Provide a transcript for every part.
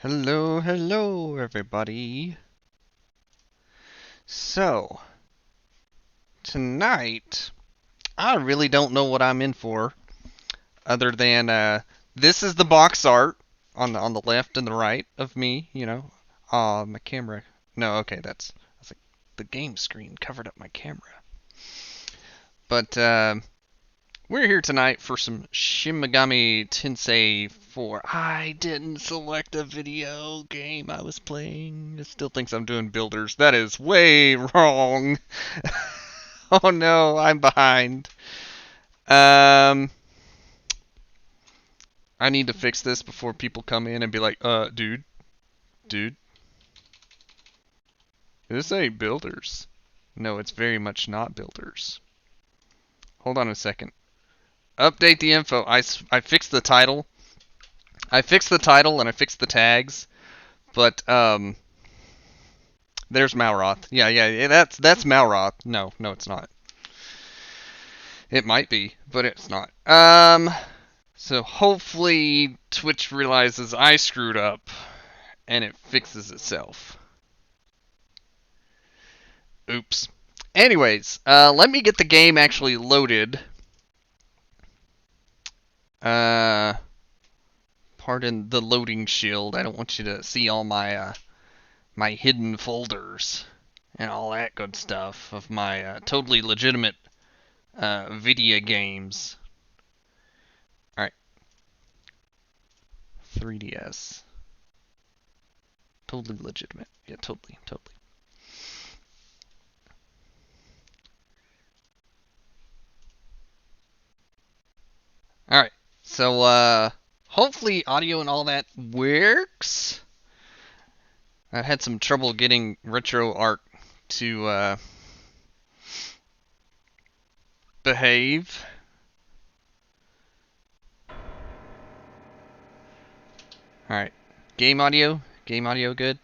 Hello, hello, everybody. So, tonight, I really don't know what I'm in for, other than this is the box art on the left and the right of me. My camera. No, okay, that's like the game screen covered up my camera. But we're here tonight for some Shin Megami Tensei 4. I didn't select a video game I was playing. It still thinks I'm doing builders. That is way wrong. Oh no, I'm behind. Um, I need to fix this before people come in and be like, dude, this ain't builders. No, it's very much not builders. Hold on a second. Update the info. I fixed the title. I fixed the title and I fixed the tags, but there's Malroth. Yeah, that's Malroth. No, it's not. It might be, but it's not. So hopefully Twitch realizes I screwed up and it fixes itself. Oops. Anyways, let me get the game actually loaded. Pardon the loading shield. I don't want you to see all my my hidden folders and all that good stuff of my totally legitimate video games. Alright. 3DS. Totally legitimate. Yeah, totally. Alright. So, hopefully audio and all that works. I had some trouble getting RetroArch to behave. Alright. Game audio good.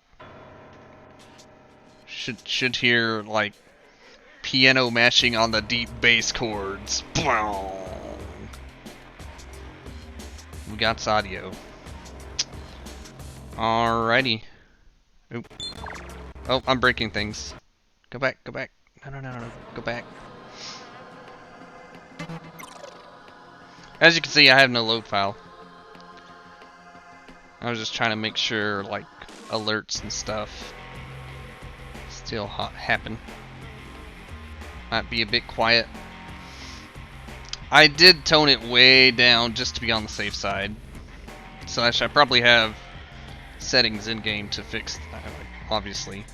Should hear like piano mashing on the deep bass chords. We got audio. Alrighty. Oop. Oh, I'm breaking things. Go back. No. Go back. As you can see, I have no load file. I was just trying to make sure, like, alerts and stuff still happen. Might be a bit quiet. I did tone it way down just to be on the safe side. So I should probably have settings in game to fix that, obviously.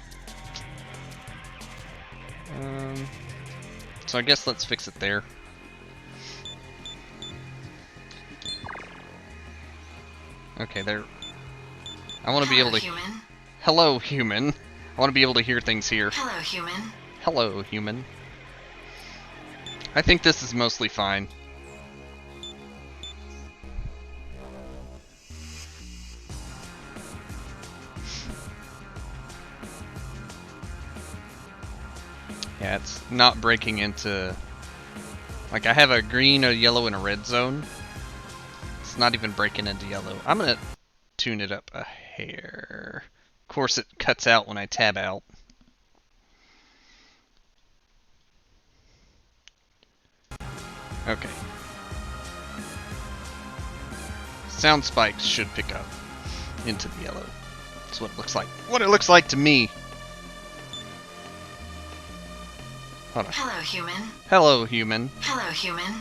So I guess let's fix it there. Okay, there. I want to be able to. Human. Hello, human. I want to be able to hear things here. Hello, human. Hello, human. I think this is mostly fine. Yeah, it's not breaking into... Like, I have a green, a yellow, and a red zone. It's not even breaking into yellow. I'm gonna tune it up a hair. Of course, it cuts out when I tab out. Okay. Sound spikes should pick up into the yellow. That's what it looks like. What it looks like to me. Hold on. Hello, human. Hello, human. Hello, human.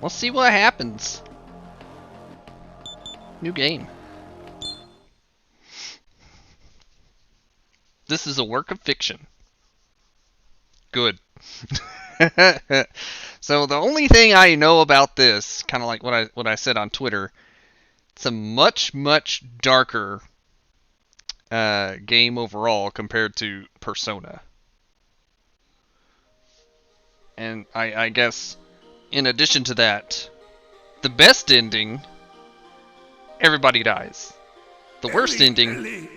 We'll see what happens. New game. This is a work of fiction. Good. So the only thing I know about this, kind of like what I said on Twitter, it's a much darker game overall compared to Persona. And I guess in addition to that, the best ending, everybody dies. The worst ending,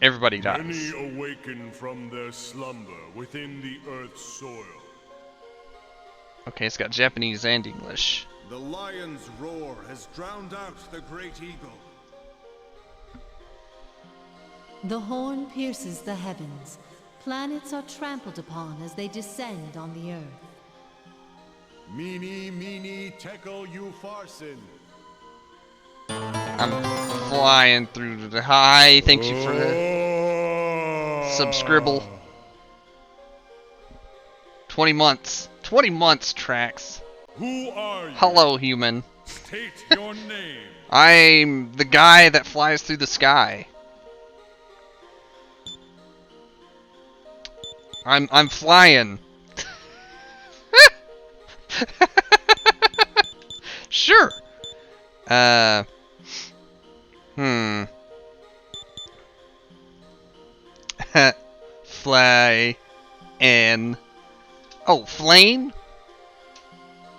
everybody dies. Many awaken from their slumber within the earth's soil. Okay, it's got Japanese and English. The lion's roar has drowned out the great eagle. The horn pierces the heavens. Planets are trampled upon as they descend on the earth. Meeny, meeny, tekel, Upharsin. I'm flying through the high. Thank you for the subscribble. 20 months. 20 months, Trax. Who are you? Hello, human. State your name. I'm the guy that flies through the sky. I'm flying. Sure. Fly in. Oh, flame?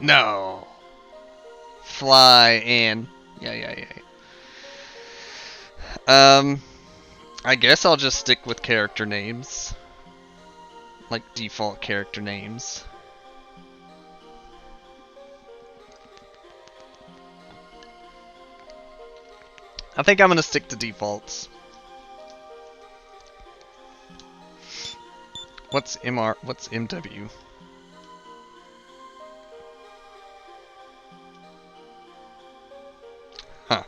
No. Fly in. Yeah. I guess I'll just stick with character names. Like default character names. I think I'm gonna stick to defaults. What's MR? What's MW? Huh.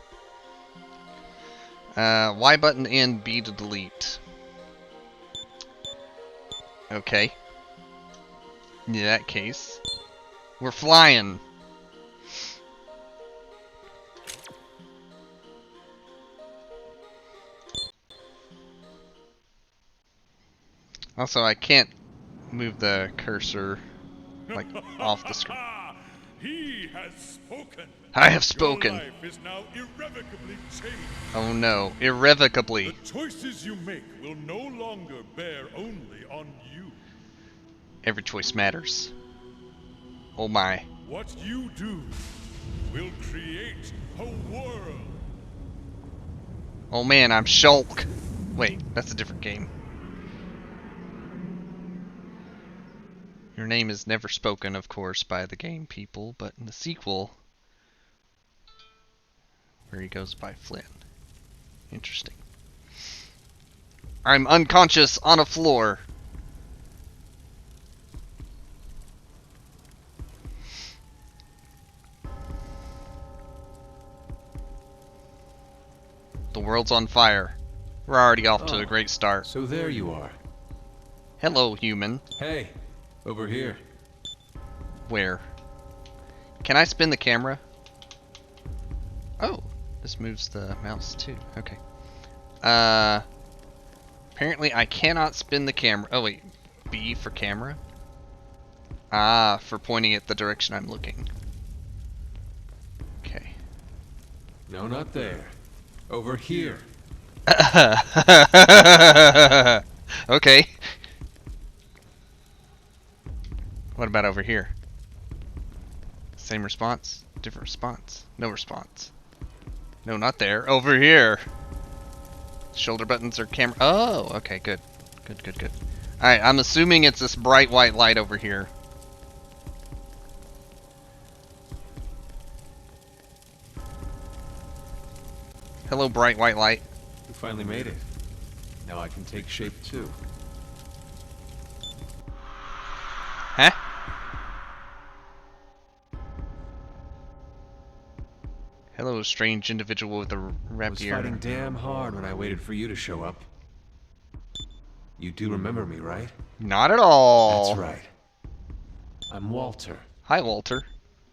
Y button and B to delete. Okay. In that case, we're flying. Also, I can't move the cursor like off the screen. He has spoken. I have spoken. Your life is now irrevocably changed. Oh no, irrevocably. The choices you make will no longer bear only on you. Every choice matters. Oh my. What you do will create a world. Oh man, I'm Shulk. Wait, that's a different game. Your name is never spoken, of course, by the game people, but in the sequel, where he goes by Flynn. Interesting. I'm unconscious on a floor. The world's on fire. We're already off to a great start. So there you are. Hello, human. Hey, over here. Where? Can I spin the camera? Oh, this moves the mouse too. Okay. Apparently I cannot spin the camera. Oh wait, B for camera? Ah, for pointing at the direction I'm looking. Okay. No, not there. Over here. Okay. What about over here? Same response? Different response? No response. No, not there. Over here. Shoulder buttons or camera. Oh, okay, good. Good. Alright, I'm assuming it's this bright white light over here. Hello, bright white light. You finally made it. Now I can take shape too. Huh? Hello, strange individual with a I was rapier. fighting damn hard when I waited for you to show up. You do remember me, right? Not at all. That's right. I'm Walter. Hi, Walter.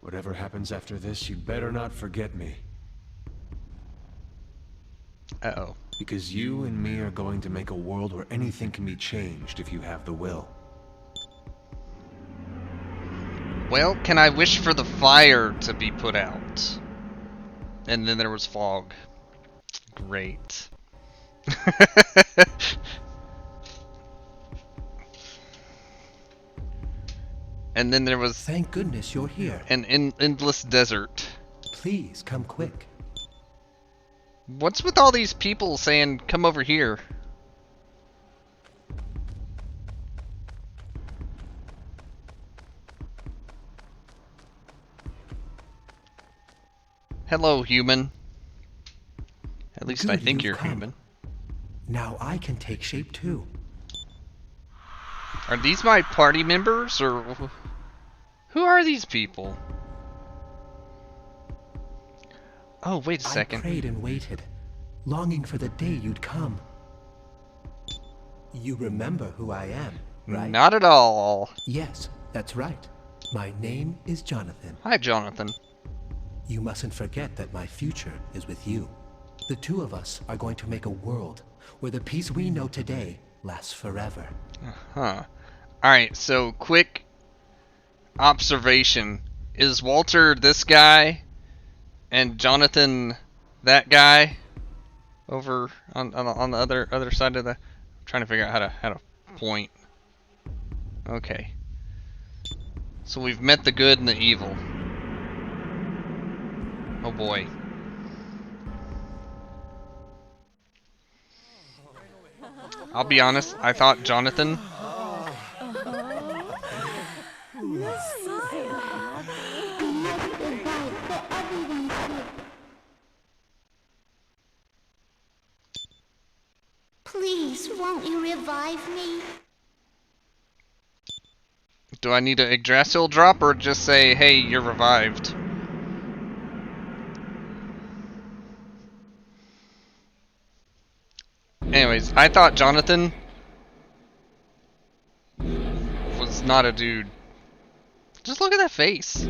Whatever happens after this, you better not forget me. Uh-oh. Because you and me are going to make a world where anything can be changed if you have the will. Well, can I wish for the fire to be put out? And then there was fog. Great. And then there was Thank goodness you're here. an endless desert. Please come quick. What's with all these people saying, come over here? Hello, human. At least I Good think you've you're come. human. Now I can take shape too. Are these my party members, or who are these people? Oh, wait a I second. prayed and waited, longing for the day you'd come. You remember who I am, right? Not at all. Yes, that's right. My name is Jonathan. Hi, Jonathan. You mustn't forget that my future is with you. The two of us are going to make a world where the peace we know today lasts forever. Huh. Alright, so quick observation. Is Walter this guy and Jonathan that guy over on the other side of the... I'm trying to figure out how to point. Okay. So we've met the good and the evil. Oh boy. I'll be honest, I thought Jonathan... Please, won't you revive me? Do I need a Yggdrasil drop or just say, hey, you're revived? Anyways, I thought Jonathan was not a dude. Just look at that face.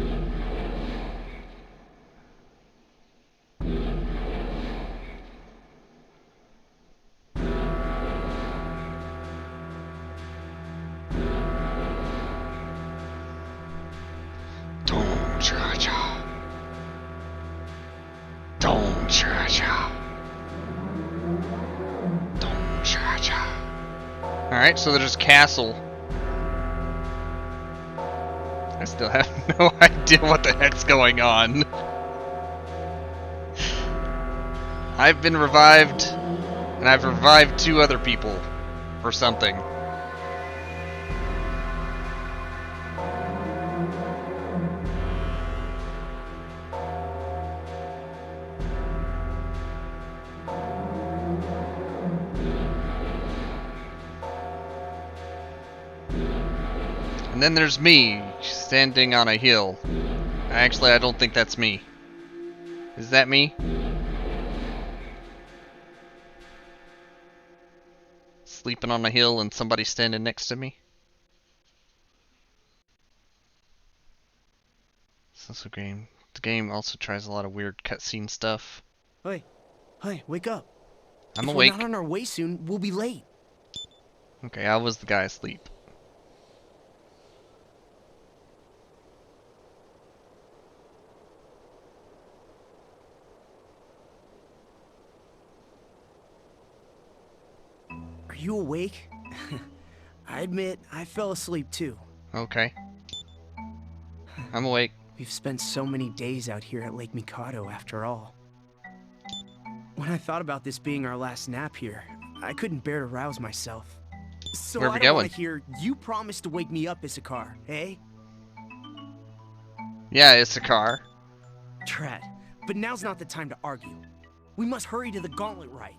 Don't cha-cha. Don't cha-cha. Don't cha-cha. Alright, so there's castle. I still have no idea what the heck's going on. I've been revived, and I've revived 2 other people, or something. And then there's me, standing on a hill. Actually, I don't think that's me. Is that me? Sleeping on a hill and somebody standing next to me? So it's a game. The game also tries a lot of weird cutscene stuff. Hey, wake up. I'm If awake. we're not on our way soon, we'll be late. Okay, I was the guy asleep. Are you awake? I admit, I fell asleep too. Okay. I'm awake. We've spent so many days out here at Lake Mikado after all. When I thought about this being our last nap here, I couldn't bear to rouse myself. So Where I we don't going? want to hear you promised to wake me up, Issachar, eh? Yeah, it's a car. Drat, but now's not the time to argue. We must hurry to the gauntlet rite.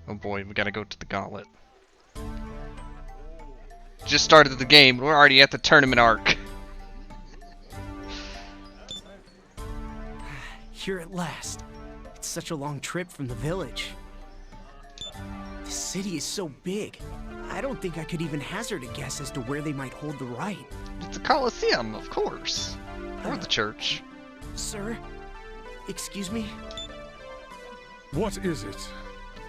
Oh boy, we gotta go to the gauntlet. Just started the game, we're already at the tournament arc. Here at last. It's such a long trip from the village. The city is so big. I don't think I could even hazard a guess as to where they might hold the rite. It's a Colosseum, of course. Or the church. Sir? Excuse me? What is it?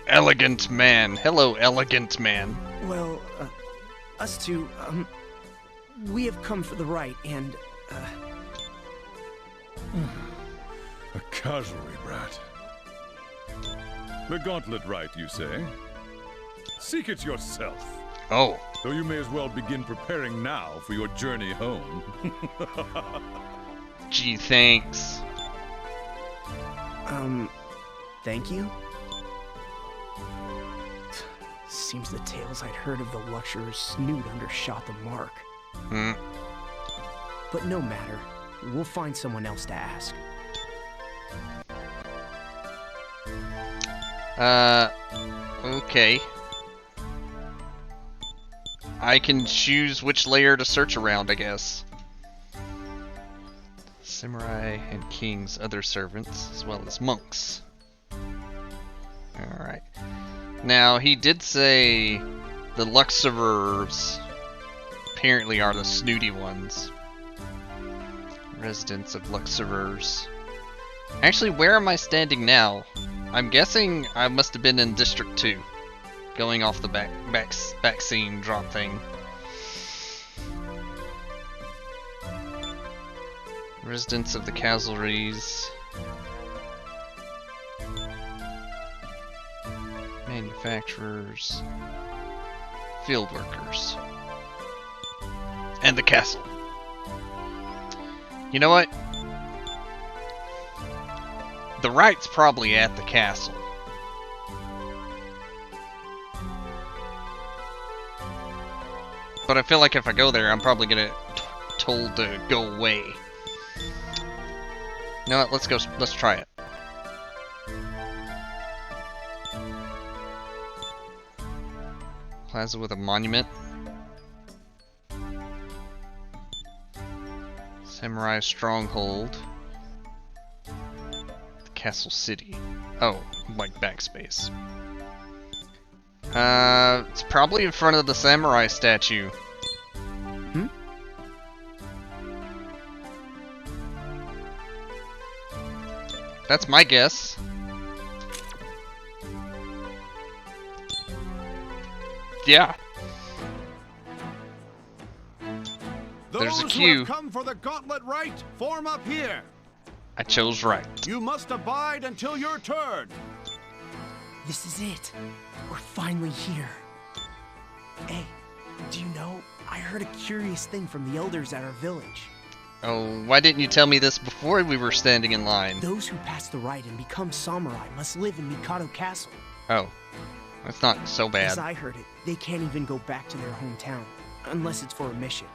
Elegant man. Hello, elegant man. Well, us two, we have come for the rite, and, A cavalry brat. The gauntlet rite, you say? Seek it yourself. Oh. Though you may as well begin preparing now for your journey home. Gee, thanks. thank you? Seems the tales I'd heard of the luxurer's snoot undershot the mark. Hmm. But no matter. We'll find someone else to ask. Okay. I can choose which layer to search around, I guess. Samurai and kings, other servants, as well as monks. Alright. Now, he did say the Luxorers apparently are the snooty ones. Residents of Luxorers. Actually, where am I standing now? I'm guessing I must have been in District 2. Going off the back scene drop thing. Residents of the Casualties. Manufacturers. Field workers. And the castle. You know what? The right's probably at the castle. But I feel like if I go there, I'm probably gonna told to go away. You know what? Let's go. Let's try it. Plaza with a monument. Samurai stronghold. The castle city. Oh, like backspace. It's probably in front of the samurai statue. Hmm? That's my guess. Yeah. There's a Those queue. who have come for the gauntlet right, form up here. I chose right. You must abide until your turn. This is it. We're finally here. Hey, do you know, I heard a curious thing from the elders at our village. Oh, why didn't you tell me this before we were standing in line? Those who pass the rite and become samurai must live in Mikado Castle. Oh, that's not so As bad. I heard it, they can't even go back to their hometown, unless it's for a mission.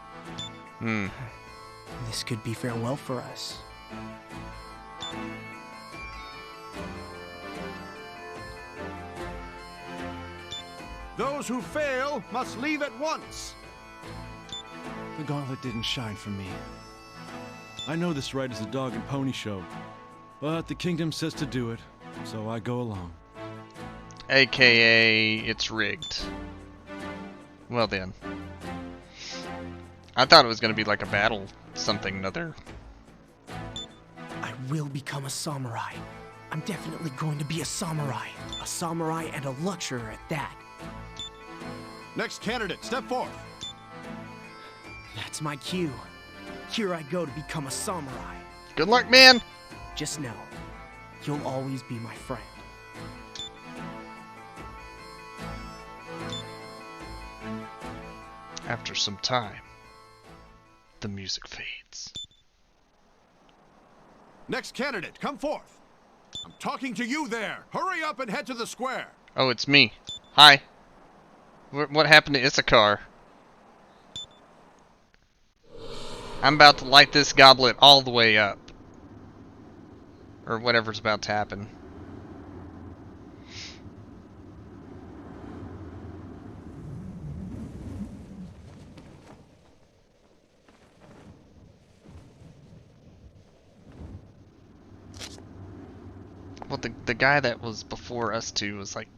Hmm. This could be farewell for us. Those who fail must leave at once. The gauntlet didn't shine for me. I know this rite is a dog and pony show, but the kingdom says to do it, so I go along. AKA, it's rigged. Well then. I thought it was gonna be like a battle, something other. I will become a samurai. I'm definitely going to be a samurai. A samurai and a luxurer at that. Next candidate, step forth. That's my cue. Here I go to become a samurai. Good luck, man! Just know, you'll always be my friend. After some time, the music fades. Next candidate, come forth. I'm talking to you there. Hurry up and head to the square. Oh, it's me. Hi. What happened to Issachar? I'm about to light this goblet all the way up. Or whatever's about to happen. Well, the guy that was before us two was like,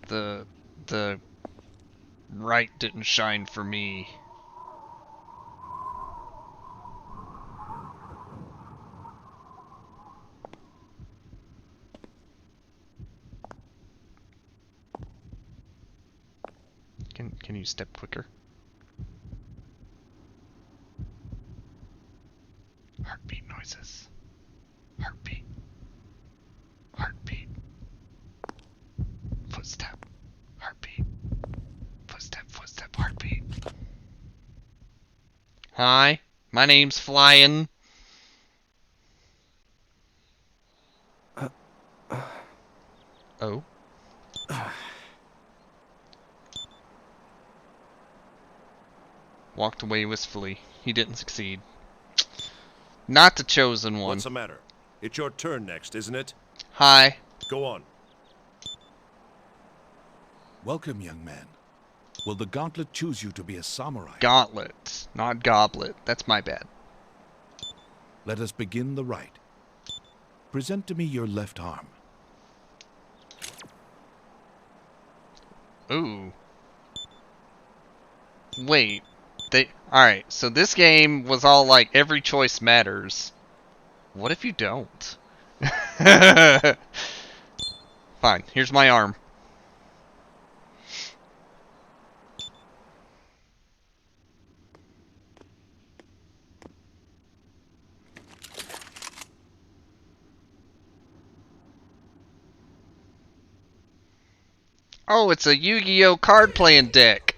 the right didn't shine for me. Can you step quicker? Heartbeat noises. Heartbeat. Heartbeat. Footstep. Heartbeat. Footstep, footstep, heartbeat. Hi, my name's Flyin'. Oh. Walked away wistfully. He didn't succeed. Not the chosen one. What's the matter? It's your turn next, isn't it? Hi. Go on. Welcome, young man. Will the Gauntlet choose you to be a samurai? Gauntlet, not goblet. That's my bad. Let us begin the rite. Present to me your left arm. Ooh. Wait. Alright, so this game was all like, every choice matters. What if you don't? Fine, here's my arm. Oh, it's a Yu-Gi-Oh card playing deck.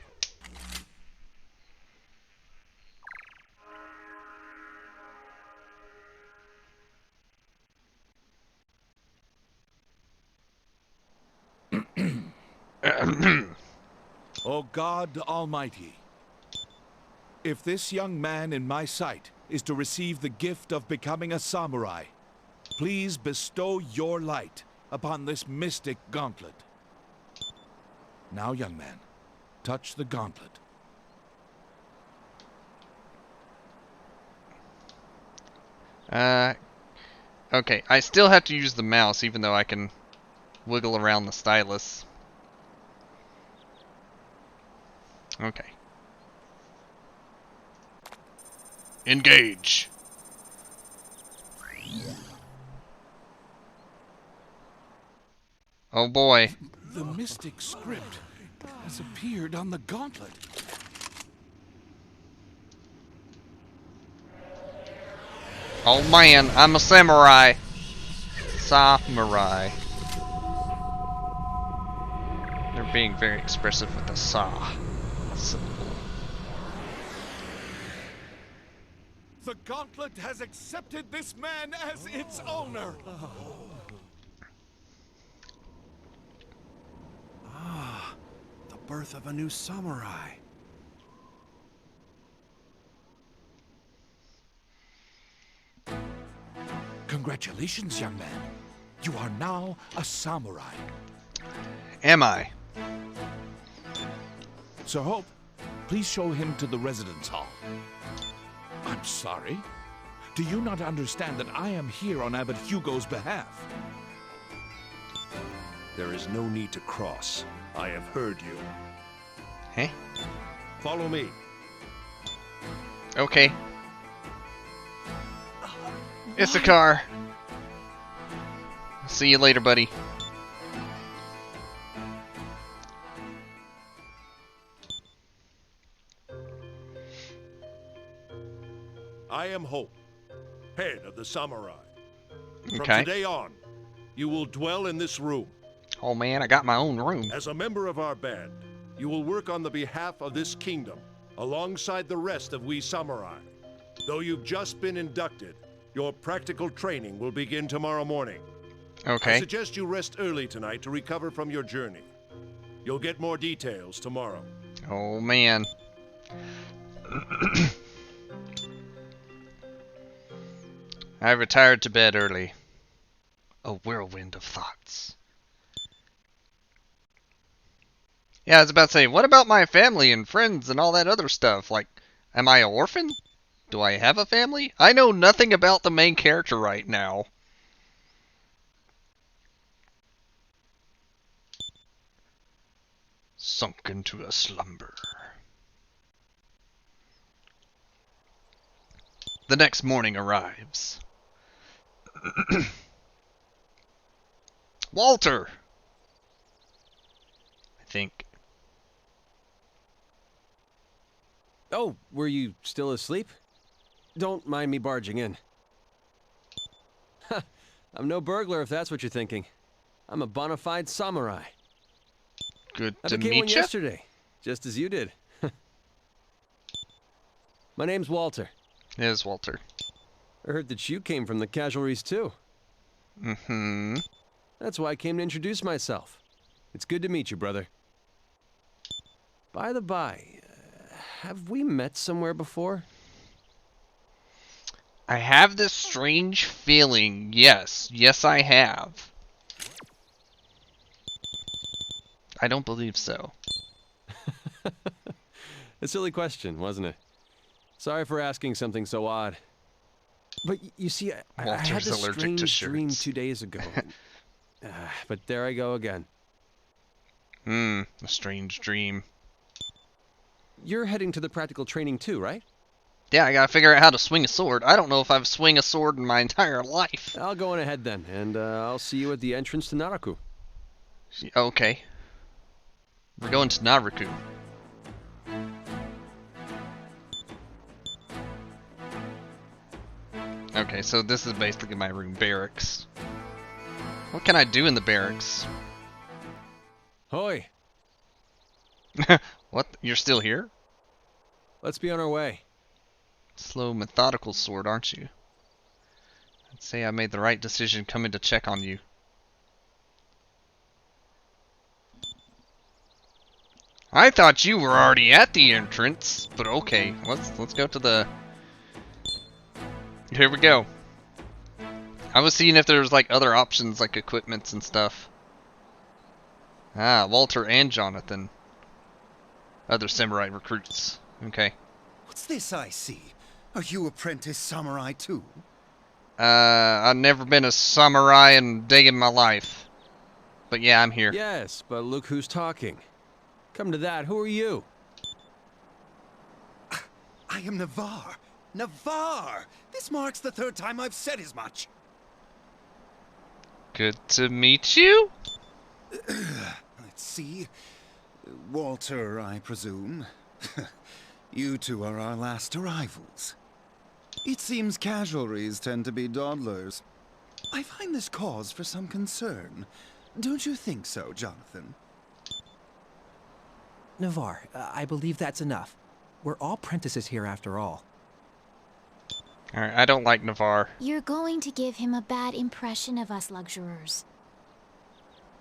O God Almighty, if this young man in my sight is to receive the gift of becoming a samurai, please bestow your light upon this mystic gauntlet. Now, young man, touch the gauntlet. Okay, I still have to use the mouse even though I can wiggle around the stylus. Okay. Engage. Oh boy. The mystic script has appeared on the gauntlet. Oh man, I'm a samurai. Samurai. They're being very expressive with the sa syllable. The gauntlet has accepted this man as its owner. The birth of a new samurai. Congratulations, young man. You are now a samurai. Am I? Sir Hope, please show him to the residence hall. I'm sorry. Do you not understand that I am here on Abbot Hugo's behalf? There is no need to cross. I have heard you. Huh? Follow me. Okay. Issachar. See you later, buddy. I am Hope, head of the samurai. From Okay. today on, you will dwell in this room. Oh man, I got my own room. As a member of our band, you will work on the behalf of this kingdom, alongside the rest of we samurai. Though you've just been inducted, your practical training will begin tomorrow morning. I Okay. suggest you rest early tonight to recover from your journey. You'll get more details tomorrow. Oh man. I retired to bed early. A whirlwind of thoughts. Yeah, I was about to say, what about my family and friends and all that other stuff? Like, am I an orphan? Do I have a family? I know nothing about the main character right now. Sunk into a slumber. The next morning arrives. Walter! I think. Oh, were you still asleep? Don't mind me barging in. Ha! I'm no burglar if that's what you're thinking. I'm a bona fide samurai. Good I to became one meet you. yesterday, just as you did. My name's Walter. It is Walter. I heard that you came from the casualties too. Mm-hmm. That's why I came to introduce myself. It's good to meet you, brother. By the by, have we met somewhere before? I have this strange feeling. Yes. Yes, I have. I don't believe so. A silly question, wasn't it? Sorry for asking something so odd. But you see, I had Walter's this allergic to strange dream shirts. 2 days ago. But there I go again. A strange dream. You're heading to the practical training too, right? Yeah, I gotta figure out how to swing a sword. I don't know if I've swung a sword in my entire life. I'll go on ahead then, and I'll see you at the entrance to Naraku. Okay. We're going to Naraku. Okay, so this is basically my room. Barracks. What can I do in the barracks? Hoy! What? You're still here? Let's be on our way. Slow, methodical sword, aren't you? I'd say I made the right decision coming to check on you. I thought you were already at the entrance, but okay, let's go to the... Here we go. I was seeing if there was like other options, like equipments and stuff. Ah, Walter and Jonathan. Other samurai recruits. Okay. What's this I see? Are you apprentice samurai too? I've never been a samurai in a day in my life. But yeah, I'm here. Yes, but look who's talking. Come to that, who are you? I am Navarre. Navarre! This marks the 3rd time I've said as much. Good to meet you. Let's see. Walter, I presume. You two are our last arrivals. It seems casualties tend to be dawdlers. I find this cause for some concern. Don't you think so, Jonathan? Navarre, I believe that's enough. We're all apprentices here after all. Alright, I don't like Navarre. You're going to give him a bad impression of us luxurers.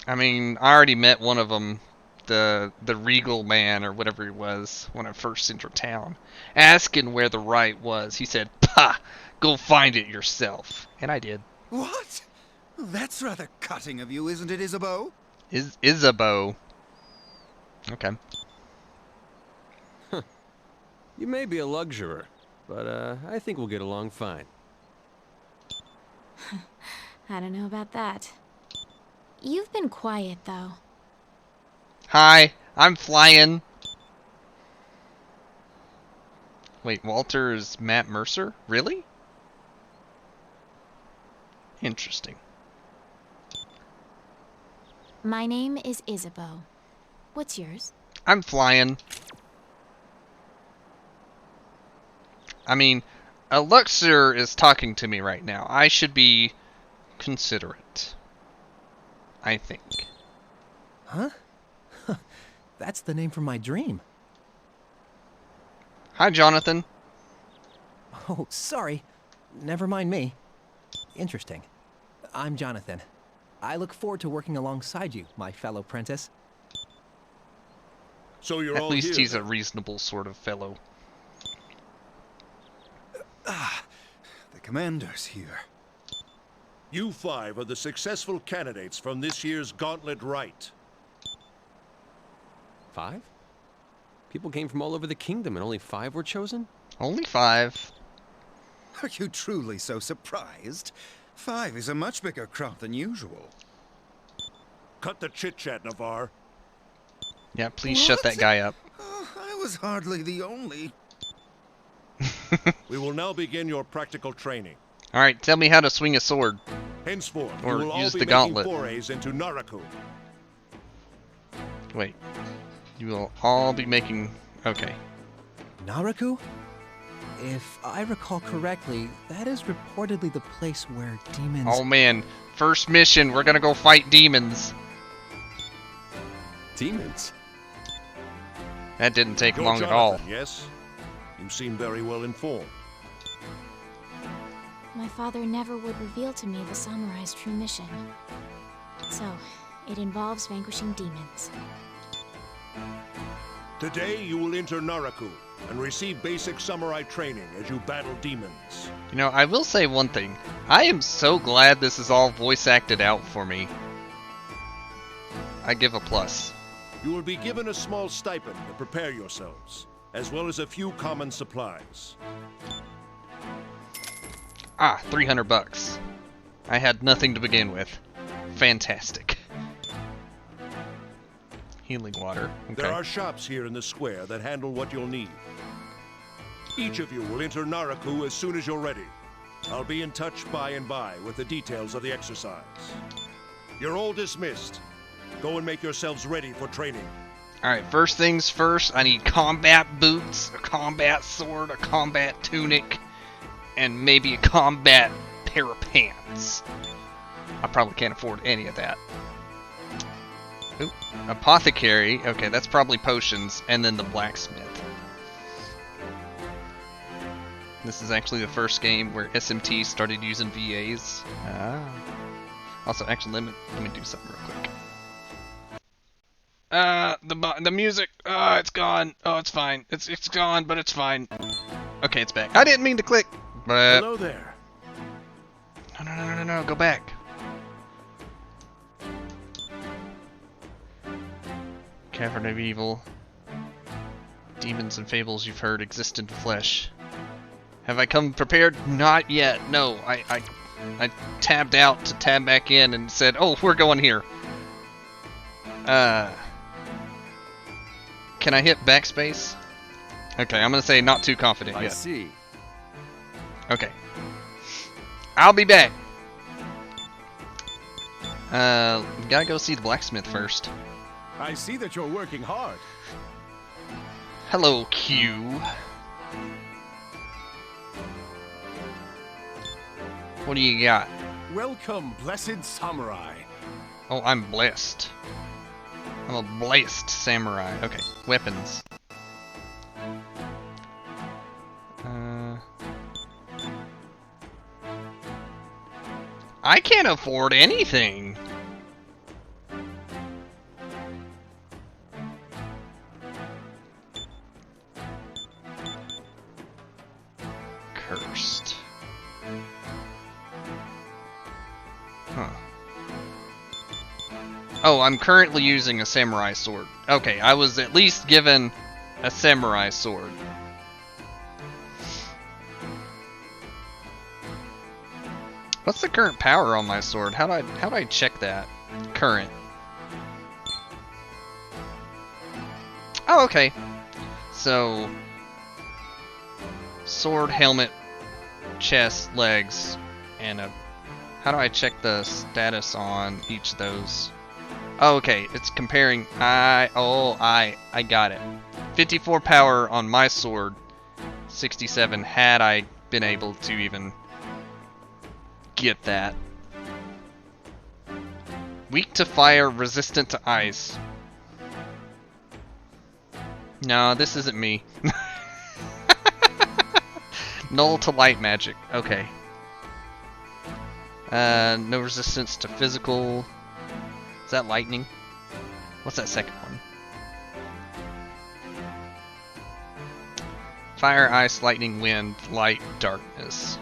I mean, I already met one of them, the regal man or whatever he was, when I first entered town. Asking where the right was, he said, "Pah! Go find it yourself." And I did. What? That's rather cutting of you, isn't it, Isabeau? Isabeau. Okay. You may be a luxurer, but I think we'll get along fine. I don't know about that. You've been quiet, though. Hi, I'm flying. Wait, Walter is Matt Mercer? Really? Interesting. My name is Isabeau. What's yours? I'm flying. I mean, a luxurer is talking to me right now. I should be considerate. I think. Huh? That's the name from my dream. Hi, Jonathan. Oh, sorry. Never mind me. Interesting. I'm Jonathan. I look forward to working alongside you, my fellow apprentice. So you're At all least here, he's a then? reasonable sort of fellow. The commander's here. You 5 are the successful candidates from this year's Gauntlet Rite. 5? People came from all over the kingdom and only 5 were chosen? Only 5. Are you truly so surprised? 5 is a much bigger crowd than usual. Cut the chit-chat, Navarre. Yeah, please shut that guy up. Oh, I was hardly the only. We will now begin your practical training. Alright, tell me how to swing a sword. Henceforth, Or you will all use be the making gauntlet. forays into Naraku. Wait. You will all be making... Okay. Naraku? If I recall correctly, that is reportedly the place where demons... Oh man, first mission, we're gonna go fight demons. Demons? That didn't take You're long at all. Jonathan, yes? You seem very well informed. My father never would reveal to me the samurai's true mission. So, it involves vanquishing demons. Today you will enter Naraku and receive basic samurai training as you battle demons. You know, I will say one thing. I am so glad this is all voice acted out for me. I give a plus. You will be given a small stipend to prepare yourselves, as well as a few common supplies. Ah, 300 bucks. I had nothing to begin with. Fantastic. Healing water. Okay. There are shops here in the square that handle what you'll need. Each of you will enter Naraku as soon as you're ready. I'll be in touch by and by with the details of the exercise. You're all dismissed. Go and make yourselves ready for training. Alright, first things first, I need combat boots, a combat sword, a combat tunic, and maybe a combat pair of pants. I probably can't afford any of that. Ooh, apothecary, okay, that's probably potions, and then the blacksmith. This is actually the first game where SMT started using VAs. Also, actually, let me do something real quick. The music, it's gone. Oh, it's fine. It's gone, but it's fine. Okay, it's back. I didn't mean to click, but... Hello there. No, go back. Cavern of Evil. Demons and fables you've heard exist in the flesh. Have I come prepared? Not yet. No, I tabbed out to tab back in and said, oh, we're going here. Can I hit backspace? Okay, I'm gonna say not too confident yet. I see. Okay. I'll be back. Gotta go see the blacksmith first. I see that you're working hard. Hello, Q. What do you got? Welcome, blessed samurai. Oh, I'm blessed. I'm a blessed samurai. Okay, weapons. I can't afford anything. Cursed. Huh. Oh, I'm currently using a samurai sword. Okay, I was at least given a samurai sword. What's the current power on my sword? How do I check that? Current. Oh, okay. So sword, helmet, chest, legs, and a... How do I check the status on each of those? Oh, okay, it's comparing... I got it. 54 power on my sword, 67 had I been able to even get that. Weak to fire, resistant to ice. No, this isn't me. Null to light magic, okay. No resistance to physical. Is that lightning? What's that second one? Fire, ice, lightning, wind, light, darkness.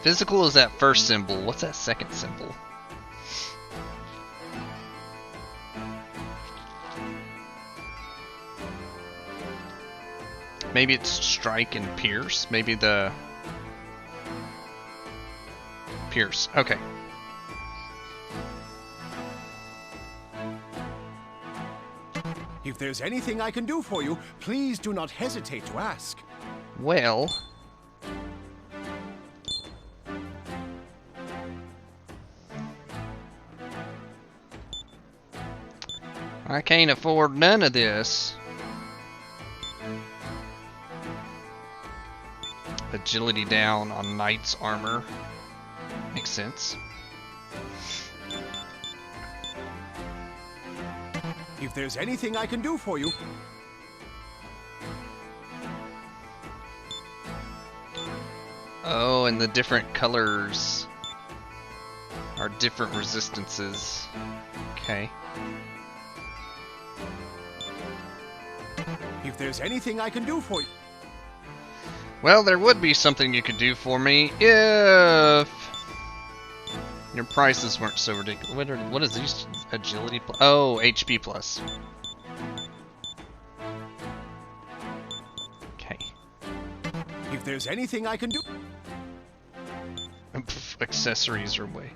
Physical is that first symbol. What's that second symbol? Maybe it's strike and pierce. Maybe the... Pierce. Okay. If there's anything I can do for you, please do not hesitate to ask. Well... I can't afford none of this. Agility down on knight's armor. Makes sense. If there's anything I can do for you... Oh, and the different colors are different resistances. Okay. If there's anything I can do for you... Well, there would be something you could do for me if your prices weren't so ridiculous. What is these? Agility plus? Oh, HP plus. Okay. If there's anything I can do... Accessories are way.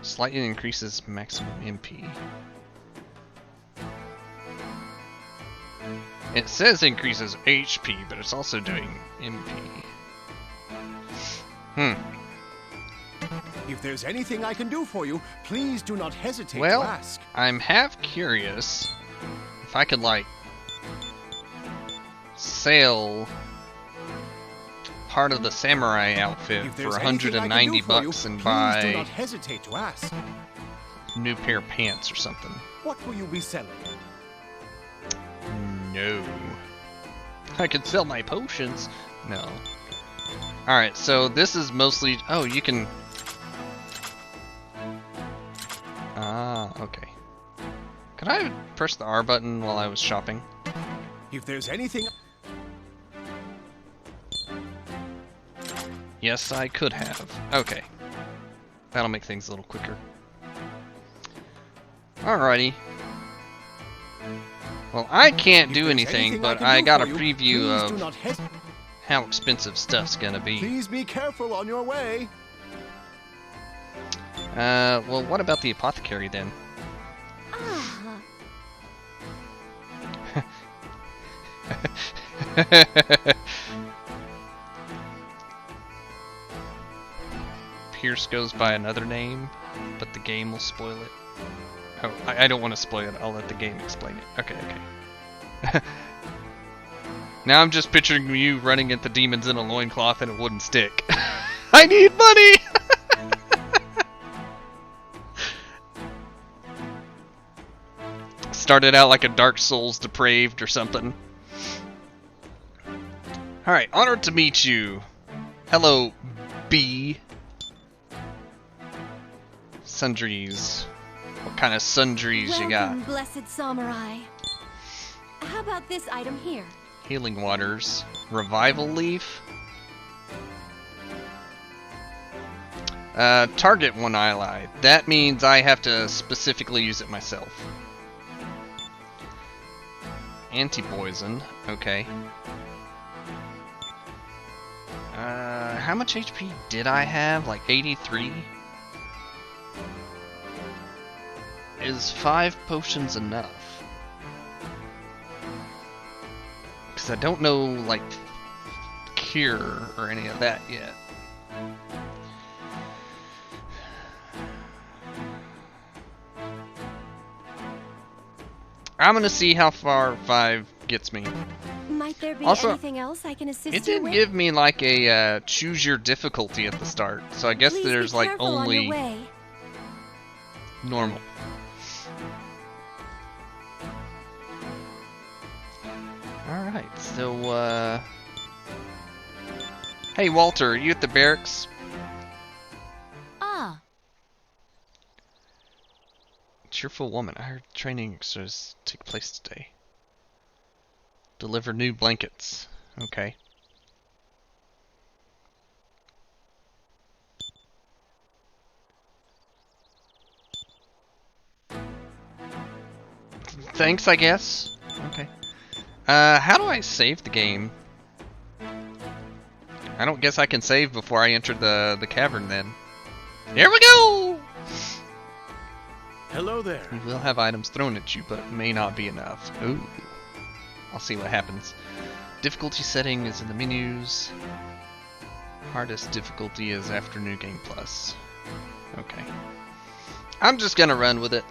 Slightly increases maximum MP. It says increases HP, but it's also doing MP. If there's anything I can do for you, please do not hesitate Well, to ask. I'm half curious if I could, like, sell part of the samurai outfit If for there's anything I can 190 do for you, bucks and please do buy not hesitate to ask. a new pair of pants or something. What will you be selling? No. I could sell my potions. No. Alright, so this is mostly... Oh, you can... Ah, okay. Could I press the R button while I was shopping? If there's anything... Yes, I could have. Okay. That'll make things a little quicker. Alrighty. Well, I can't do anything, but I got a preview of how expensive stuff's gonna be. Please be careful on your way. Well, what about the apothecary then? Pierce goes by another name, but the game will spoil it. Oh, I don't want to spoil it. I'll let the game explain it. Okay, okay. Now I'm just picturing you running at the demons in a loincloth and a wooden stick. I need money! Started out like a Dark Souls depraved or something. Alright, honored to meet you. Hello, B. Sundries. What kind of sundries you got? Welcome, blessed samurai. How about this item here? Healing waters. Revival leaf. Target one ally. That means I have to specifically use it myself. Anti-poison. Okay. How much HP did I have? Like 83? Is 5 potions enough? Because I don't know, like, cure or any of that yet. I'm gonna see how far 5 gets me. Might there be Also, anything else I can assist It you didn't with? give me like a choose your difficulty at the start, so I guess Please there's be like careful on your only way. normal. Alright, so hey Walter, are you at the barracks? Ah, Cheerful woman, I heard training exercises take place today. Deliver new blankets. Okay. Thanks, I guess. Okay. How do I save the game? I don't guess I can save before I enter the cavern then. Here we go! Hello there. You will have items thrown at you, but it may not be enough. Ooh. I'll see what happens. Difficulty setting is in the menus. Hardest difficulty is after New Game Plus. Okay. I'm just gonna run with it.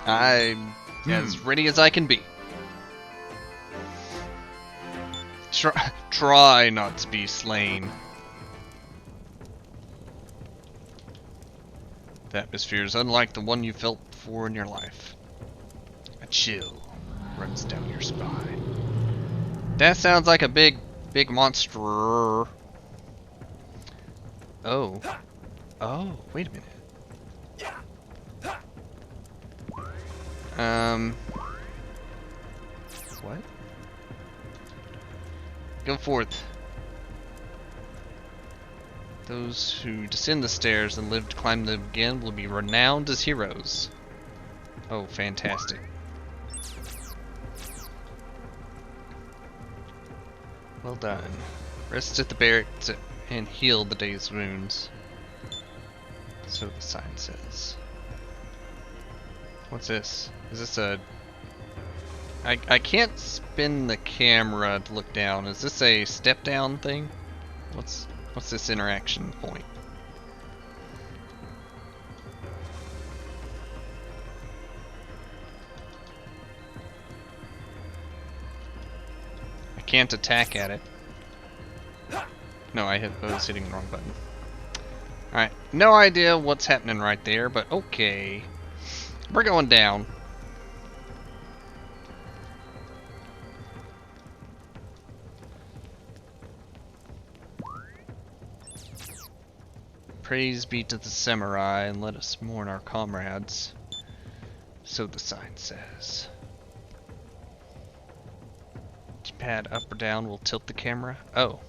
I'm as ready as I can be. Try not to be slain. The atmosphere is unlike the one you felt before in your life. A chill runs down your spine. That sounds like a big monster. Oh. Oh, wait a minute. What? Go forth. Those who descend the stairs and live to climb them again will be renowned as heroes. Oh, fantastic. Well done. Rest at the barracks and heal the day's wounds. So the sign says. What's this? Is this a... I can't spin the camera to look down. Is this a step down thing? What's this interaction point? I can't attack at it. No, I was hitting the wrong button. Alright, no idea what's happening right there, but okay. We're going down. Praise be to the samurai, and let us mourn our comrades. So the sign says. Pad up or down will tilt the camera. Oh.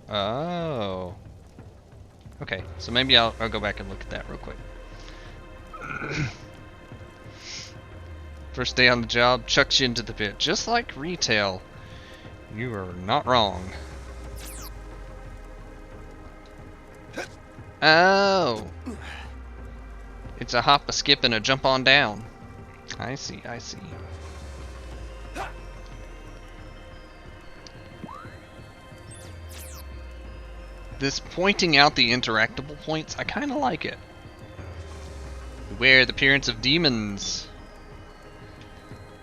Oh. Okay, so maybe I'll go back and look at that real quick. First day on the job, chucks you into the pit. Just like retail. You are not wrong. Oh. It's a hop, a skip, and a jump on down. I see, I see. This pointing out the interactable points, I kind of like it. Beware the appearance of demons.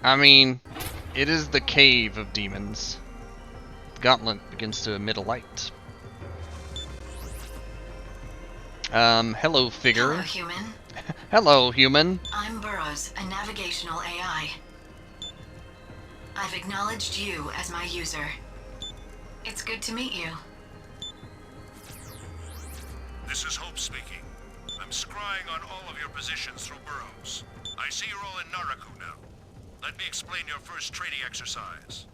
I mean, it is the cave of demons. The gauntlet begins to emit a light. Hello, figure. Hello, human. Hello, human. I'm Burrows, a navigational AI. I've acknowledged you as my user. It's good to meet you. This is Hope speaking. I'm scrying on all of your positions through Burrows. I see you're all in Naraku now. Let me explain your first training exercise.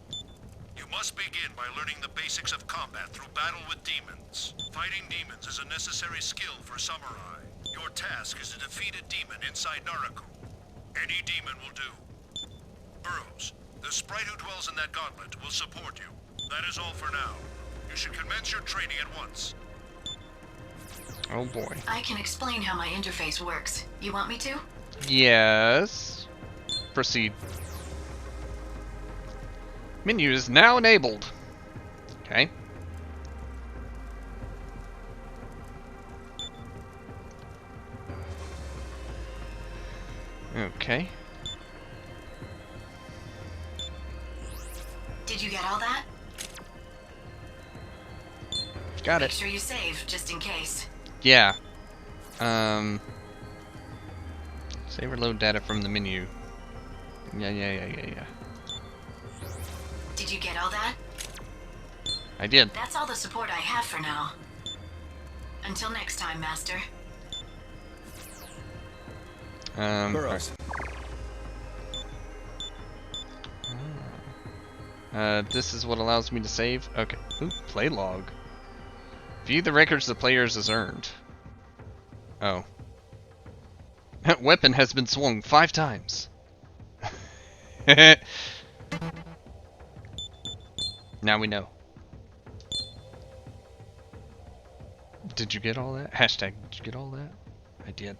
You must begin by learning the basics of combat through battle with demons. Fighting demons is a necessary skill for samurai. Your task is to defeat a demon inside Naraku. Any demon will do. Burrows, the sprite who dwells in that gauntlet will support you. That is all for now. You should commence your training at once. Oh boy. I can explain how my interface works. You want me to? Yes. Proceed. Menu is now enabled. Okay. Okay. Did you get all that? Got Make it. sure you save, just in case. Yeah. Save or load data from the menu. Yeah. Did you get all that? I did. That's all the support I have for now. Until next time, Master. Burrows. This is what allows me to save. Okay. Ooh, play log. View the records the players has earned. Oh. Weapon has been swung 5 times. Now we know. Did you get all that? Hashtag, did you get all that? I did.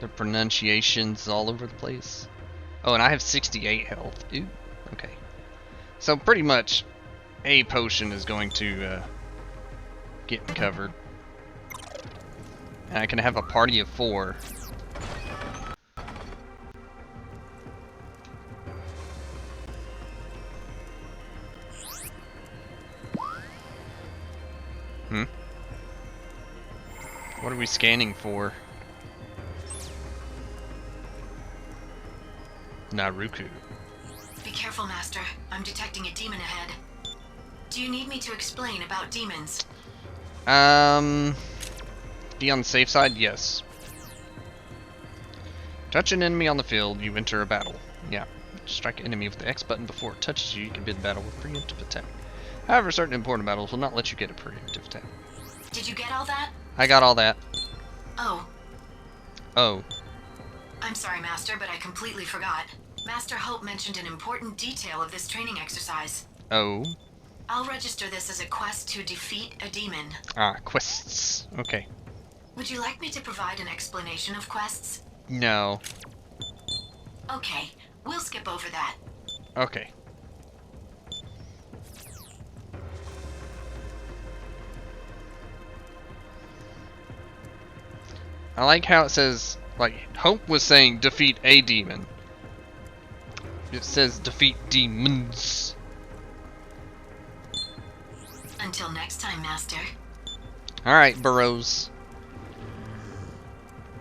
The pronunciations all over the place. Oh, and I have 68 health. Ooh, okay. So pretty much, a potion is going to get me covered. And I can have a party of 4. What are we scanning for? Naruku. Be careful, Master. I'm detecting a demon ahead. Do you need me to explain about demons? Be on the safe side? Yes. Touch an enemy on the field, you enter a battle. Yeah. Strike an enemy with the X button before it touches you, you can bid battle with preemptive attack. However, certain important battles will not let you get a preemptive attack. Did you get all that? I got all that. Oh. Oh. I'm sorry, Master, but I completely forgot. Master Hope mentioned an important detail of this training exercise. Oh. I'll register this as a quest to defeat a demon. Ah, quests. Okay. Would you like me to provide an explanation of quests? No. Okay, we'll skip over that. Okay. I like how it says, like, Hope was saying defeat a demon. It says defeat demons. Until next time, Master. Alright, Burrows.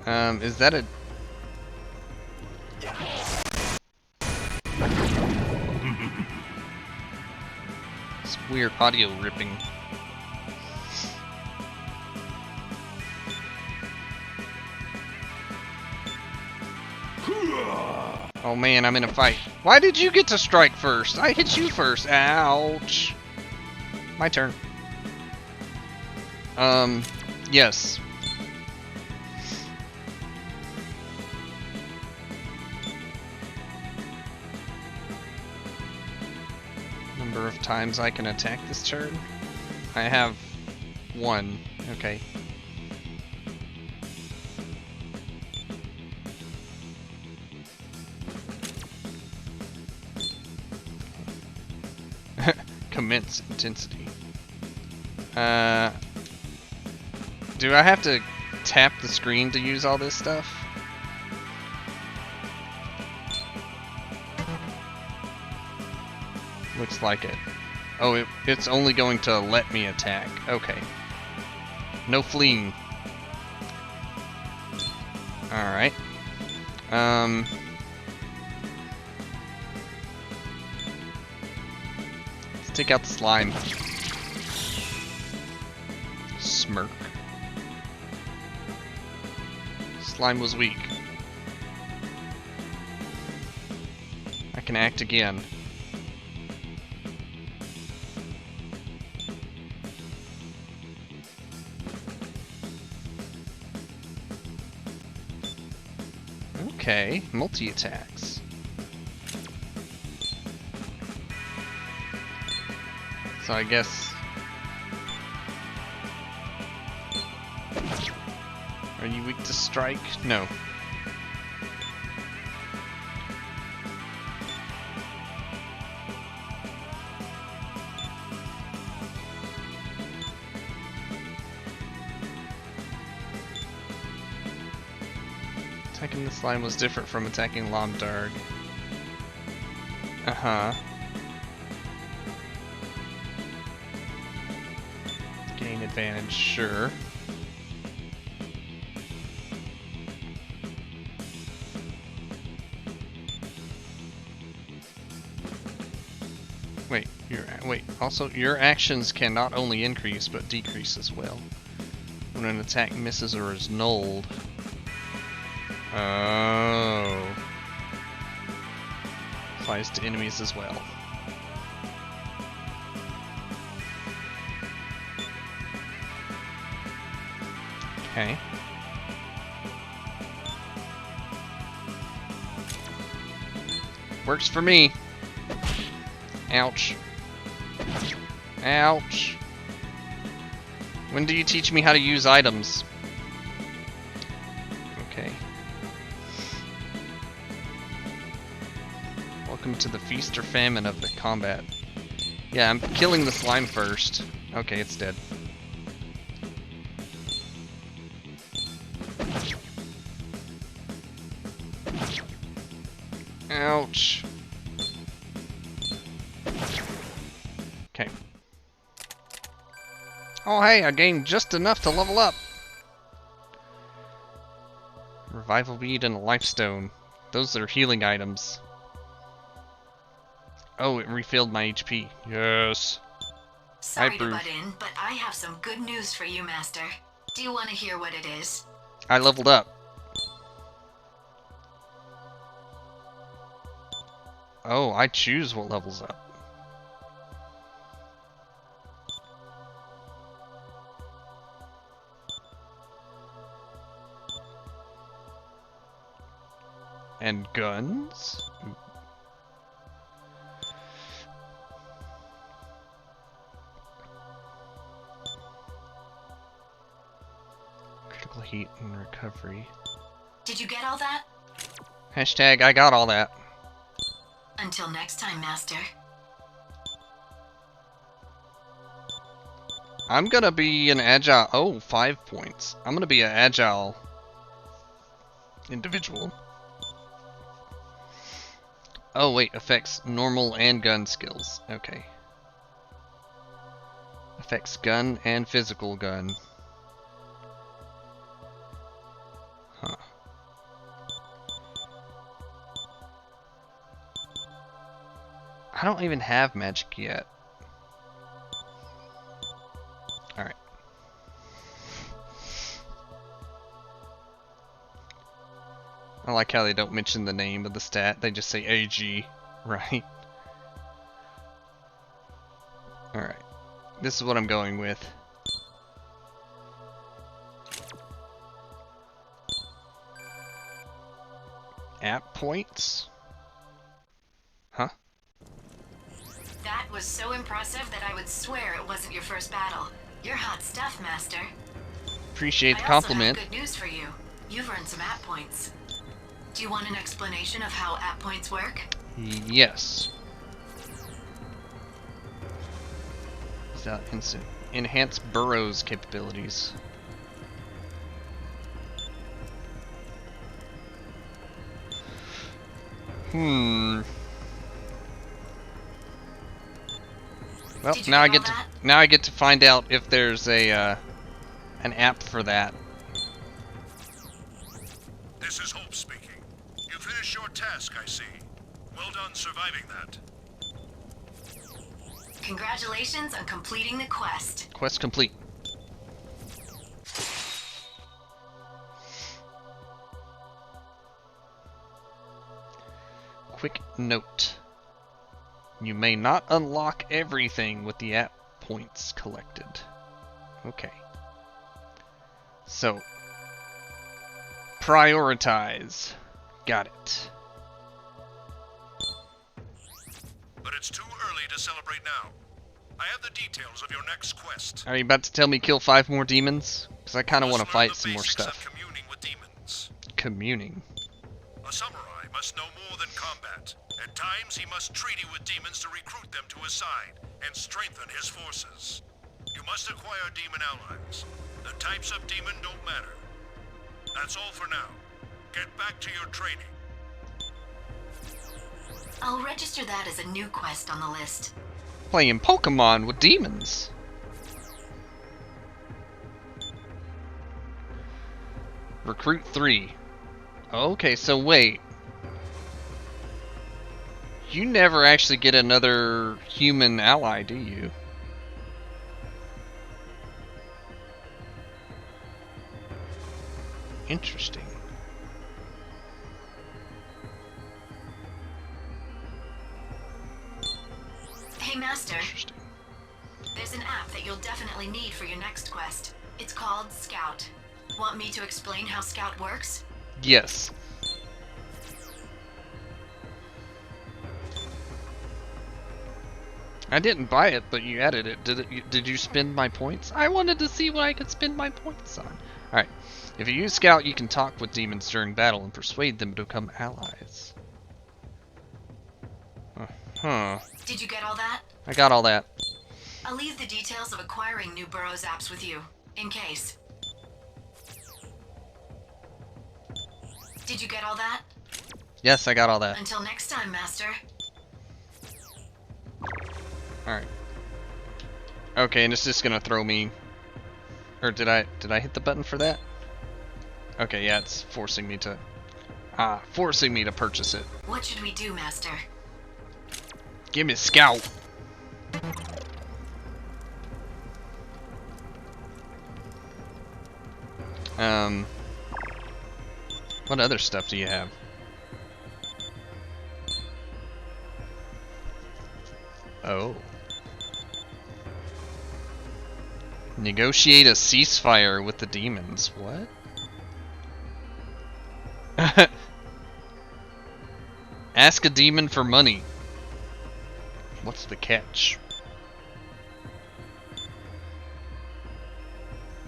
Is that a... It's weird audio ripping. Oh man, I'm in a fight. Why did you get to strike first? I hit you first. Ouch. My turn. Yes. Number of times I can attack this turn? I have 1. Okay. Commence intensity. Do I have to tap the screen to use all this stuff? Looks like it. Oh, it's only going to let me attack. Okay. No fleeing. Alright. Let's take out the slime. Smirk. Slime was weak. I can act again. Okay, multi-attacks. So I guess... Are you weak to strike? No. Attacking the slime was different from attacking Lomdarg. Uh-huh. Gain advantage, sure. Wait, also, your actions can not only increase, but decrease as well. When an attack misses or is nulled. Oh. Applies to enemies as well. Okay. Works for me. Ouch. Ouch. When do you teach me how to use items? Okay. Welcome to the feast or famine of the combat. Yeah, I'm killing the slime first. Okay, it's dead. Ouch. Okay. Oh hey, I gained just enough to level up. Revival bead and a life stone. Those are healing items. Oh, it refilled my HP. Yes. Sorry to butt in, but I have some good news for you, Master. Do you want to hear what it is? I leveled up. Oh, I choose what levels up. And guns? Ooh. Critical heat and recovery. Did you get all that? Hashtag I got all that. Until next time, Master. I'm gonna be an agile. Oh, 5 points. I'm gonna be an agile individual. Oh, wait. Affects normal and gun skills. Okay. Affects gun and physical gun. Huh. I don't even have magic yet. Alright. I like how they don't mention the name of the stat, they just say AG, right? Alright. This is what I'm going with. App points? Huh? That was so impressive that I would swear it wasn't your first battle. You're hot stuff, Master. Appreciate the I also compliment. have good news for you. You've earned some app points. Do you want an explanation of how app points work? Yes. Without instant. Enhance Burrow's capabilities. Well, now I get to find out if there's a an app for that. This is Hope speaking. You finished your task, I see. Well done surviving that. Congratulations on completing the quest. Quest complete. Quick note. You may not unlock everything with the app points collected. Okay. So, prioritize. Got it. But it's too early to celebrate now. I have the details of your next quest. Are you about to tell me kill 5 more demons? Because I kind of want to fight some more stuff. Communing with demons. Communing. A samurai must know more than combat. At times, he must treaty with demons to recruit them to his side and strengthen his forces. You must acquire demon allies. The types of demon don't matter. That's all for now. Get back to your training. I'll register that as a new quest on the list. Playing Pokemon with demons. Recruit 3. Okay, so wait. You never actually get another human ally, do you? Interesting. Hey, Master. There's an app that you'll definitely need for your next quest. It's called Scout. Want me to explain how Scout works? Yes. I didn't buy it, but you added it. Did you spend my points? I wanted to see what I could spend my points on. Alright. If you use Scout, you can talk with demons during battle and persuade them to become allies. Huh. Did you get all that? I got all that. I'll leave the details of acquiring new Burrows apps with you, in case. Did you get all that? Yes, I got all that. Until next time, Master. Alright. Okay, and it's just gonna throw me... Or did I hit the button for that? Okay, yeah, it's forcing me to... forcing me to purchase it. What should we do, Master? Give me Scout! What other stuff do you have? Oh. Negotiate a ceasefire with the demons. What? Ask a demon for money. What's the catch?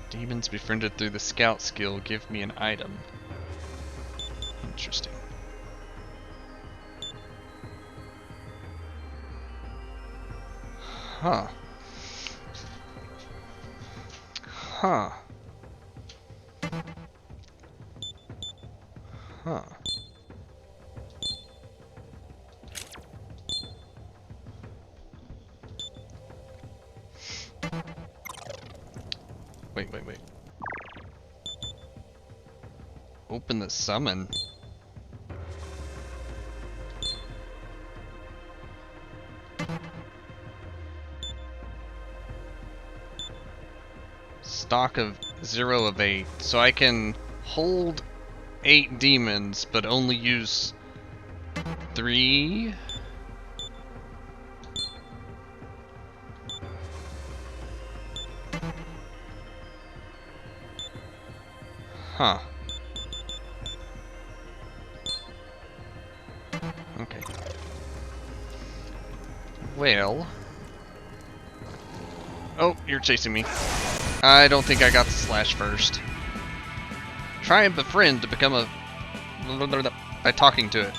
Demons befriended through the scout skill give me an item. Interesting. Huh. Huh. Huh. Wait. Open the summon. Stock of 0 of 8. So I can hold 8 demons, but only use 3? Huh. Okay. Well. Oh, you're chasing me. I don't think I got the slash first. Try and befriend to become a... by talking to it.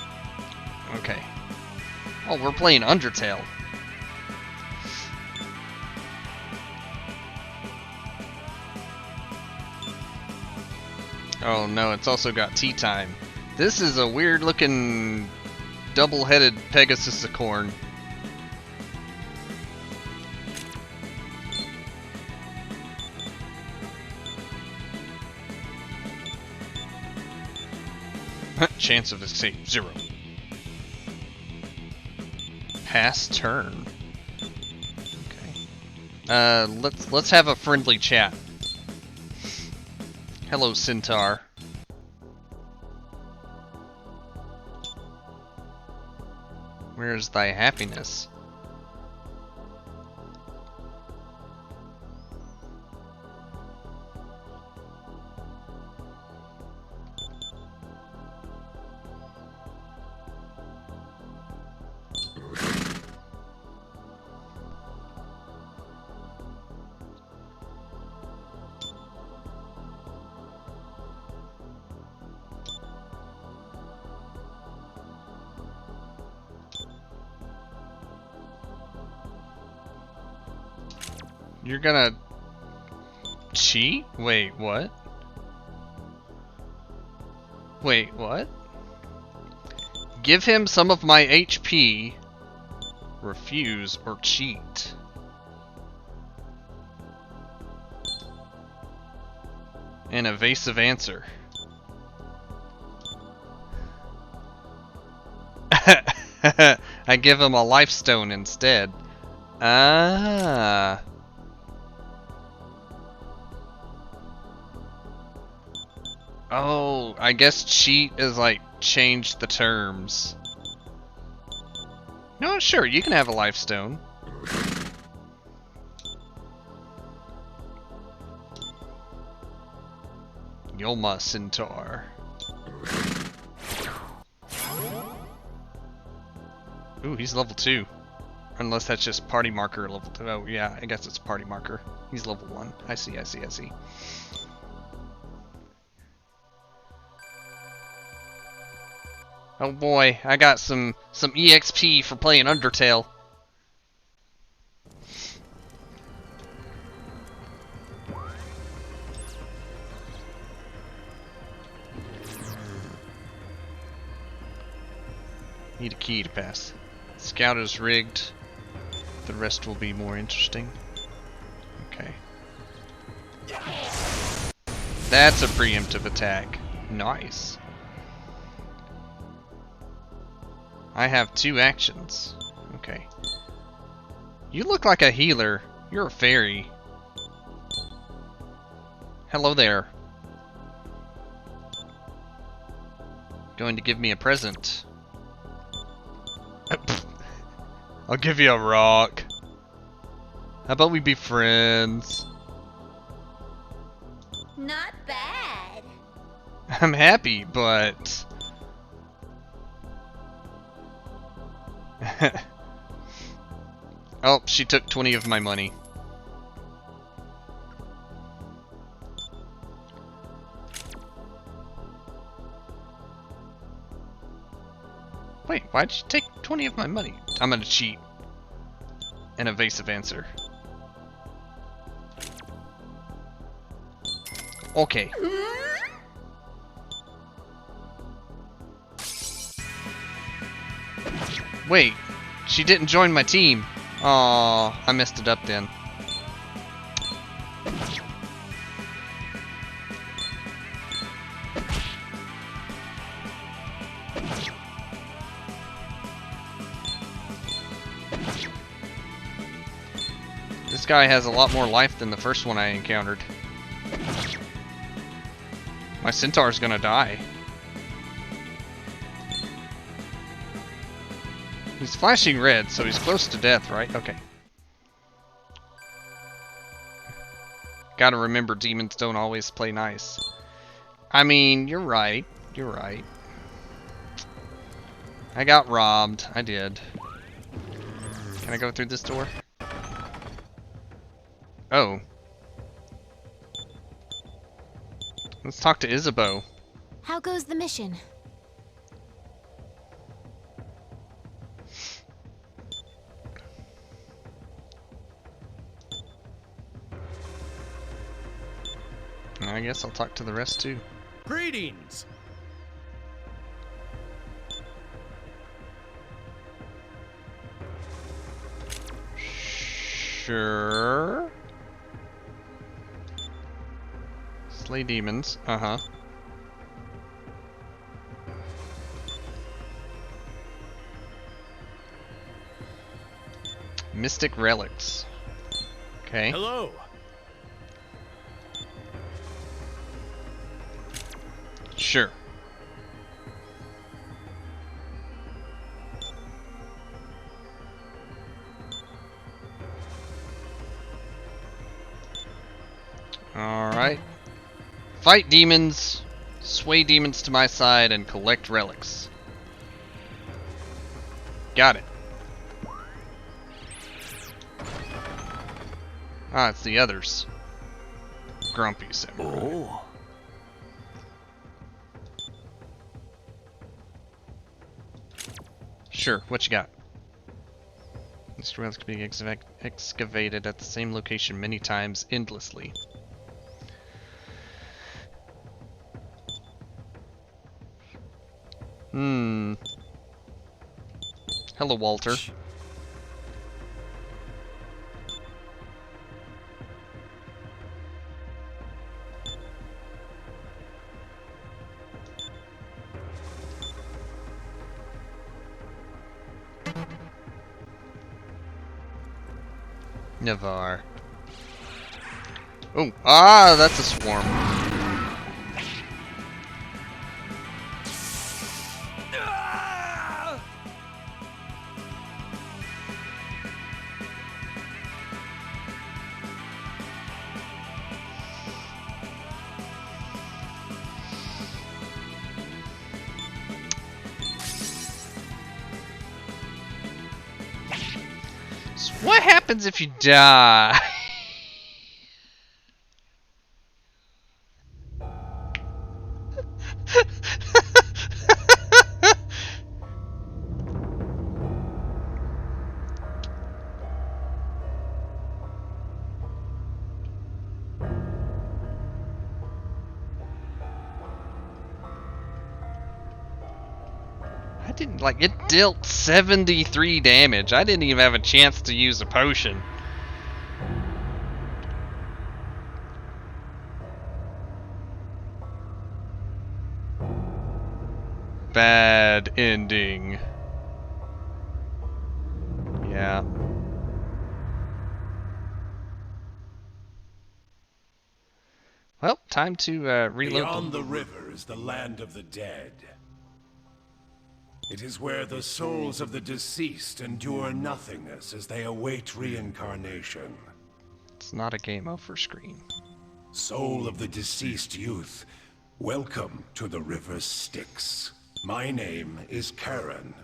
Okay. Oh, we're playing Undertale. Oh no, it's also got tea time. This is a weird looking double-headed Pegasicorn. Chance of escape 0. Pass turn. Okay. Let's have a friendly chat. Hello, Centaur. Where's thy happiness? You're gonna cheat? Wait, what? Wait, what? Give him some of my HP, refuse, or cheat. An evasive answer. I give him a life stone instead. Ah. Oh, I guess cheat is like change the terms. No, sure, you can have a life stone. Yoma Centaur. Ooh, he's level 2. Unless that's just party marker level 2. Oh, yeah, I guess it's party marker. He's level 1. I see. Oh boy, I got some EXP for playing Undertale. Need a key to pass. Scout is rigged. The rest will be more interesting. Okay. That's a preemptive attack. Nice. I have 2 actions. Okay. You look like a healer. You're a fairy. Hello there. going to give me a present. I'll give you a rock. How about we be friends? Not bad. I'm happy, but... Oh, she took 20 of my money. Wait, why'd she take 20 of my money? I'm gonna cheat. An evasive answer. Okay. Wait, she didn't join my team. Aw, I messed it up then. This guy has a lot more life than the first one I encountered. My centaur's gonna die. He's flashing red, so he's close to death, right? Okay. Gotta remember, demons don't always play nice. I mean, you're right. You're right. I got robbed. I did. Can I go through this door? Oh. Let's talk to Isabeau. How goes the mission? I guess I'll talk to the rest too. Greetings! Sure. Slay demons. Uh-huh. Mystic relics. Okay. Hello. Sure. Alright. Fight demons, sway demons to my side, and collect relics. Got it. Ah, it's the others. Grumpy samurai. Oh. Sure, what you got? These relics can be excavated at the same location many times, endlessly. Hello, Walter. Navarre. Oh, that's a swarm. So what happens if you die? I didn't, like, it dealt 73 damage. I didn't even have a chance to use a potion. Bad ending. Yeah. Well, time to reload. Beyond the river is the land of the dead. It is where the souls of the deceased endure nothingness as they await reincarnation. It's not a game over screen. Soul of the deceased youth, welcome to the River Styx. My name is Karen.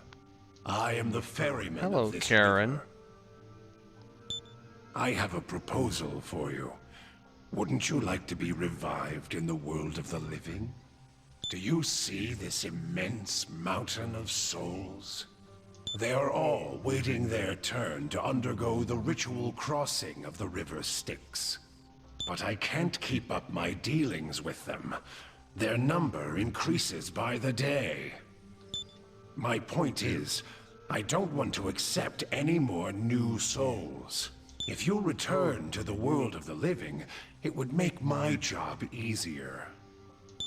I am the ferryman Hello, of this Karen. river. I have a proposal for you. Wouldn't you like to be revived in the world of the living? Do you see this immense mountain of souls? They are all waiting their turn to undergo the ritual crossing of the River Styx. But I can't keep up my dealings with them. Their number increases by the day. My point is, I don't want to accept any more new souls. If you return to the world of the living, it would make my job easier.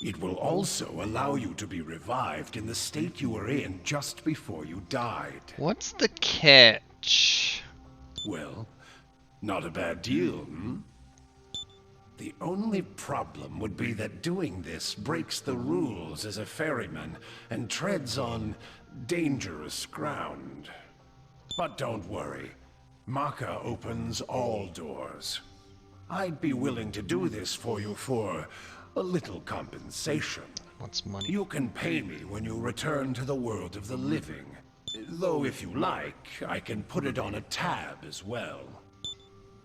It will also allow you to be revived in the state you were in just before you died. What's the catch? Well, not a bad deal, hmm? The only problem would be that doing this breaks the rules as a ferryman and treads on dangerous ground. But don't worry, Maka opens all doors. I'd be willing to do this for you for a little compensation. What's money? You can pay me when you return to the world of the living. Though if you like, I can put it on a tab as well.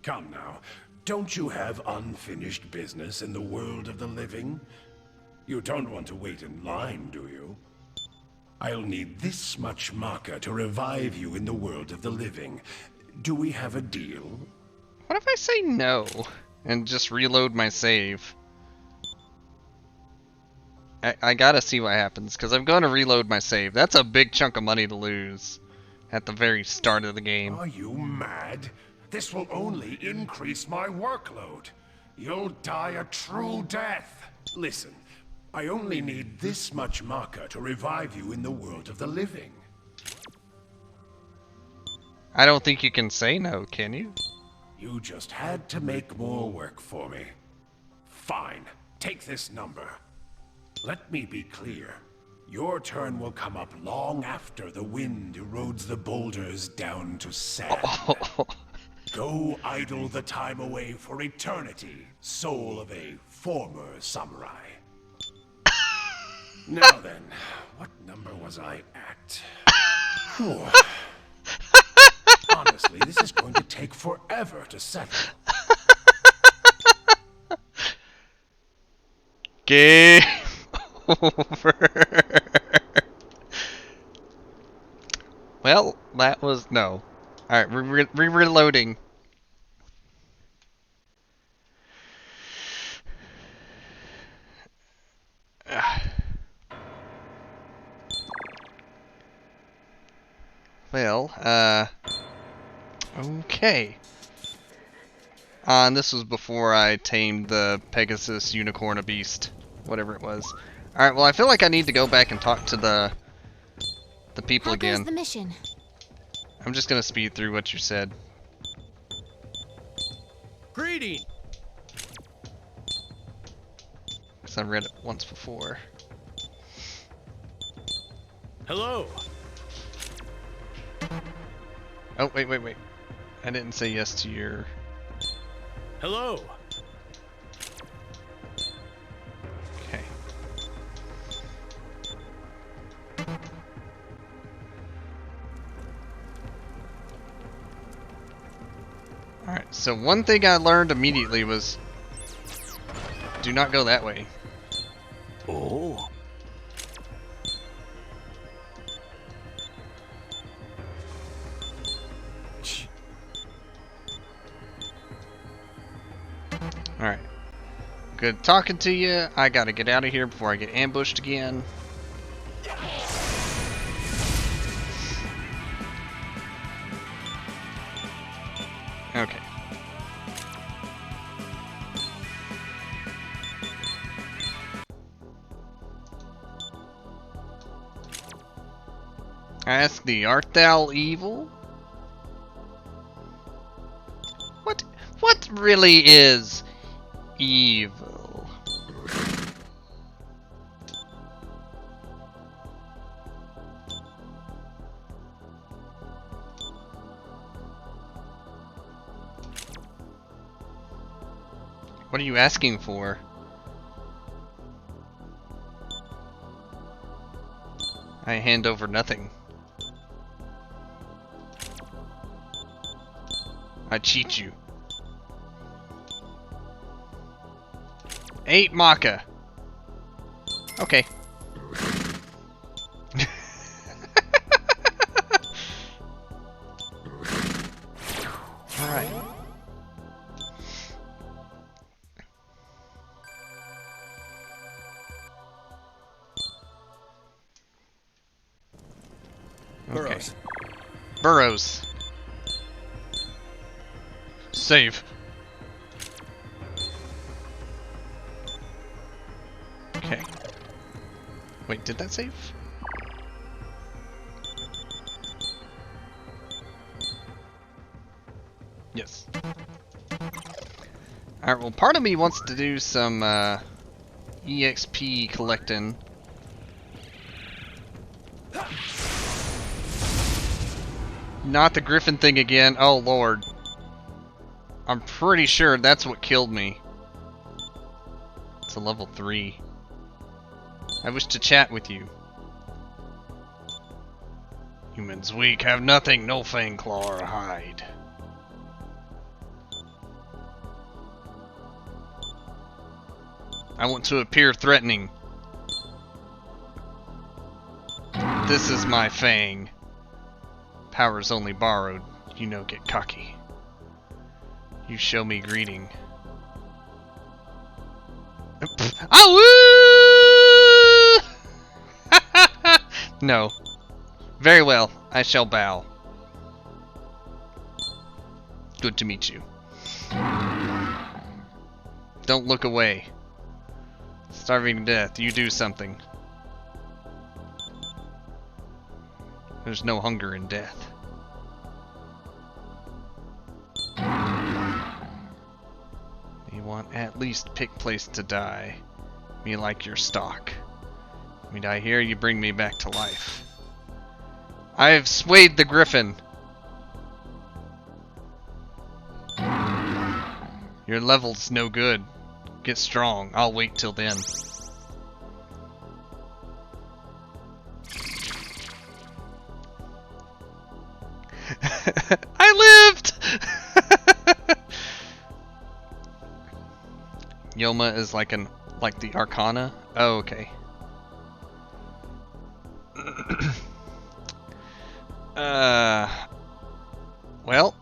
Come now, don't you have unfinished business in the world of the living? You don't want to wait in line, do you? I'll need this much Maka to revive you in the world of the living. Do we have a deal? What if I say no and just reload my save? I gotta see what happens, because I'm going to reload my save. That's a big chunk of money to lose at the very start of the game. Are you mad? This will only increase my workload. You'll die a true death. Listen, I only need this much Maka to revive you in the world of the living. I don't think you can say no, can you? You just had to make more work for me. Fine, take this number. Let me be clear. Your turn will come up long after the wind erodes the boulders down to sand. Go idle the time away for eternity, soul of a former samurai. Now then, what number was I at? Whew. Honestly, this is going to take forever to settle. Game over. Well, that was no. Alright, reloading. Well, okay. And this was before I tamed the Pegasus Unicorn Beast, whatever it was. Alright, well I feel like I need to go back and talk to the people again. How goes the mission? I'm just gonna speed through what you said. Greeting! Because I read it once before. Hello! Oh, wait. I didn't say yes to your... Hello! Okay. Alright, so one thing I learned immediately was... do not go that way. Oh. Alright. Good talking to you. I gotta get out of here before I get ambushed again. Okay. Ask thee, art thou evil? What really is evil? What are you asking for? I hand over nothing. I cheat you. 8 Maka. Okay. Alright. Burrows. Burrows. Save. Okay. Wait, did that save? Yes. Alright, well, part of me wants to do some EXP collecting. Not the Griffin thing again. Oh, Lord. I'm pretty sure that's what killed me. It's a level 3. I wish to chat with you. Humans weak, have nothing, no fang, claw, or hide. I want to appear threatening. This is my fang. Powers only borrowed, you know, get cocky. You show me greeting. Oh, woo! No. Very well, I shall bow. Good to meet you. Don't look away. Starving to death, you do something. There's no hunger in death. You want at least pick place to die. Me like your stock. Me die here, you bring me back to life. I have swayed the Griffin. Your level's no good. Get strong. I'll wait till then. I lived! Yoma is like the Arcana? Oh, okay. Well.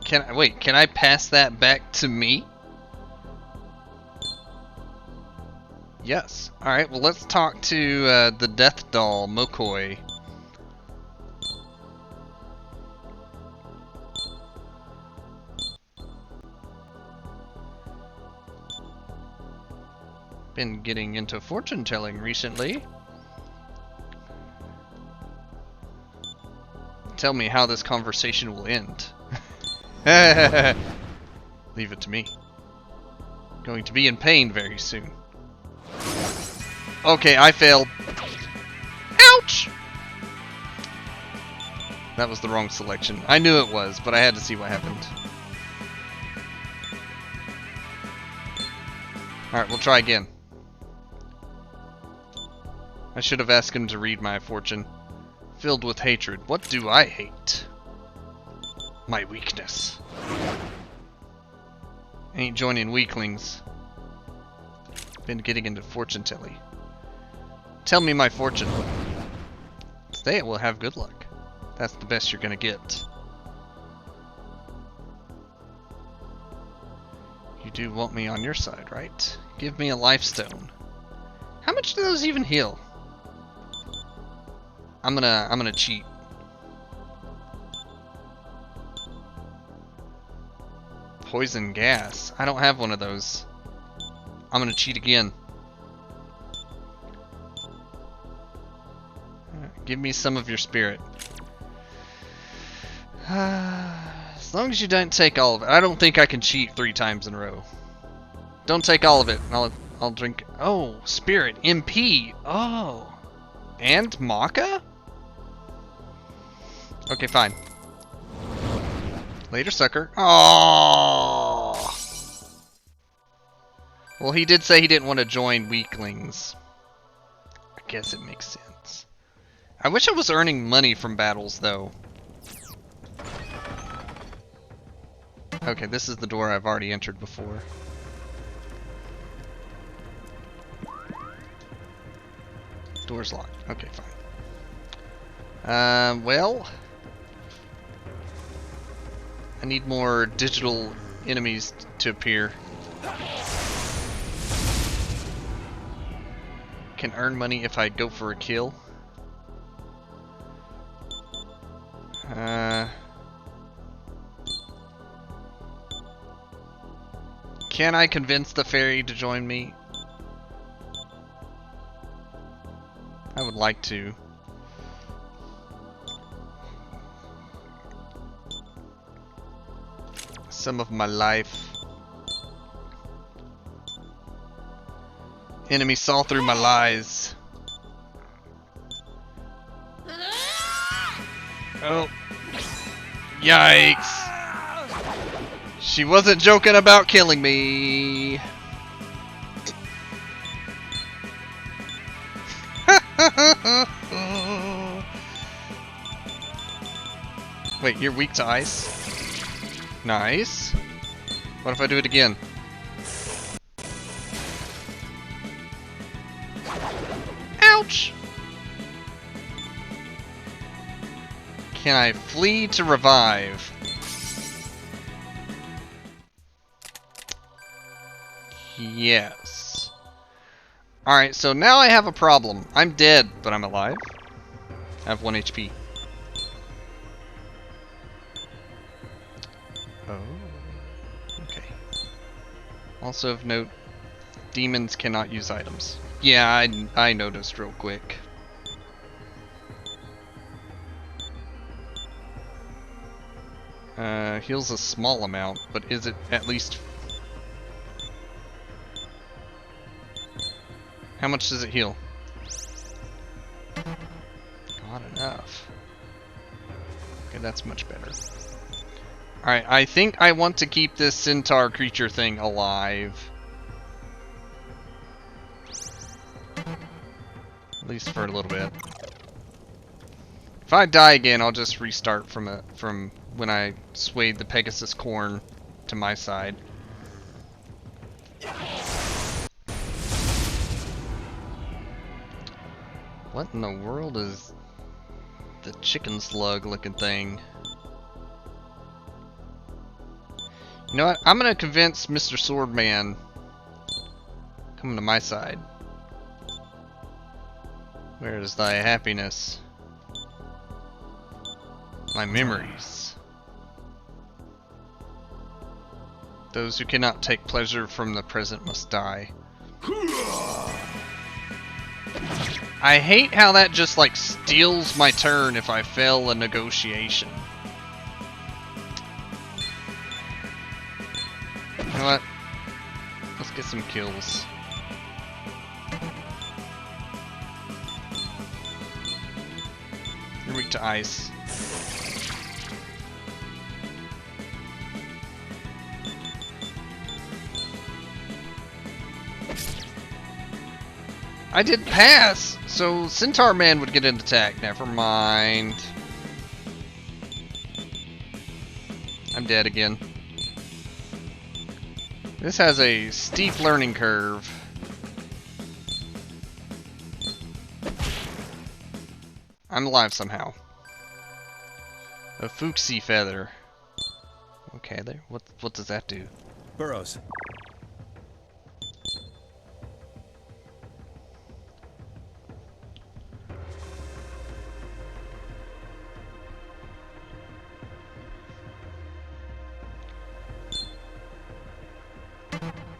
Can I pass that back to me? Yes. Alright, well let's talk to the Death Doll, Mokoi. Been getting into fortune telling recently. Tell me how this conversation will end. Leave it to me. Going to be in pain very soon. Okay, I failed. Ouch! That was the wrong selection. I knew it was, but I had to see what happened. Alright, we'll try again. I should have asked him to read my fortune. Filled with hatred. What do I hate? My weakness. Ain't joining weaklings. Been getting into fortune telling. Tell me my fortune. Today it will have good luck. That's the best you're gonna get. You do want me on your side, right? Give me a life stone. How much do those even heal? I'm gonna cheat. Poison gas. I don't have one of those. I'm gonna cheat again. Give me some of your spirit. As long as you don't take all of it. I don't think I can cheat 3 times in a row. Don't take all of it. I'll drink. Oh, spirit. MP. Oh. And Maka? Okay, fine. Later, sucker. Oh. Well, he did say he didn't want to join weaklings. I guess it makes sense. I wish I was earning money from battles, though. Okay, this is the door I've already entered before. Door's locked. Okay, fine. Well... I need more digital enemies to appear. Can earn money if I go for a kill. Can I convince the fairy to join me? I would like to. Some of my life. Enemy saw through my lies. Oh. Yikes. She wasn't joking about killing me. Wait, you're weak to ice? Nice. What if I do it again? Ouch! Can I flee to revive? Yes. Alright, so now I have a problem. I'm dead, but I'm alive. I have 1 HP. Oh. Okay. Also of note, demons cannot use items. Yeah, I noticed real quick. Heals a small amount, but is it at least... How much does it heal? Not enough. Okay, that's much better. Alright, I think I want to keep this centaur creature thing alive. At least for a little bit. If I die again, I'll just restart from when I swayed the Pegasus corn to my side. What in the world is the chicken slug looking thing? You know what? I'm gonna convince Mr. Swordman coming to my side. Where is thy happiness? My memories. Those who cannot take pleasure from the present must die. I hate how that just like steals my turn if I fail a negotiation. You know what? Let's get some kills. You're weak to ice. I did pass, so Centaur Man would get an attack. Never mind. I'm dead again. This has a steep learning curve. I'm alive somehow. A Fuxi feather. Okay, there. What does that do? Burrows.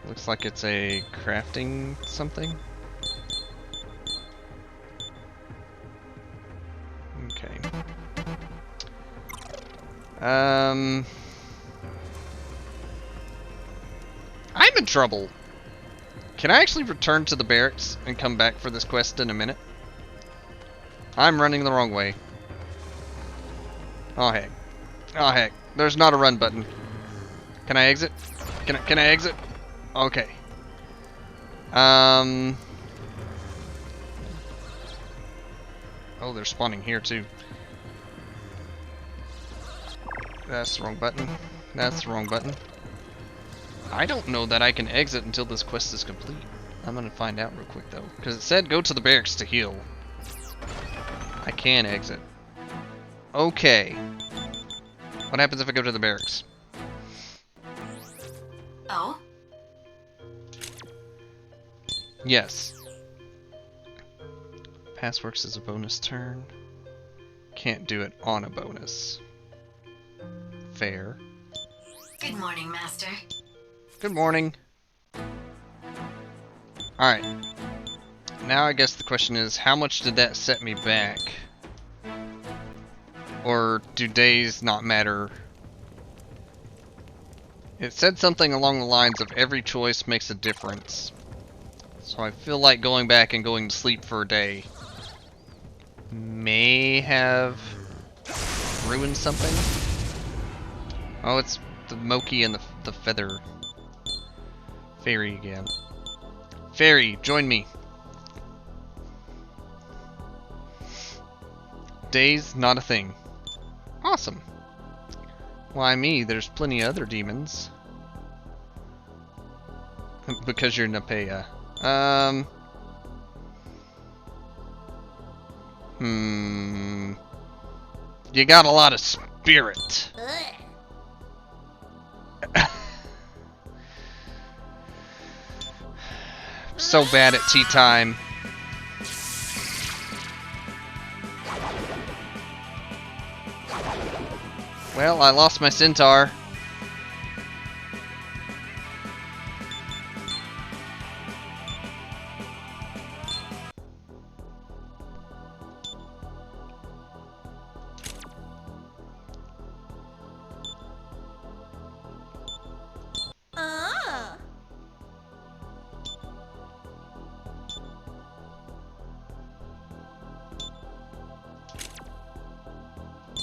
Looks like it's a crafting something. Okay. I'm in trouble. Can I actually return to the barracks and come back for this quest in a minute? I'm running the wrong way. Oh heck. Oh heck. there's not a run button. Can I exit? Can I exit? Okay. Oh, they're spawning here too. That's the wrong button. That's the wrong button. I don't know that I can exit until this quest is complete. I'm gonna find out real quick though, because it said go to the barracks to heal. I can exit. Okay. What happens if I go to the barracks? Oh? Yes. Pass works as a bonus turn. Can't do it on a bonus. Fair. Good morning, Master. Good morning. Alright. Now I guess the question is, how much did that set me back? Or do days not matter? It said something along the lines of every choice makes a difference. So I feel like going back and going to sleep for a day may have ruined something. Oh, it's the Moki and the feather fairy again. Fairy, join me. Days, not a thing. Awesome. Why me? There's plenty of other demons. Because you're Napea. You got a lot of spirit. So bad at tea time. Well, I lost my centaur.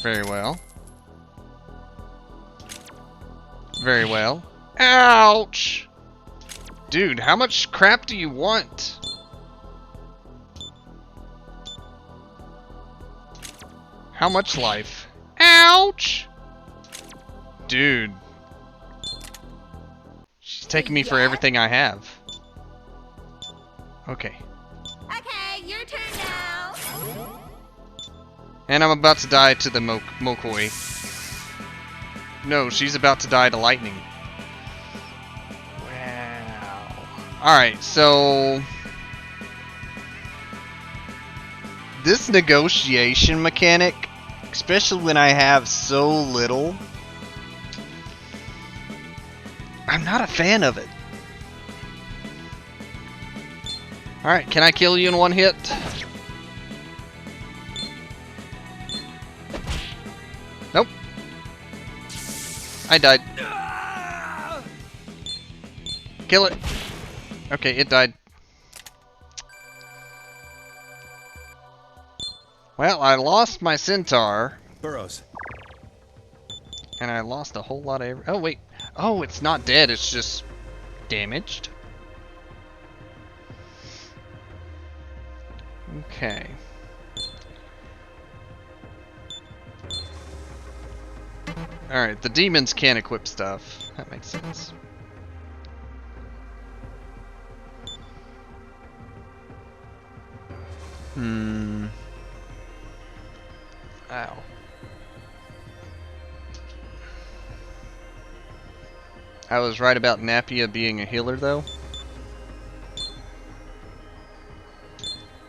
Very well. Very well. Ouch! Dude, how much crap do you want? How much life? Ouch! Dude. She's taking me for everything I have. Okay. Okay, your turn now. And I'm about to die to the Mokoi. No, she's about to die to lightning. Wow. Alright, so... this negotiation mechanic, especially when I have so little, I'm not a fan of it. Alright, can I kill you in one hit? Nope. I died. Kill it. Okay, it died. Well, I lost my centaur. Burrows. And I lost a whole lot of... oh, wait. Oh, it's not dead. It's just damaged. Okay. Alright, the demons can't equip stuff. That makes sense. Ow. I was right about Napea being a healer, though.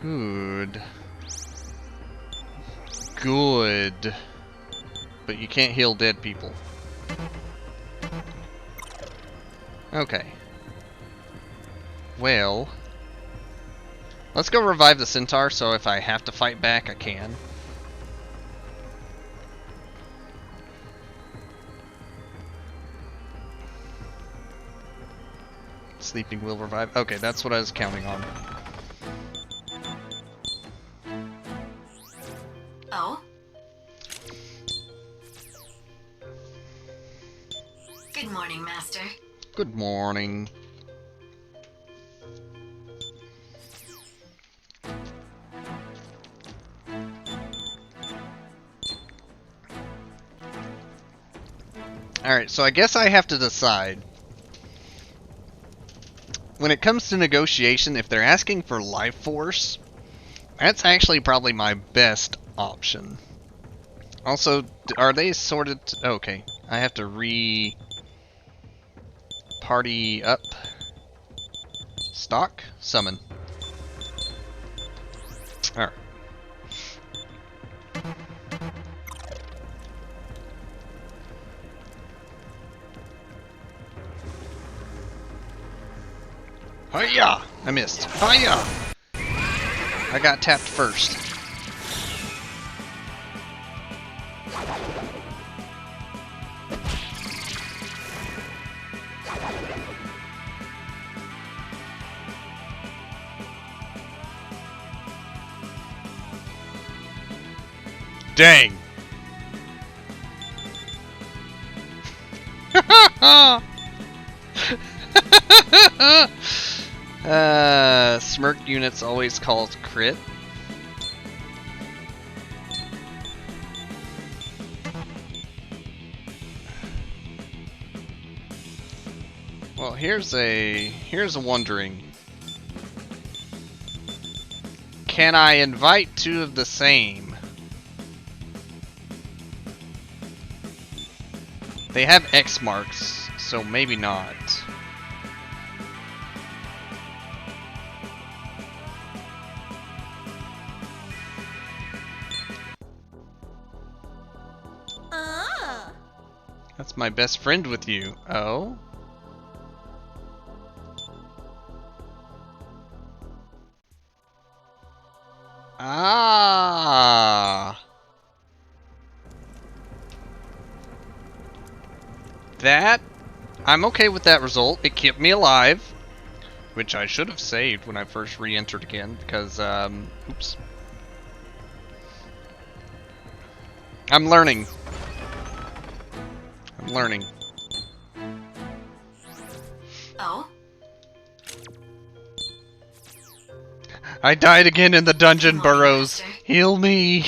Good. Good. But you can't heal dead people. Okay. Well... let's go revive the centaur, so if I have to fight back, I can. Sleeping will revive. Okay, that's what I was counting on. Oh? morning, Master. Good morning. Alright, so I guess I have to decide. When it comes to negotiation, if they're asking for life force, that's actually probably my best option. Also, are they sorted? Okay, I have to party up. Stock? Summon. Alright. Hiya! I missed. Hiya! I got tapped first. Dang! Smirk units always calls crit. Well, here's a wondering. Can I invite two of the same? They have X marks, so maybe not. That's my best friend with you. Oh? Ah. That, I'm okay with that result. It kept me alive, which I should have saved when I first re-entered again because, oops. I'm learning. I'm learning. Oh? I died again in the dungeon burrows. Heal me.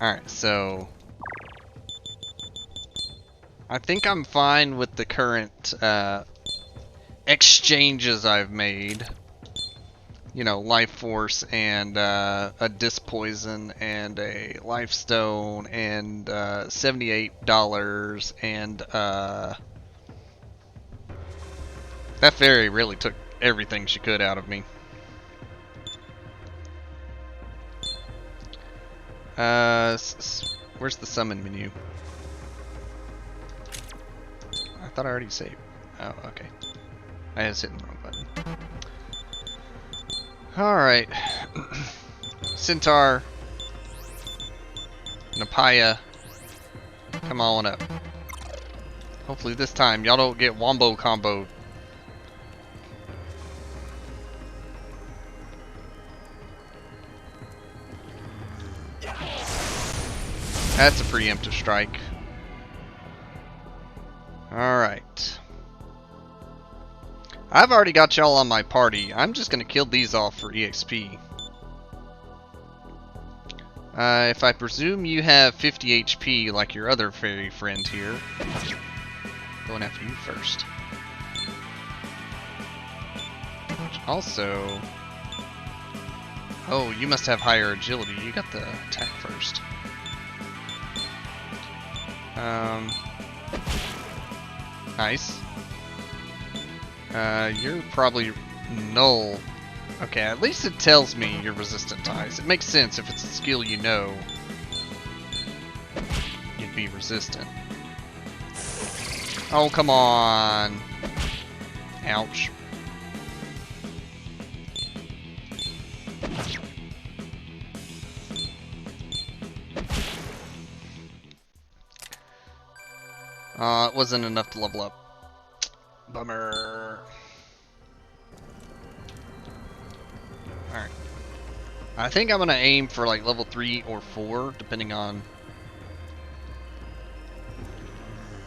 Alright, so I think I'm fine with the current exchanges I've made. You know, life force and a disc poison and a life stone and $78 and that fairy really took everything she could out of me. Where's the summon menu? I thought I already saved. Oh, okay. I was hitting the wrong button. Alright. Centaur. Napaya. Come on up. Hopefully this time y'all don't get wombo comboed. That's a preemptive strike. Alright. I've already got y'all on my party. I'm just gonna kill these off for EXP. If I presume you have 50 HP like your other fairy friend here. Going after you first. Which also... Oh, you must have higher agility. You got the attack first. Nice. You're probably null. Okay, at least it tells me you're resistant to ice. It makes sense if it's a skill you know. You'd be resistant. Oh, come on. Ouch. It wasn't enough to level up. Bummer. Alright. I think I'm gonna aim for like level 3 or 4, depending on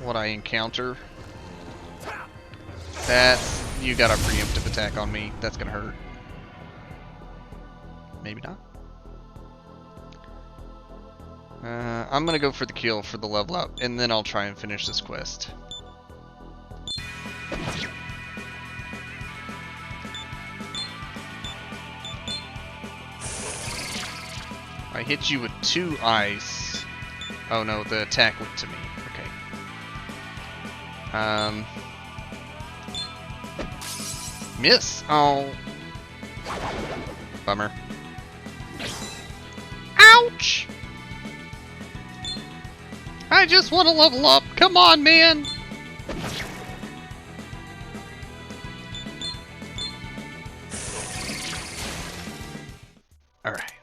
what I encounter. That, you got a preemptive attack on me. That's gonna hurt. Maybe not. I'm gonna go for the kill for the level up, and then I'll try and finish this quest. I hit you with 2 ice. Oh no, the attack went to me. Okay. Miss. Oh. Bummer. Ouch! I just want to level up. Come on, man. Alright.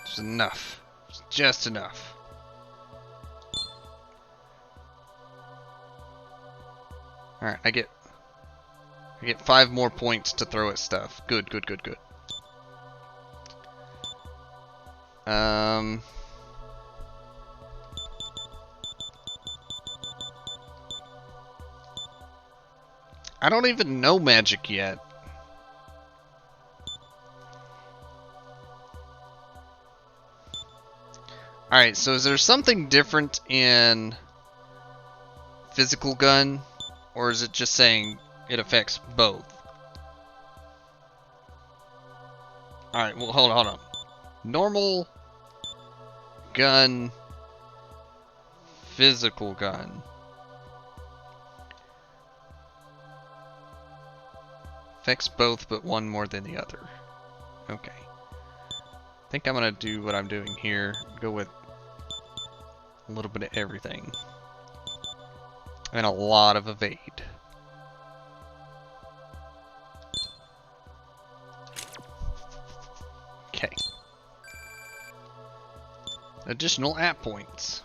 Just enough. Just enough. Alright, I get 5 more points to throw at stuff. Good, good, good, good. I don't even know magic yet. Alright, so is there something different in physical gun? Or is it just saying it affects both? Alright, well, hold on. Normal gun, physical gun. Affects both, but one more than the other. Okay. I think I'm gonna do what I'm doing here. Go with a little bit of everything. And a lot of evade. Okay. Additional app points.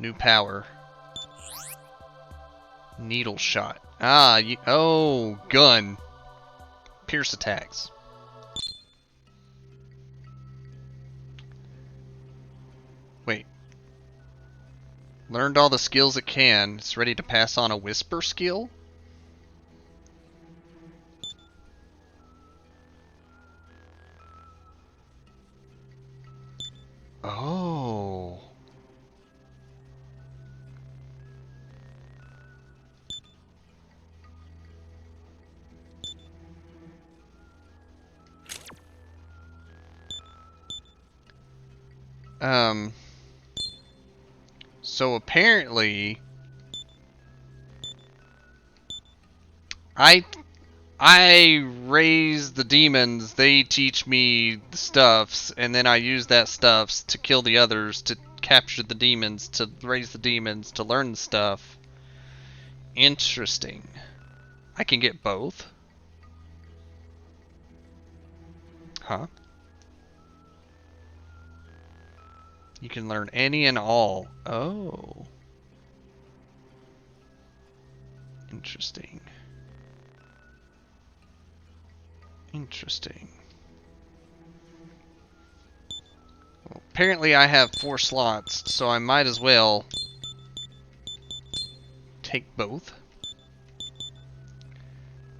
New power. Needle shot. Ah, oh, gun. Pierce attacks. Wait. Learned all the skills it can. It's ready to pass on a whisper skill? Oh. So apparently I raise the demons, they teach me the stuffs, and then I use that stuffs to kill the others, to capture the demons, to raise the demons, to learn the stuff. Interesting. I can get both? Huh? You can learn any and all. Oh. Interesting. Interesting. Well, apparently I have 4 slots, so I might as well take both.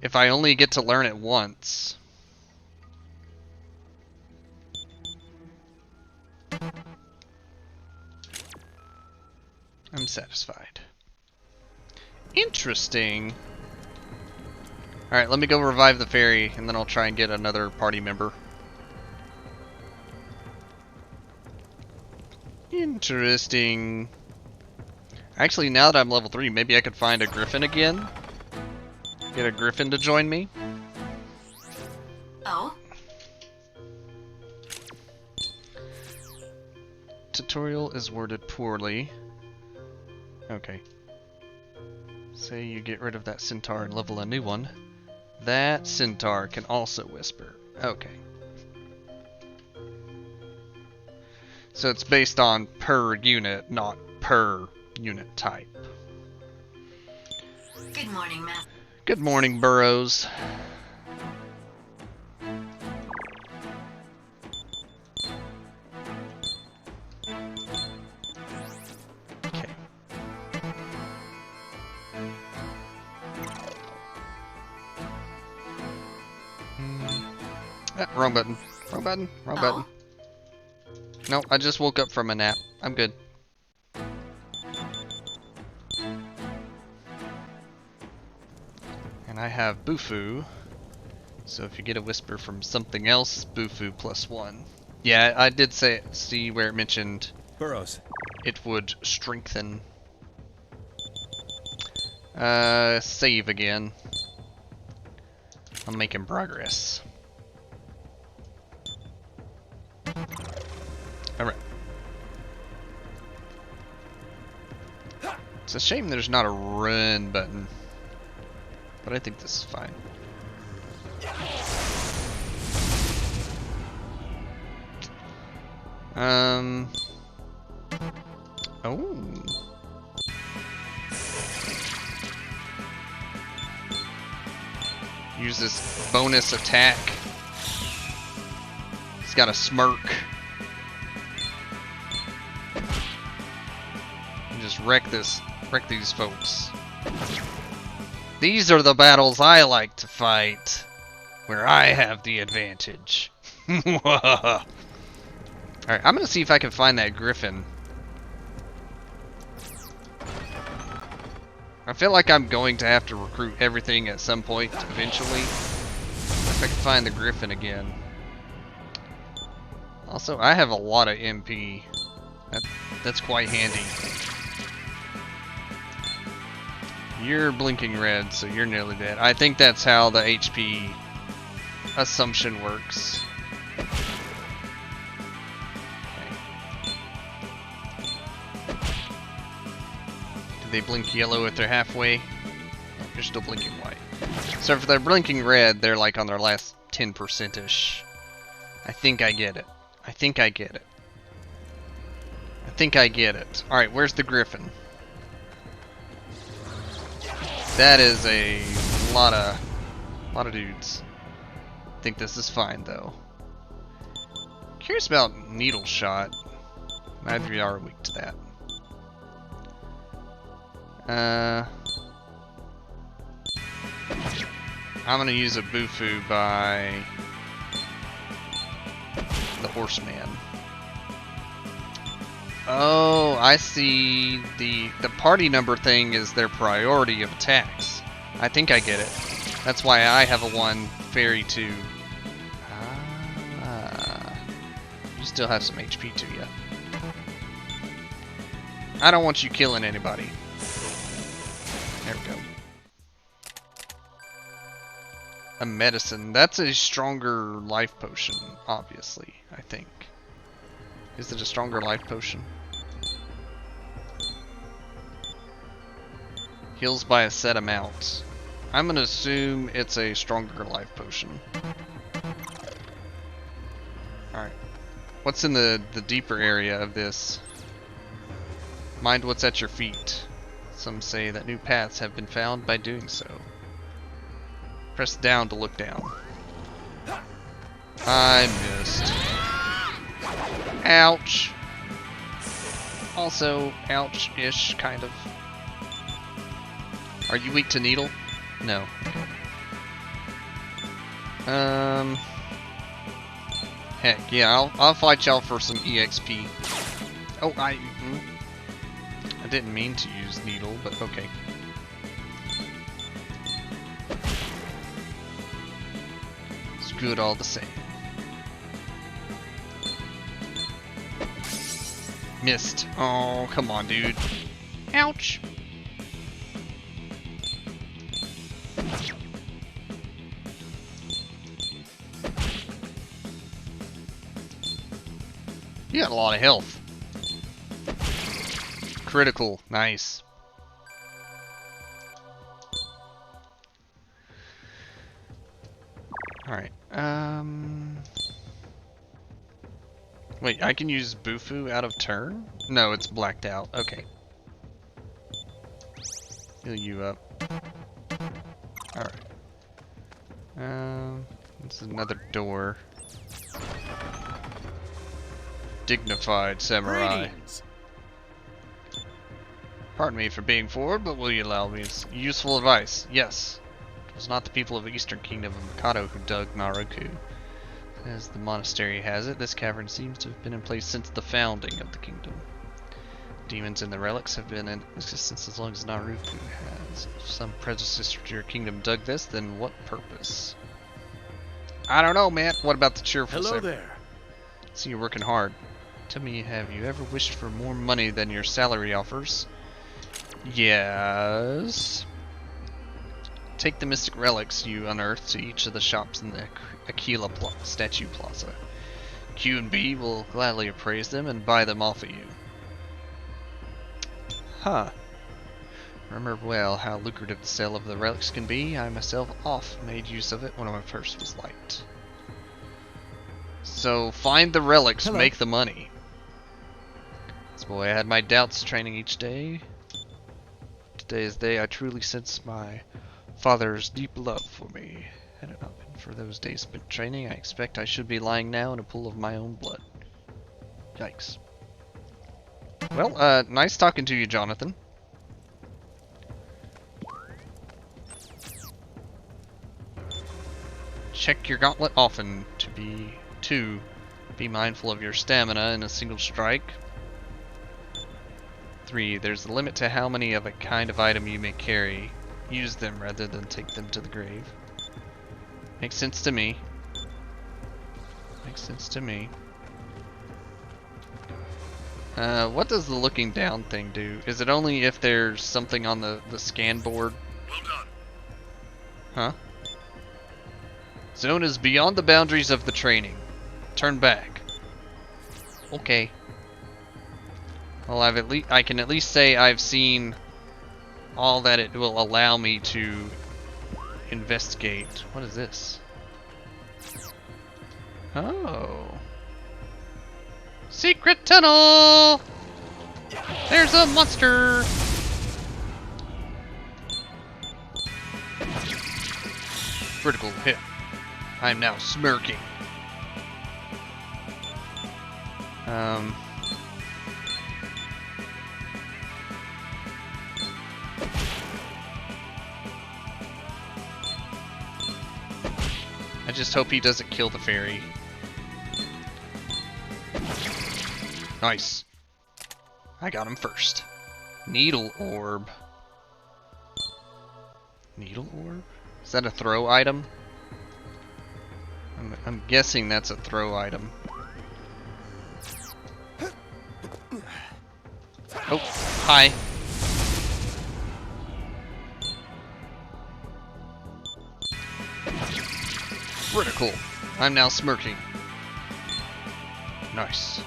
If I only get to learn it once. I'm satisfied. Interesting. Alright, let me go revive the fairy, and then I'll try and get another party member. Interesting. Actually, now that I'm level 3, maybe I could find a griffin again? Get a griffin to join me? Oh? Tutorial is worded poorly. Okay. Say you get rid of that centaur and level a new one. That centaur can also whisper. Okay. So it's based on per unit, not per unit type. Good morning, Matt. Good morning, Burrows. Okay. Ah, wrong button. Wrong button. Wrong button. No, I just woke up from a nap. I'm good. And I have Bufu. So if you get a whisper from something else, Bufu +1. Yeah, I did see where it mentioned Burrows. It would strengthen. Save again. I'm making progress. Alright. It's a shame there's not a run button. But I think this is fine. Oh. Use this bonus attack. He's got a smirk. And just wreck these folks. These are the battles I like to fight, where I have the advantage. Alright, I'm gonna see if I can find that griffin. I feel like I'm going to have to recruit everything at some point eventually. If I can find the griffin again. Also, I have a lot of MP. That's quite handy. You're blinking red, so you're nearly dead. I think that's how the HP assumption works. Do they blink yellow if they're halfway? Oh, they're still blinking white. So if they're blinking red, they're like on their last 10%-ish. I think I get it. I think I get it. I think I get it. Alright, where's the griffin? That is a lot of dudes. I think this is fine though. Curious about needle shot. Neither of you are weak to that. I'm gonna use a Bufu by the horseman. Oh, I see. The party number thing is their priority of attacks. I think I get it. That's why I have a 1, fairy 2. Ah. You still have some HP to you. I don't want you killing anybody. There we go. A medicine. That's a stronger life potion, obviously, I think. Is it a stronger life potion? Heals by a set amount. I'm gonna assume it's a stronger life potion. Alright. What's in the deeper area of this? Mind what's at your feet. Some say that new paths have been found by doing so. Press down to look down. I missed. Ouch. Also, ouch-ish, kind of. Are you weak to needle? No. Heck, yeah, I'll fight y'all for some EXP. Oh, I didn't mean to use needle, but okay. It's good all the same. Missed. Oh, come on, dude. Ouch. You got a lot of health. Critical. Nice. Alright. Wait, I can use Bufu out of turn? No, it's blacked out. Okay. Heal you up. Alright. This is another door. Dignified samurai. Greetings. Pardon me for being forward, but will you allow me useful advice? Yes. It was not the people of the Eastern Kingdom of Mikado who dug Maruku. As the monastery has it, this cavern seems to have been in place since the founding of the kingdom. Demons and the relics have been in existence as long as Naruku has. If some predecessor to your kingdom dug this, then what purpose? I don't know, man. What about the cheerful Hello side? there. See, you're working hard. Tell me, have you ever wished for more money than your salary offers? Yes. Take the mystic relics you unearthed to each of the shops in the Aquila Statue Plaza. Q and B will gladly appraise them and buy them off of you. Huh. Remember well how lucrative the sale of the relics can be. I myself oft made use of it when my purse was light. So find the relics, Hello. make the money. This boy, I had my doubts training each day. Today is the day I truly sense my father's deep love for me. Had it not been for those days spent training, I expect I should be lying now in a pool of my own blood. Yikes. Well, nice talking to you, Jonathan. Check your gauntlet often to be mindful of your stamina in a single strike. 3. There's a limit to how many of a kind of item you may carry. Use them rather than take them to the grave. Makes sense to me. Makes sense to me. What does the looking down thing do? Is it only if there's something on the scan board? Well done. Huh? Zone is beyond the boundaries of the training. Turn back. Okay. Well, I can at least say I've seen all that it will allow me to investigate. What is this? Oh. Secret tunnel! There's a monster! Critical hit. I'm now smirking. I just hope he doesn't kill the fairy. Nice. I got him first. Needle orb. Needle orb? Is that a throw item? I'm guessing that's a throw item. Oh, hi. Critical. I'm now smirking. Nice.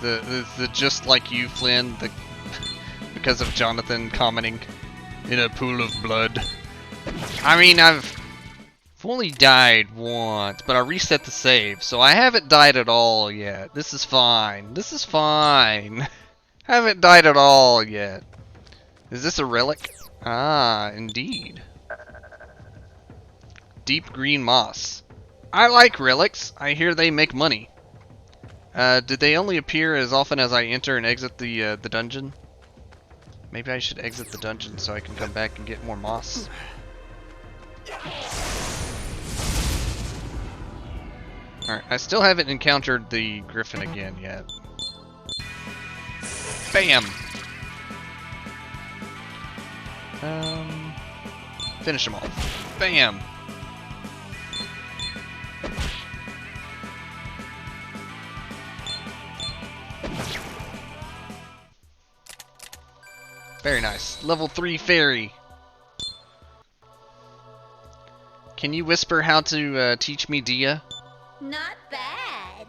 Is the just like you, Flynn, because of Jonathan commenting in a pool of blood? I mean, I've only died once, but I reset the save, so I haven't died at all yet. This is fine. This is fine. I haven't died at all yet. Is this a relic? Ah, indeed. Deep green moss. I like relics. I hear they make money. Did they only appear as often as I enter and exit the dungeon? Maybe I should exit the dungeon so I can come back and get more moss. Alright, I still haven't encountered the griffin again yet. Bam! Finish him off. Bam! Very nice. Level 3 fairy. Can you whisper how to teach me Dia? Not bad.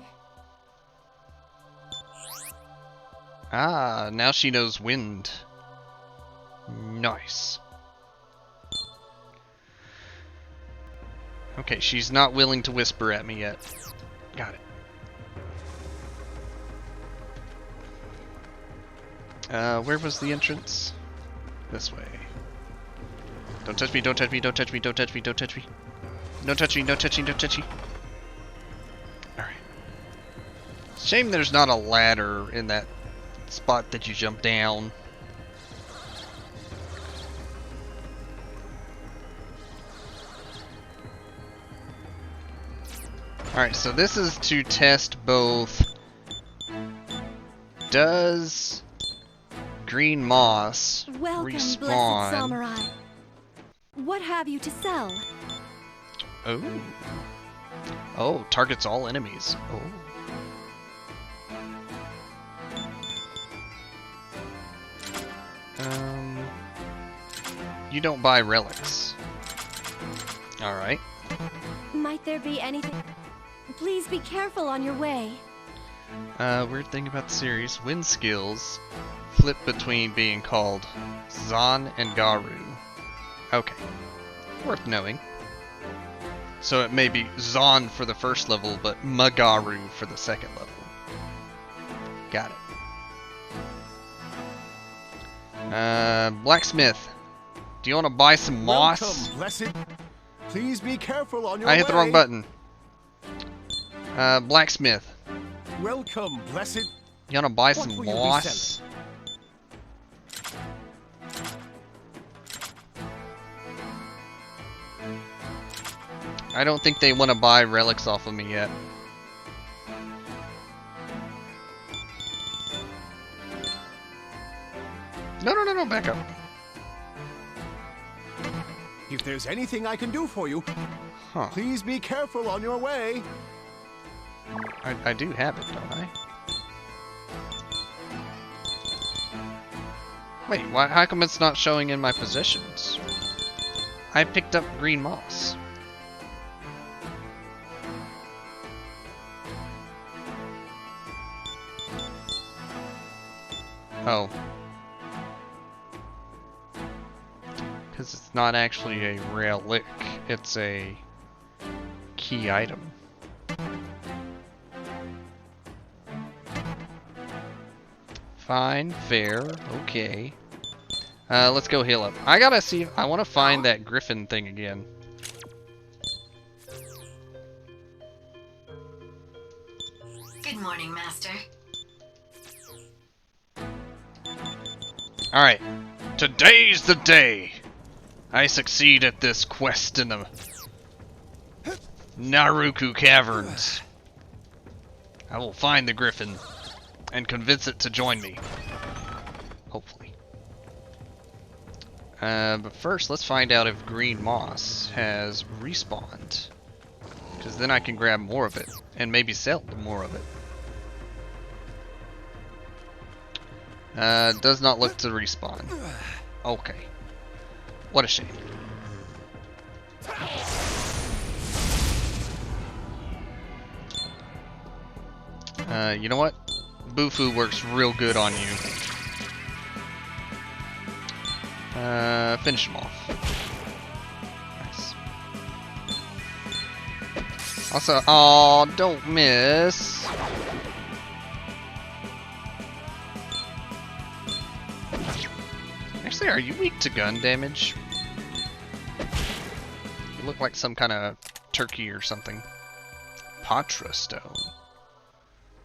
Ah, now she knows wind. Nice. Okay, she's not willing to whisper at me yet. Got it. Where was the entrance? This way. Don't touch me, don't touch me, don't touch me, don't touch me, don't touch me. No touching, no touching, no touching. Alright. Shame there's not a ladder in that spot that you jump down. Alright, so this is to test both. Does green moss Welcome, respawn? blessed samurai. What have you to sell? Oh. Oh, targets all enemies. Oh. You don't buy relics. Alright. Might there be anything? Please be careful on your way. Weird thing about the series, wind skills flip between being called Zan and Garu. Okay. Worth knowing. So it may be Zan for the first level, but Magaru for the second level. Got it. Blacksmith. Do you want to buy some moss? Welcome, blessed. Please be careful on your I hit the wrong way. button. Blacksmith. Welcome, blessed. You want to buy What some will you be moss? I don't think they want to buy relics off of me yet. No, back up. If there's anything I can do for you, Huh. please be careful on your way. I do have it, don't I? Wait, why? How come it's not showing in my possessions? I picked up green moss. Oh. Because it's not actually a relic, it's a key item. Fine, fair, okay. Let's go heal up. I gotta see, I want to find that griffin thing again. Good morning, Master. Alright, today's the day! I succeed at this quest in the Naruku Caverns. I will find the griffin and convince it to join me. Hopefully. But first, let's find out if green moss has respawned. Because then I can grab more of it, and maybe sell more of it. Does not look to respawn. Okay. What a shame. You know what? Bufu works real good on you. Finish him off. Nice. Also, oh, don't miss. Actually, are you weak to gun damage? You look like some kind of turkey or something. Patra stone.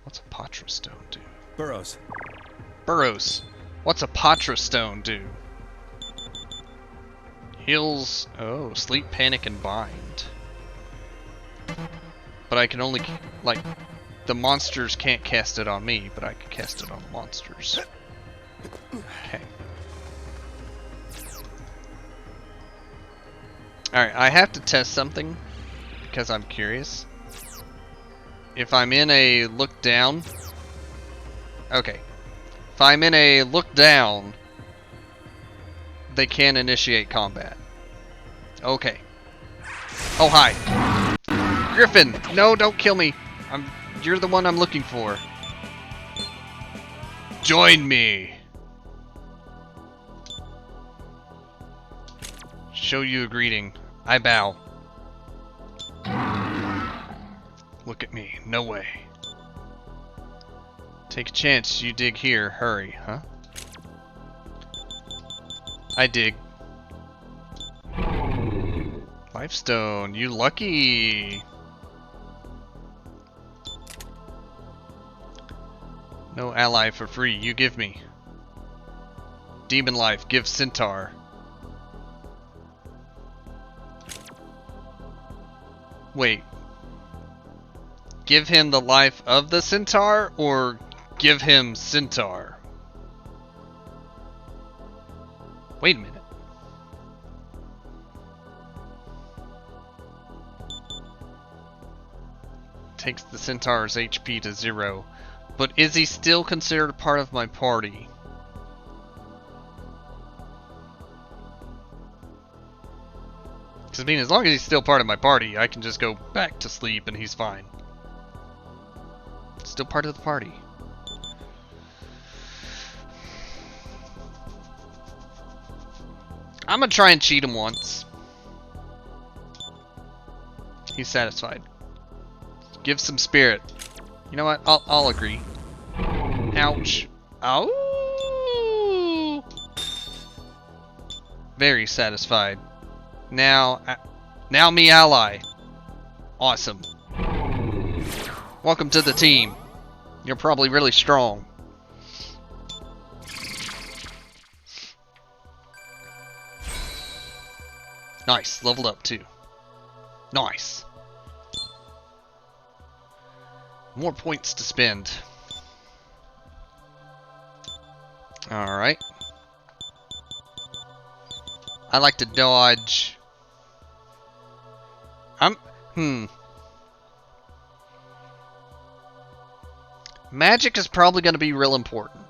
What's a Patra stone do? Burrows. Burrows. What's a Patra stone do? Heals. Oh, sleep, panic, and bind. But I can only, like, the monsters can't cast it on me, but I can cast it on the monsters. Okay. Alright, I have to test something because I'm curious. If I'm in a look down. Okay. If I'm in a look down, they can initiate combat. Okay. Oh, hi. Griffin! No, don't kill me. You're the one I'm looking for. Join me. Show you a greeting. I bow. Look at me. No way. Take a chance. You dig here. Hurry, huh? I dig. Lifestone, you lucky. No ally for free, you give me. Demon life, give Centaur. Wait. Give him the life of the Centaur, or give him Centaur? Wait a minute. Takes the Centaur's HP to 0. But is he still considered part of my party? Because I mean, as long as he's still part of my party, I can just go back to sleep and he's fine. Still part of the party. I'm gonna try and cheat him once. He's satisfied. Give some spirit. You know what? I'll agree. Ouch. Ow. Very satisfied. Now me ally. Awesome. Welcome to the team. You're probably really strong. Nice, leveled up too. Nice. More points to spend. Alright. I like to dodge. Magic is probably going to be real important.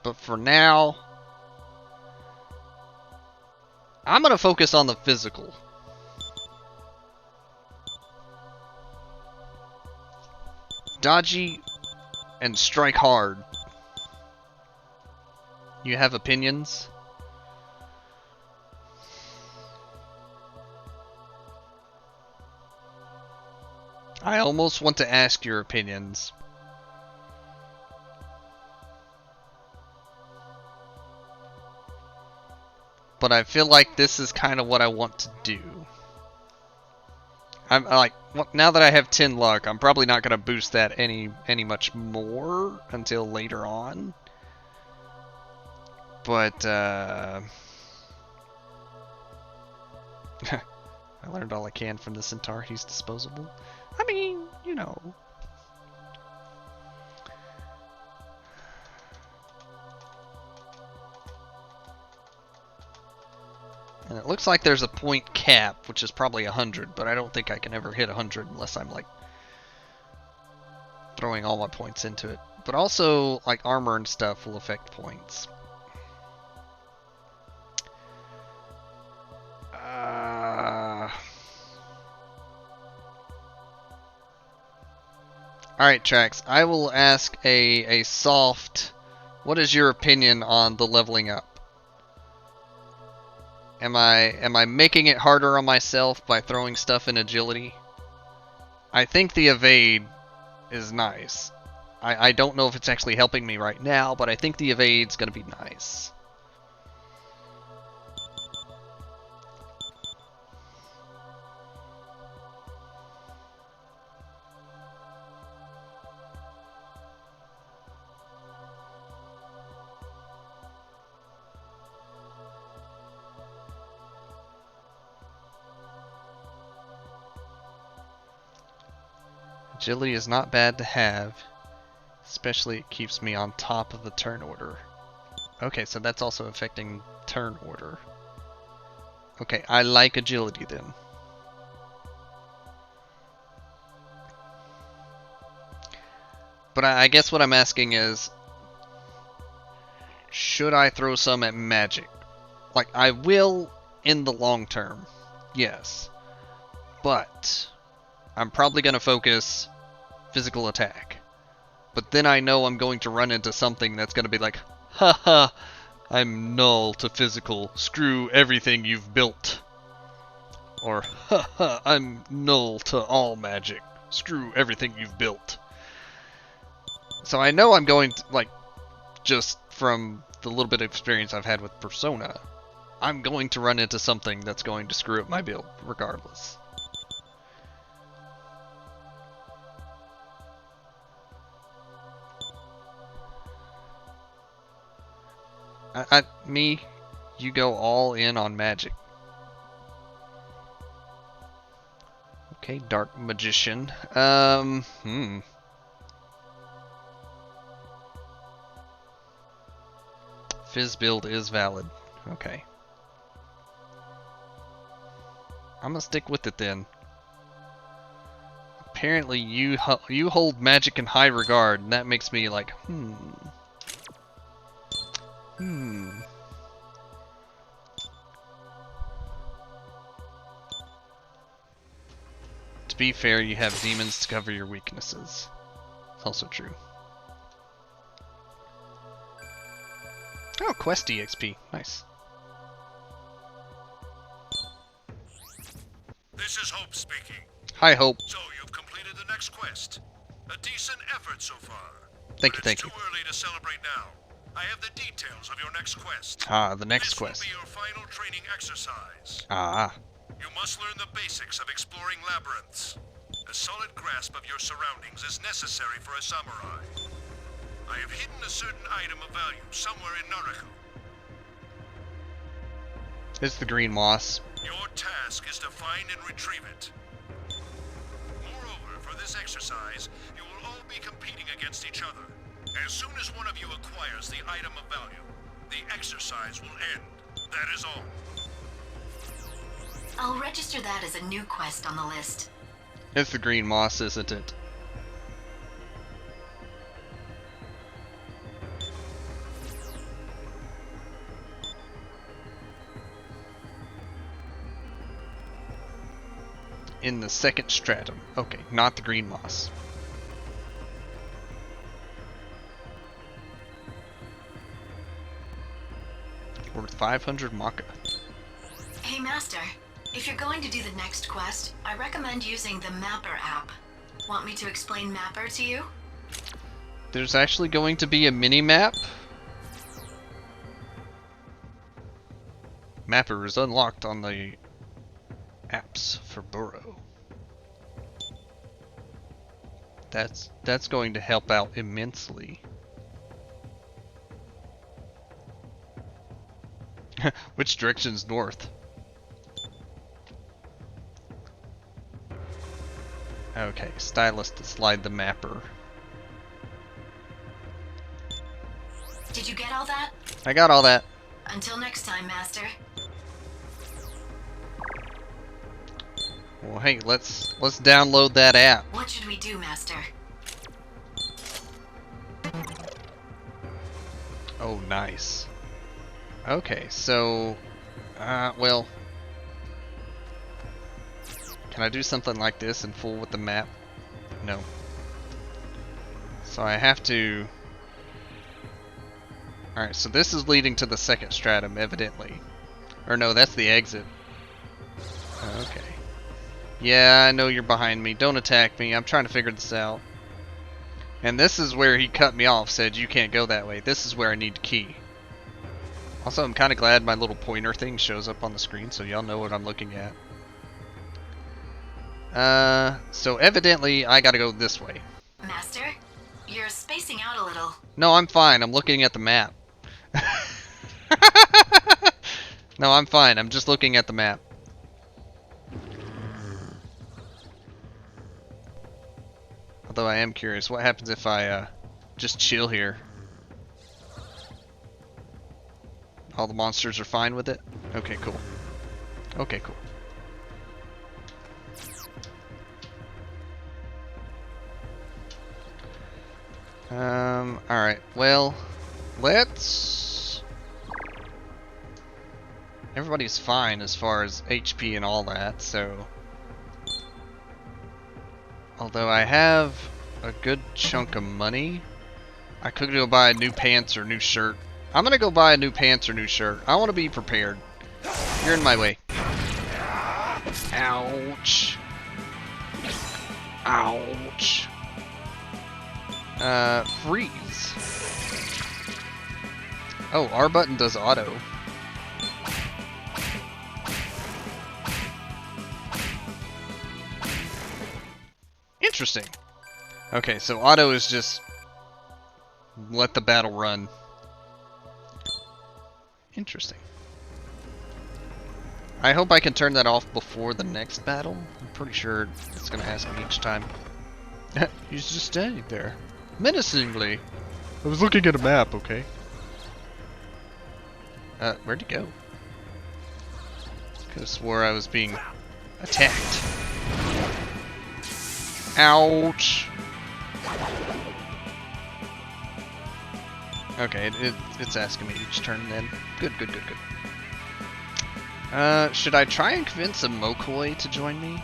But for now, I'm going to focus on the physical. Dodgy and strike hard. You have opinions? I almost want to ask your opinions. But I feel like this is kind of what I want to do. I'm like, well, now that I have 10 luck, I'm probably not going to boost that any much more until later on. But, I learned all I can from the Centaur. He's disposable. I mean, you know. And it looks like there's a point cap, which is probably 100, but I don't think I can ever hit 100 unless I'm like throwing all my points into it. But also, like, armor and stuff will affect points. Alright, Trax, I will ask a soft, what is your opinion on the leveling up? Am I making it harder on myself by throwing stuff in agility? I think the evade is nice. I don't know if it's actually helping me right now, but I think the evade's gonna be nice. Agility is not bad to have, especially it keeps me on top of the turn order. Okay, so that's also affecting turn order. Okay, I like agility then. But I guess what I'm asking is, should I throw some at magic? Like, I will in the long term, yes. But I'm probably going to focus physical attack. But then I know I'm going to run into something that's going to be like, haha, I'm null to physical, screw everything you've built. Or, haha, I'm null to all magic, screw everything you've built. So I know I'm going to, like, just from the little bit of experience I've had with Persona, I'm going to run into something that's going to screw up my build, regardless. You go all in on magic. Okay, Dark Magician. Fizz build is valid. Okay. I'm gonna stick with it then. Apparently you hold magic in high regard, and that makes me like, To be fair, you have demons to cover your weaknesses. It's also true. Oh, quest EXP. Nice. This is Hope speaking. Hi, Hope. So you've completed the next quest. A decent effort so far. Thank you. It's too early to celebrate now. I have the details of your next quest. Ah, the next quest. This will be your final training exercise. Ah. You must learn the basics of exploring labyrinths. A solid grasp of your surroundings is necessary for a samurai. I have hidden a certain item of value somewhere in Naraku. It's the green moss. Your task is to find and retrieve it. Moreover, for this exercise, you will all be competing against each other. As soon as one of you acquires the item of value, the exercise will end. That is all. I'll register that as a new quest on the list. It's the green moss, isn't it? In the second stratum. Okay, not the green moss. Worth 500 Maka. Hey, Master. If you're going to do the next quest, I recommend using the Mapper app. Want me to explain Mapper to you? There's actually going to be a mini-map? Mapper is unlocked on the apps for Burrow. That's going to help out immensely. Which direction's north? Okay, stylus to slide the mapper. Did you get all that? I got all that. Until next time, Master. Well, hey, let's download that app. What should we do, Master? Oh, nice. Okay, so, well, can I do something like this and fool with the map? No. So I have to. Alright, so this is leading to the second stratum, evidently. Or no, that's the exit. Okay. Yeah, I know you're behind me. Don't attack me. I'm trying to figure this out. And this is where he cut me off, said you can't go that way. This is where I need to key. Also, I'm kind of glad my little pointer thing shows up on the screen so y'all know what I'm looking at. So evidently I gotta go this way. Master, you're spacing out a little. No, I'm fine. I'm looking at the map. No, I'm fine. I'm just looking at the map. Although I am curious, what happens if I just chill here? All the monsters are fine with it? Okay, cool. Okay, cool. Alright, well, let's... Everybody's fine as far as HP and all that, so... Although I have a good chunk of money, I could go buy new pants or new shirt. I'm gonna go buy a new pants or new shirt. I want to be prepared. You're in my way. Ouch. Ouch. Freeze. Oh, R button does auto. Interesting. Okay, so auto is just let the battle run. Interesting. I hope I can turn that off before the next battle. I'm pretty sure it's gonna ask me each time. He's just standing there, menacingly. I was looking at a map, okay? Where'd he go? Could've swore I was being attacked. Ouch! Okay, it's asking me each turn then. Good. Should I try and convince a Mokoi to join me?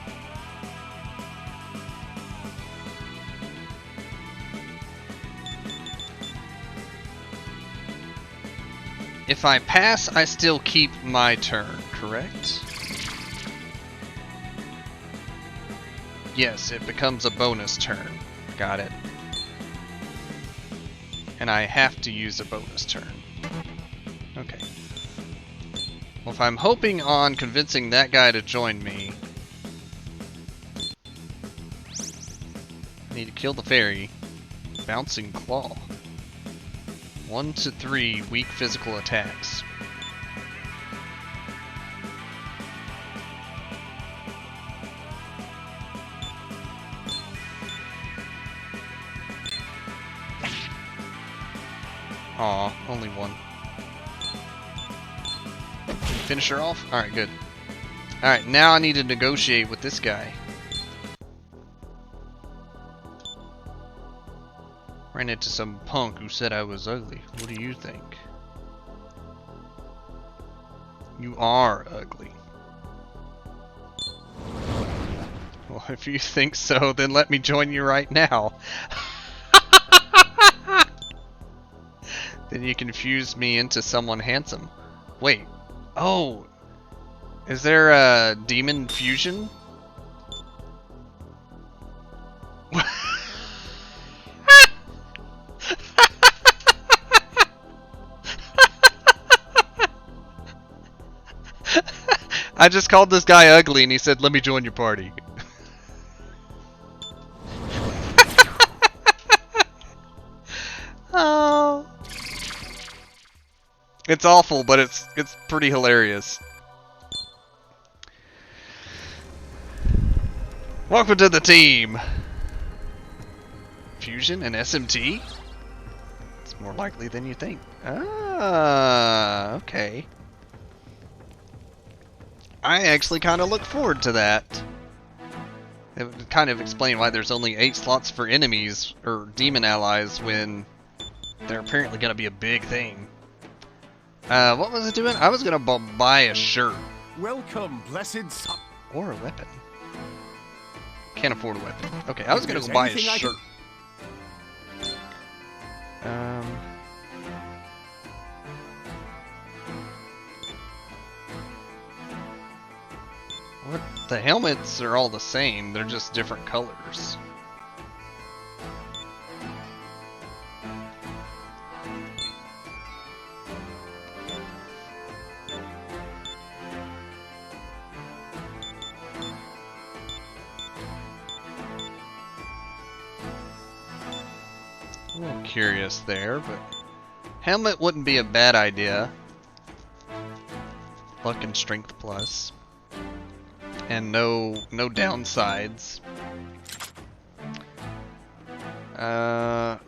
If I pass, I still keep my turn, correct? Yes, it becomes a bonus turn. Got it. And I have to use a bonus turn. Okay. Well, if I'm hoping on convincing that guy to join me, I need to kill the fairy. Bouncing Claw. 1 to 3 weak physical attacks. Aw, only one. Finish her off? Alright, good. Alright, now I need to negotiate with this guy. Ran into some punk who said I was ugly. What do you think? You are ugly. Well, if you think so, then let me join you right now. Then you confuse me into someone handsome. Wait. Oh. Is there a demon fusion? I just called this guy ugly and he said, let me join your party. Oh. It's awful, but it's pretty hilarious. Welcome to the team. Fusion and SMT? It's more likely than you think. Ah, okay. I actually kind of look forward to that. It would kind of explain why there's only 8 slots for enemies or demon allies when they're apparently going to be a big thing. What was it doing? I was going to buy a shirt. Welcome, blessed son. Or a weapon. Can't afford a weapon. Okay, I was going to go buy a shirt. What? The helmets are all the same, they're just different colors. A little curious there, but helmet wouldn't be a bad idea. Luck and strength plus. And no downsides.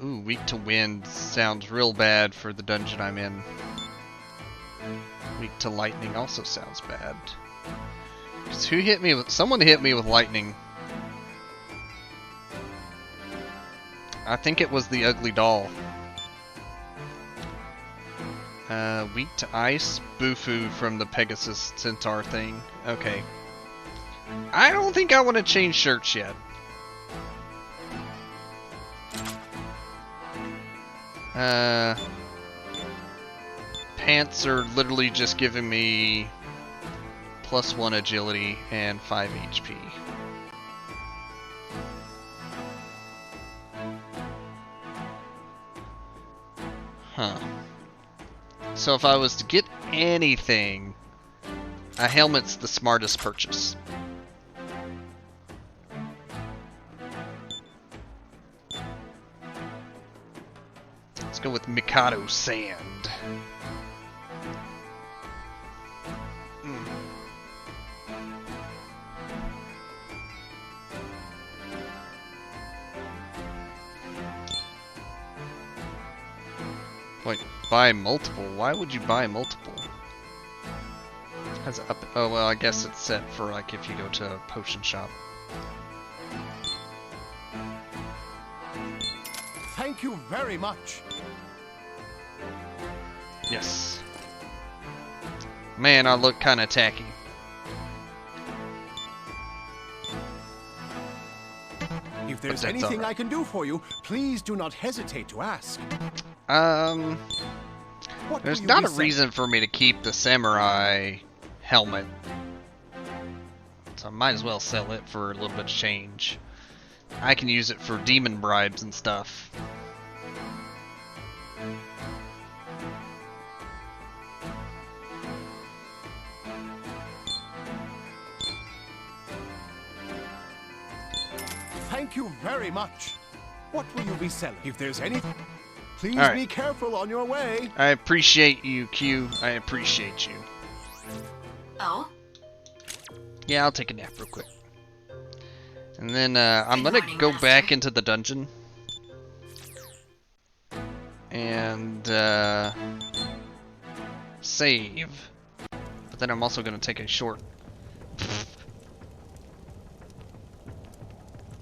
Ooh, weak to wind sounds real bad for the dungeon I'm in. Weak to lightning also sounds bad. 'Cause who hit me with? Someone hit me with lightning. I think it was the ugly doll. Weak to ice, Bufu from the Pegasus Centaur thing. Okay. I don't think I want to change shirts yet. Pants are literally just giving me +1 agility and 5 HP. Huh. So if I was to get anything, a helmet's the smartest purchase. Let's go with Mikado Sand. Wait, buy multiple? Why would you buy multiple? Has it up? Oh well, I guess it's set for like if you go to a potion shop. Thank you very much. Yes. Man, I look kind of tacky. If there's anything I can do for you, please do not hesitate to ask. What There's will you not be a reason for me to keep the samurai helmet. So I might as well sell it for a little bit of change. I can use it for demon bribes and stuff. Thank you very much. What will you be selling? If there's anything, please All right. be careful on your way. I appreciate you, Q. I appreciate you. Oh? Yeah, I'll take a nap real quick. And then I'm gonna go back into the dungeon. And save. But then I'm also gonna take a short.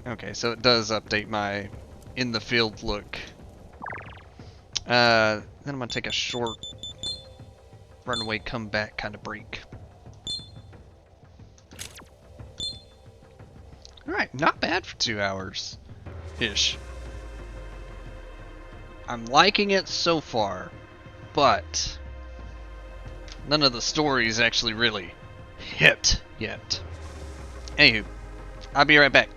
Okay, so it does update my in the field look. Then I'm gonna take a short runaway come back kind of break. Alright, not bad for 2 hours ish. I'm liking it so far, but none of the stories actually really hit yet. Anywho, I'll be right back.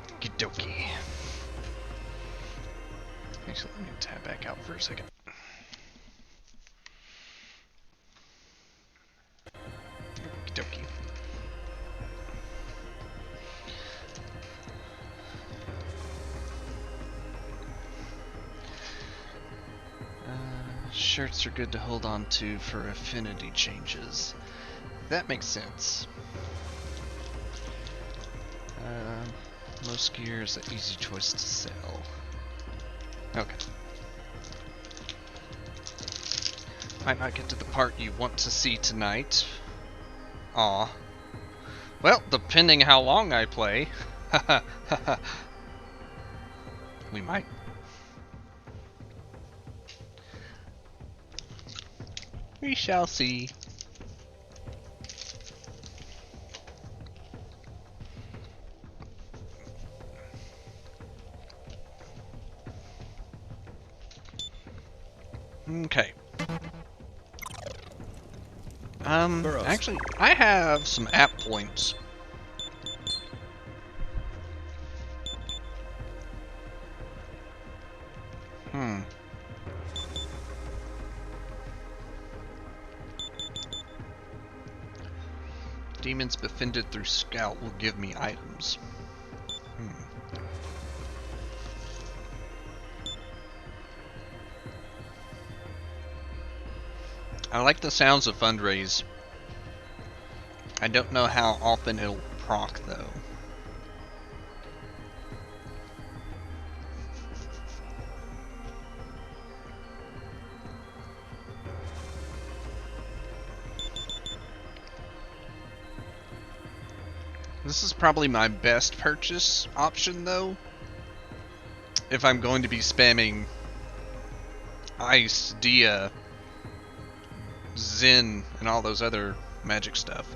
Okie dokie. Actually, let me tab back out for a second. Okie dokie. Shirts are good to hold on to for affinity changes. That makes sense. Most gear is an easy choice to sell. Okay. Might not get to the part you want to see tonight. Aw. Well, depending how long I play. We might. We shall see. Okay. Actually, I have some app points. Demons befriended through Scout will give me items. I like the sounds of Fundraise. I don't know how often it'll proc though. This is probably my best purchase option though, if I'm going to be spamming Ice, Dia, Zen, and all those other magic stuff.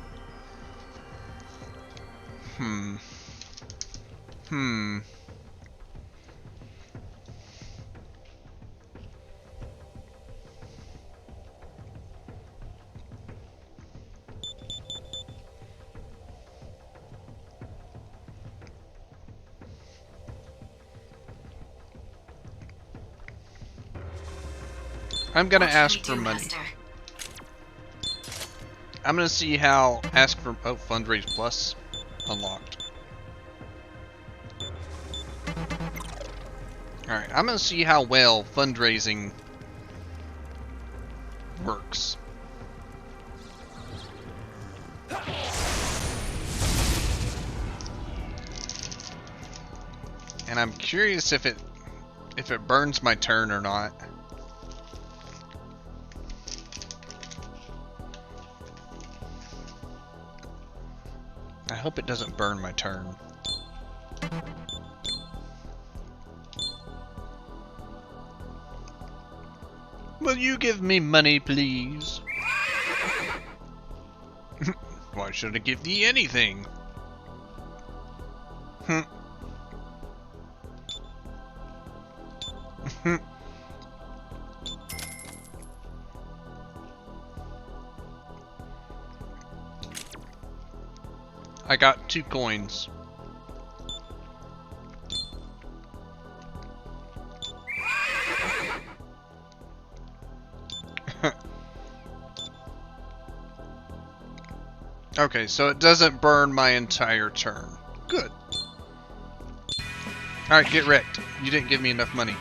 I'm gonna ask for money. I'm gonna see how ask for fundraise plus unlocked. Alright, I'm gonna see how well fundraising works. And I'm curious if it burns my turn or not. I hope it doesn't burn my turn. Will you give me money, please? Why should I give thee anything? I got 2 coins. Okay, so it doesn't burn my entire turn. Good. Alright, get wrecked. You didn't give me enough money.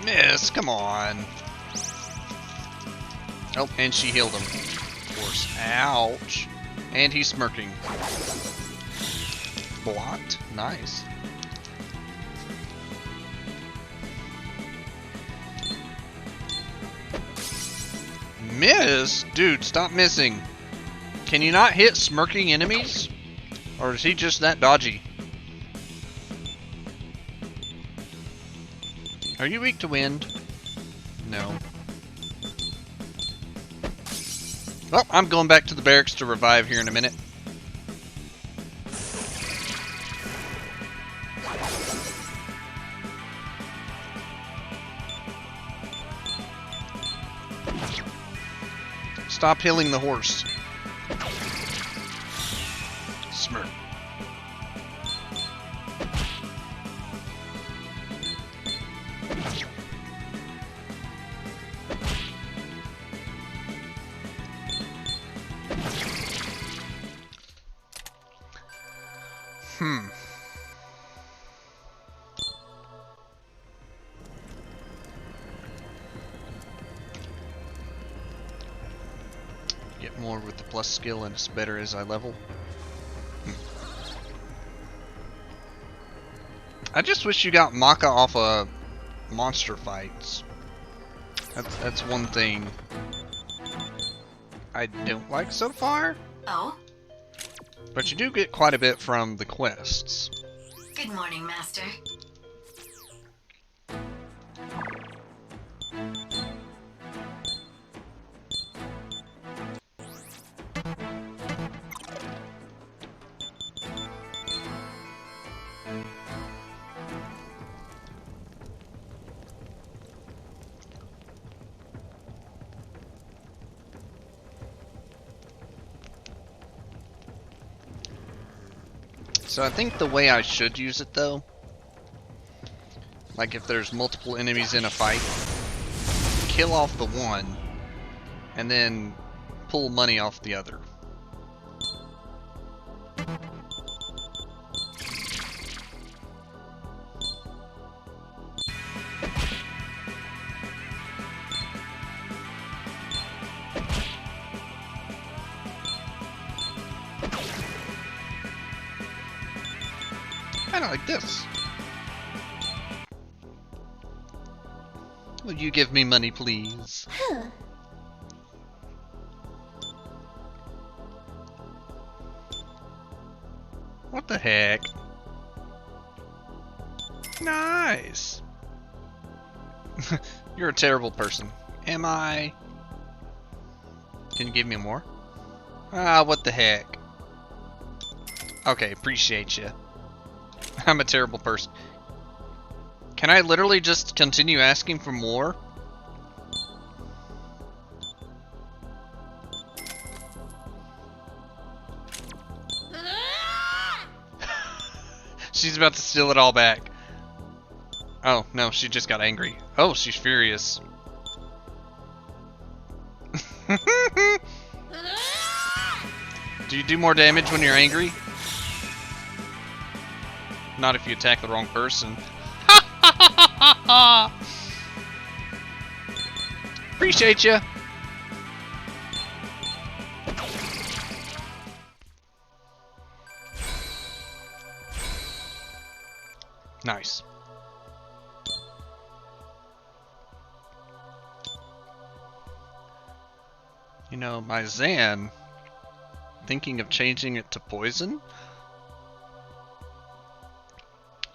Miss, come on. Oh, and she healed him. Of course. Ouch. And he's smirking. Blocked. Nice. Miss? Dude, stop missing. Can you not hit smirking enemies? Or is he just that dodgy? Are you weak to wind? No. Well, I'm going back to the barracks to revive here in a minute. Stop healing the horse. Smirk. Get more with the plus skill and it's better as I level. I just wish you got Maka off of monster fights. That's one thing I don't like so far. Oh? But you do get quite a bit from the quests. Good morning, Master. So I think the way I should use it though, like if there's multiple enemies in a fight, kill off the one and then pull money off the other. Kinda like this. Will you give me money, please? What the heck? Nice! You're a terrible person. Am I? Can you give me more? Ah, what the heck? Okay, appreciate you. I'm a terrible person. Can I literally just continue asking for more? She's about to steal it all back. Oh, no, she just got angry. Oh, she's furious. Do you do more damage when you're angry? Not if you attack the wrong person. Appreciate you. Nice. You know, my Zan, thinking of changing it to poison.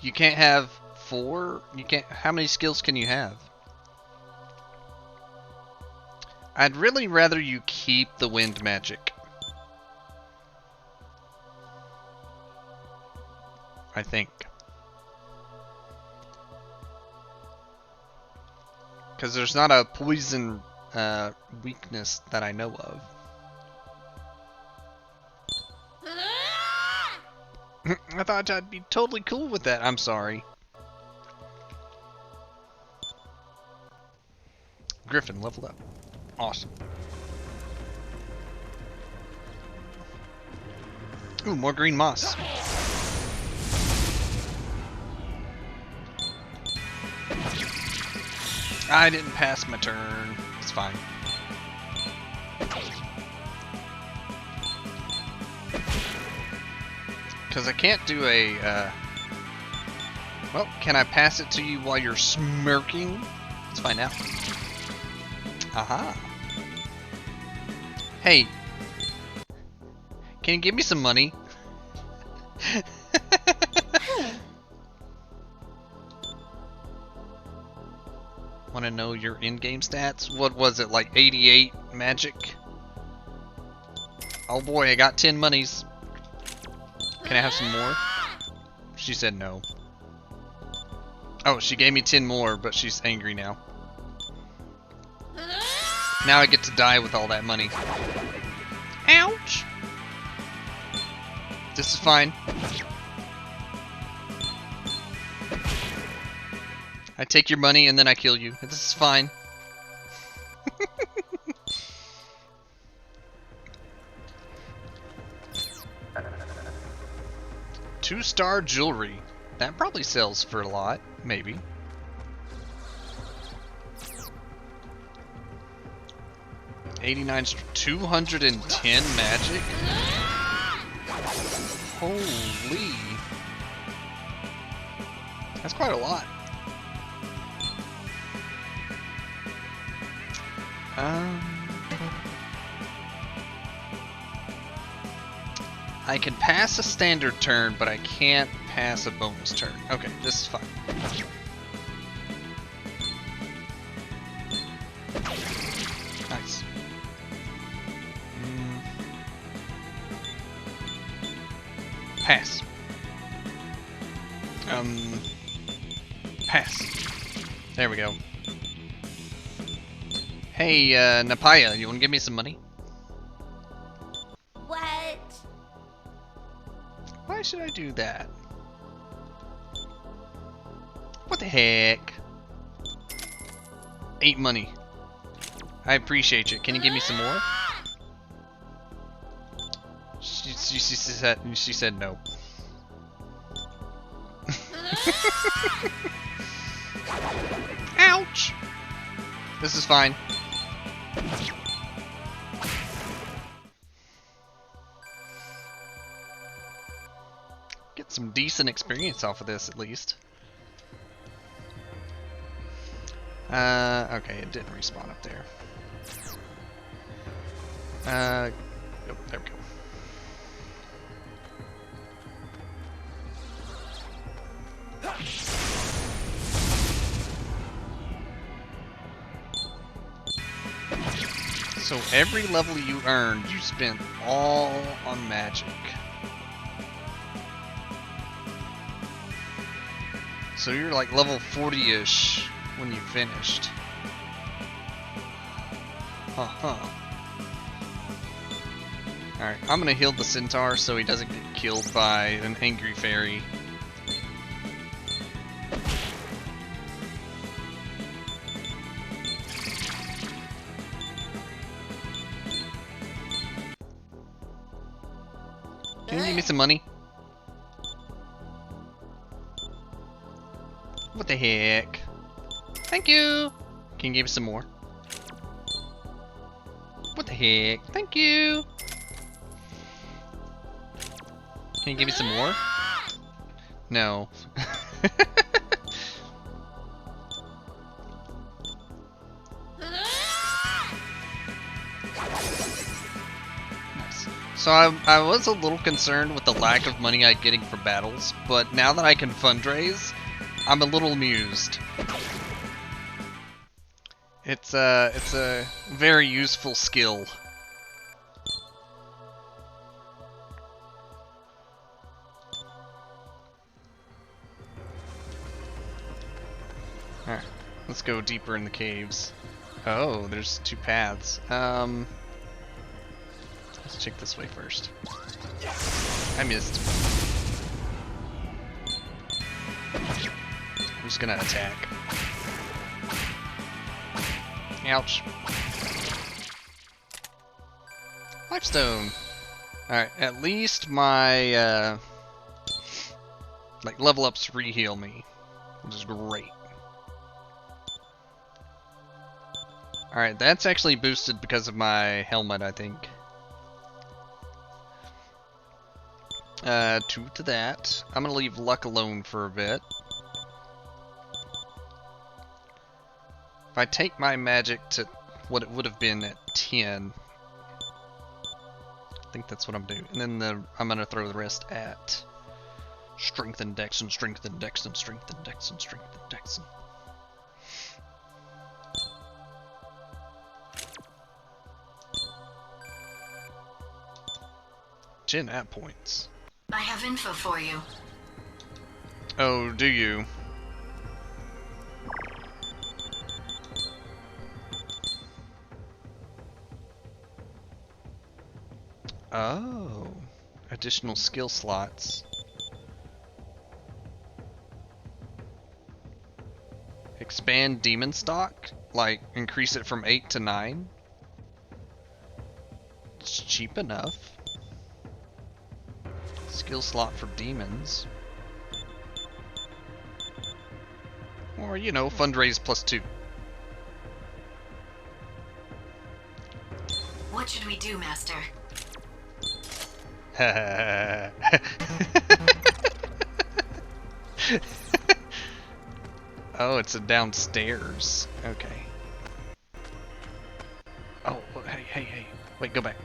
You can't have 4. You can't. How many skills can you have? I'd really rather you keep the wind magic. I think. Because there's not a poison weakness that I know of. I thought I'd be totally cool with that. I'm sorry. Griffin leveled up. Awesome. Ooh, more green moss. I didn't pass my turn. It's fine. Because I can't do a, well, can I pass it to you while you're smirking? Let's find out. Aha. Hey. Can you give me some money? Want to know your in-game stats? What was it, like 88 magic? Oh boy, I got 10 monies. Can I have some more? She said no. Oh, she gave me 10 more, but she's angry now. Now I get to just die with all that money. Ouch! This is fine. I take your money and then I kill you. This is fine. 2-star jewelry. That probably sells for a lot, maybe. $89, 210 magic? Holy. That's quite a lot. I can pass a standard turn, but I can't pass a bonus turn. Okay, this is fine. Nice. Pass. Pass. There we go. Hey, Napaya, you wanna give me some money? What? Why should I do that? What the heck? 8 money. I appreciate you. Can you give me some more? She said no. Ouch! This is fine. Get some decent experience off of this at least. Okay, it didn't respawn up there. Oh, there we go. So every level you earned, you spent all on magic. So you're like level 40-ish when you finished. Alright, I'm gonna heal the centaur so he doesn't get killed by an angry fairy. Can you give me some money? What the heck? Thank you! Can you give me some more? What the heck? Thank you! Can you give me some more? No. Nice. So I was a little concerned with the lack of money I'm getting from battles, but now that I can fundraise, I'm a little amused. It's a very useful skill. Alright, let's go deeper in the caves. Oh, there's 2 paths. Let's check this way first. I missed. I'm just gonna attack. Ouch. Lifestone. Alright, at least my like level ups re-heal me, which is great. Alright, that's actually boosted because of my helmet, I think. 2 to that. I'm gonna leave luck alone for a bit. If I take my magic to what it would have been at 10, I think that's what I'm doing. And then I'm gonna throw the rest at strength and dex and strength and dex and strength and dex and strength and dex. Gen at points. I have info for you. Oh, do you? Oh. Additional skill slots. Expand demon stock? Like, increase it from 8 to 9? It's cheap enough. Skill slot for demons. Or, you know, fundraise +2. What should we do, Master? Oh, it's a downstairs. Okay. Oh, hey. Wait, go back.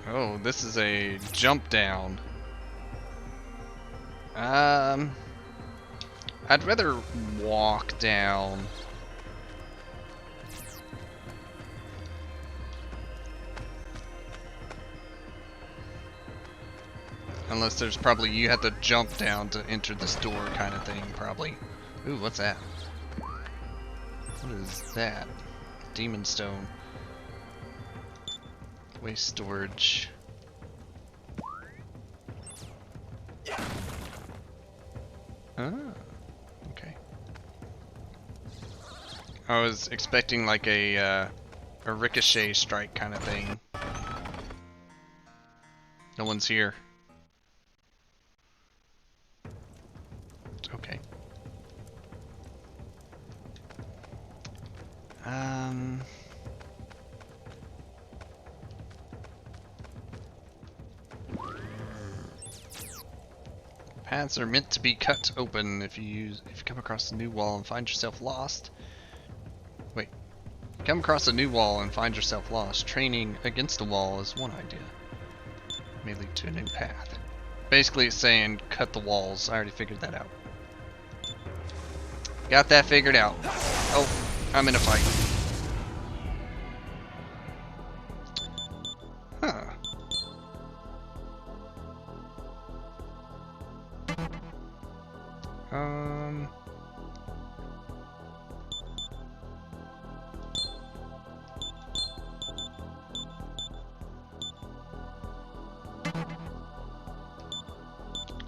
Oh, this is a jump down. I'd rather walk down. Unless there's probably, you have to jump down to enter this door kind of thing, probably. Ooh, what's that? What is that? Demon stone. Waste storage. Ah, okay. I was expecting like a ricochet strike kind of thing. No one's here. Okay. Paths are meant to be cut open if you come across a new wall and find yourself lost. Wait. Come across a new wall and find yourself lost. Training against a wall is one idea. May lead to a new path. Basically it's saying cut the walls. I already figured that out. Got that figured out. Oh, I'm in a fight. Huh.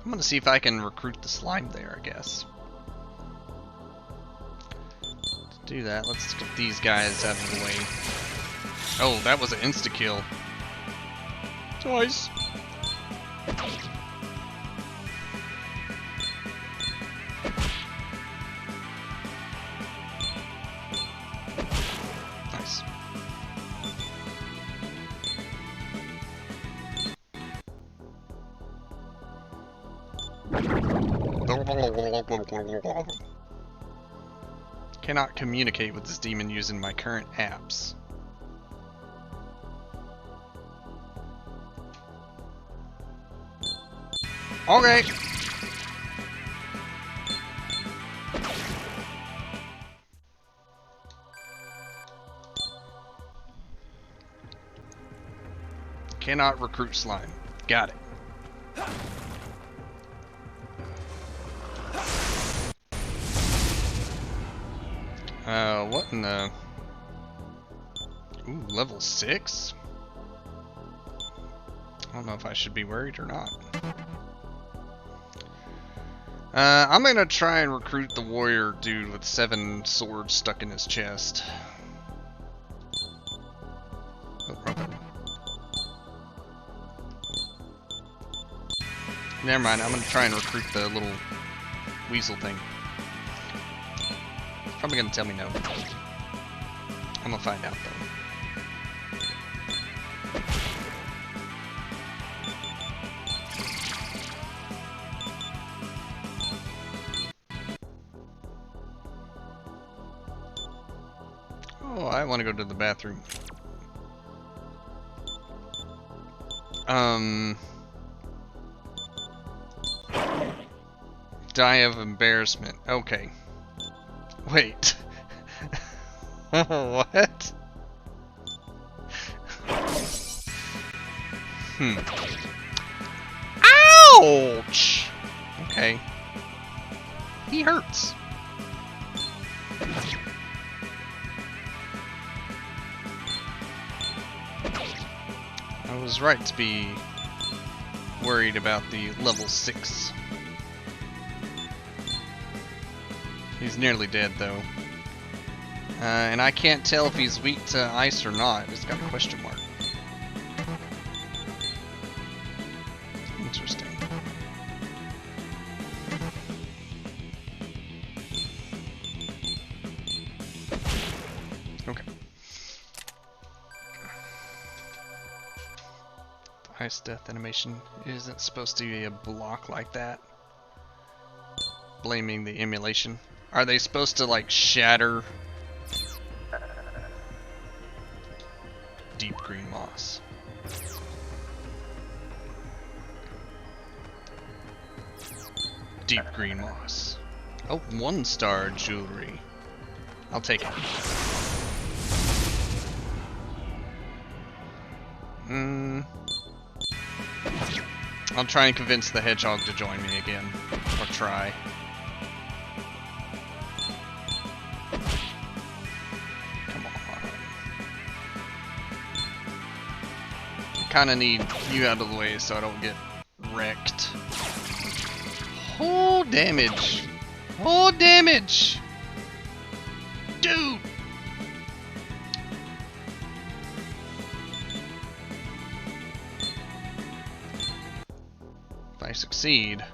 I'm gonna see if I can recruit the slime there, I guess. To do that, let's get these guys out of the way. Oh, that was an insta-kill. Twice. Nice. Cannot communicate with this demon using my current apps. Okay. Cannot recruit slime. Got it. What in the... Ooh, level 6? I don't know if I should be worried or not. I'm gonna try and recruit the warrior dude with 7 swords stuck in his chest. Oh, wrong button. Never mind, I'm gonna try and recruit the little weasel thing. Probably gonna tell me no. I'm gonna find out though. Oh, I want to go to the bathroom. Die of embarrassment. Okay. Wait. What? Ouch! Okay. He hurts. I was right to be worried about the level 6. He's nearly dead though. And I can't tell if he's weak to ice or not. It's got a question mark. Interesting. Okay. The ice death animation isn't supposed to be a block like that. Blaming the emulation. Are they supposed to like shatter? Deep green moss. Deep green moss. Oh, 1-star jewelry. I'll take it. I'll try and convince the hedgehog to join me again. Or try. Come on. I kinda need you out of the way so I don't get wrecked. Oh, damage! Oh, damage! Dude! If I succeed...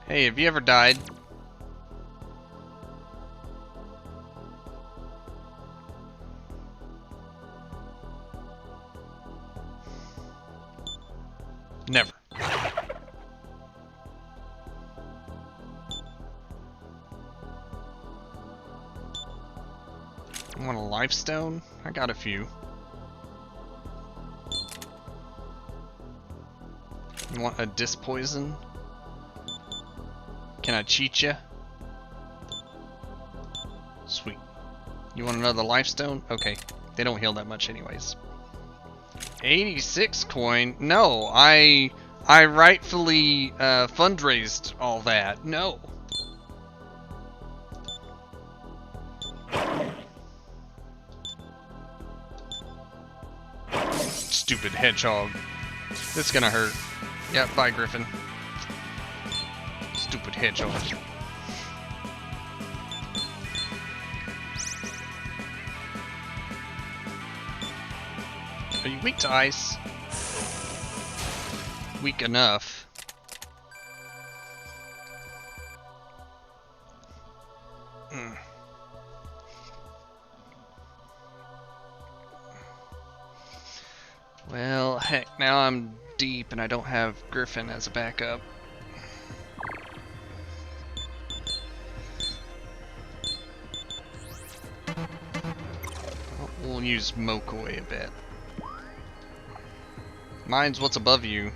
Hey, have you ever died? Never. You want a life stone? I got a few. You want a disc poison? Can I cheat ya? Sweet. You want another life stone? Okay. They don't heal that much anyways. 86 coin? No, I rightfully fundraised all that. No. Stupid hedgehog. This is gonna hurt. Yeah, bye Griffin. Stupid hedgehog. Are you weak to ice? Weak enough. Well, heck, now I'm deep and I don't have Griffin as a backup. We'll use Mokoi a bit. Mine's what's above you.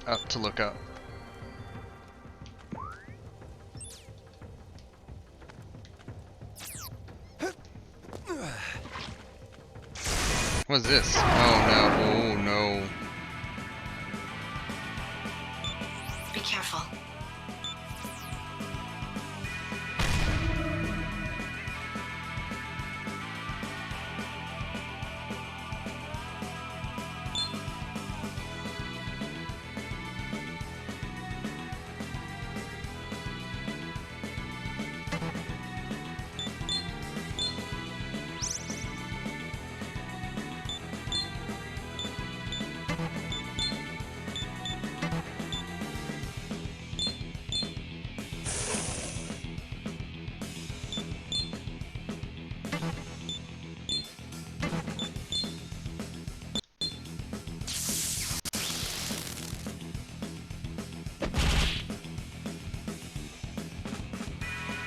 Up to look up. What's this? Oh no, oh no. Be careful.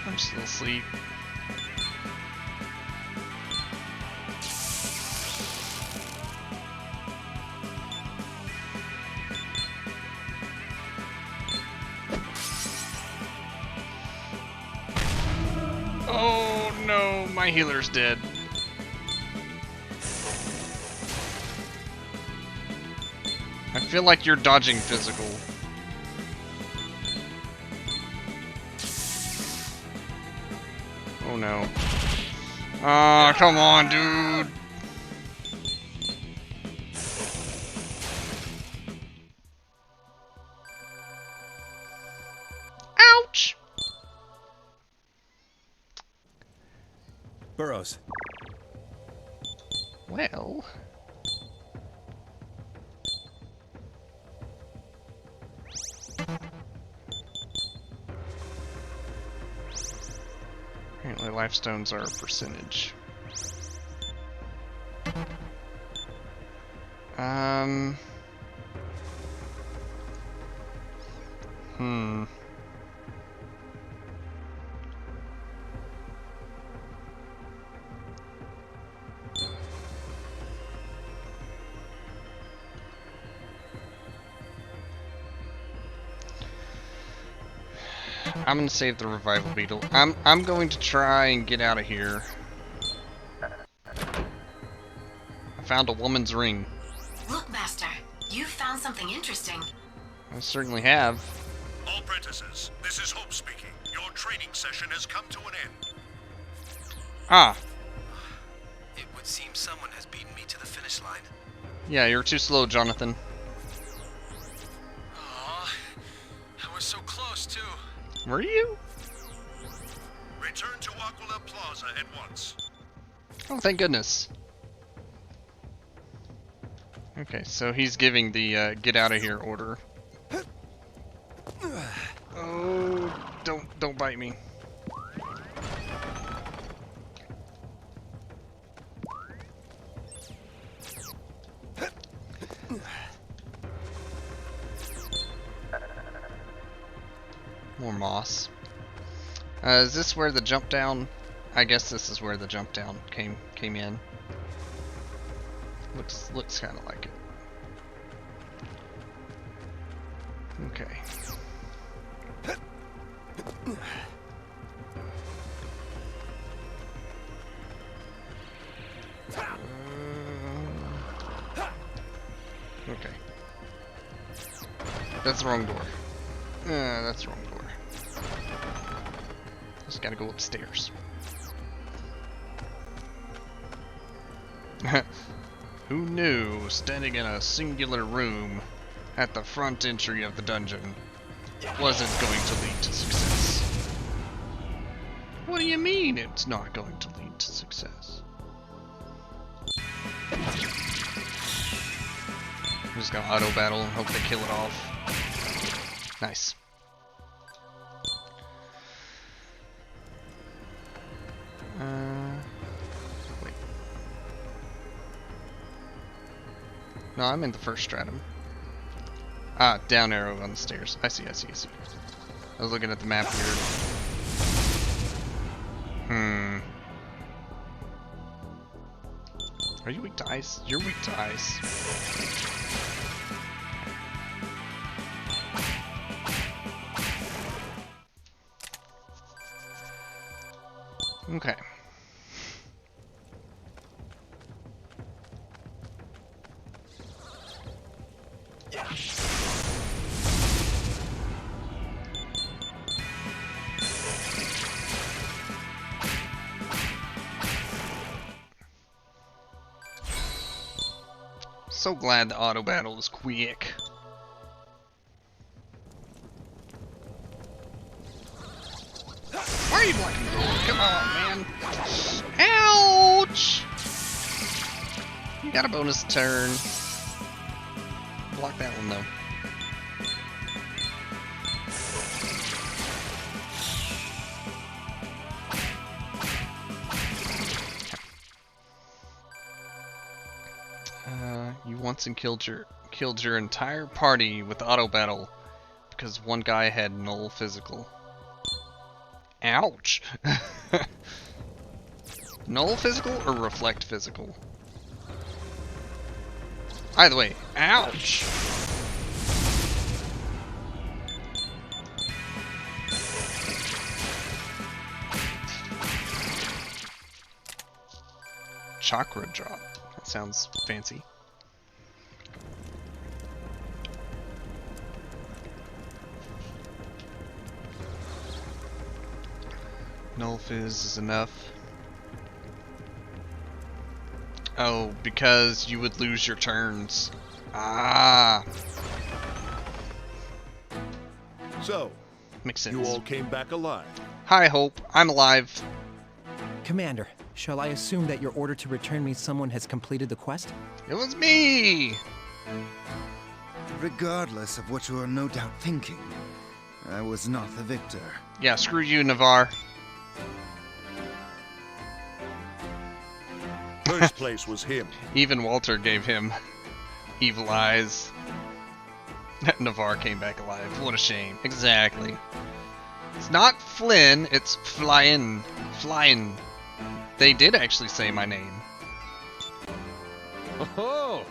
I'm still asleep. Oh no, my healer's dead. I feel like you're dodging physical. Oh no. Oh, come on, dude. Ouch! Burrows. Well... Apparently life stones are a percentage. I'm gonna save the revival beetle. I'm going to try and get out of here. I found a woman's ring. Look, Master, you found something interesting. I certainly have. All apprentices, this is Hope speaking. Your training session has come to an end. Ah. It would seem someone has beaten me to the finish line. Yeah, you're too slow, Jonathan. Aw, I was so close too. Were you? Return to Aquila Plaza at once. Oh, thank goodness. Okay, so he's giving the get out of here order. Oh, don't bite me. More moss. Is this where the jump down? I guess this is where the jump down came in. Looks kind of like it. Okay. Okay. That's the wrong door. That's the wrong door. Just gotta go upstairs. Who knew standing in a singular room at the front entry of the dungeon wasn't going to lead to success? What do you mean it's not going to lead to success? I'm just gonna auto battle and hope they kill it off. Nice. Wait. No, I'm in the first stratum. Ah, down arrow on the stairs. I see. I was looking at the map weird. Are you weak to ice? You're weak to ice. Okay. So glad the auto battle is quick. Why are you blocking the door? Come on, man. Ouch! You got a bonus turn. Block that one, though. You once killed your entire party with auto battle because one guy had null physical. Ouch! Null physical or reflect physical? Either way, ouch! Chakra drop. That sounds fancy. Null Fizz is enough. Oh, because you would lose your turns. Ah. So, makes sense. You all came back alive. Hi, Hope. I'm alive. Commander, shall I assume that your order to return me someone has completed the quest? It was me! Regardless of what you are no doubt thinking, I was not the victor. Yeah, screw you, Navarre. First place was him. Even Walter gave him evil eyes. Navarre came back alive. What a shame. Exactly. It's not Flynn, it's Flynn. Flynn. They did actually say my name. Oh!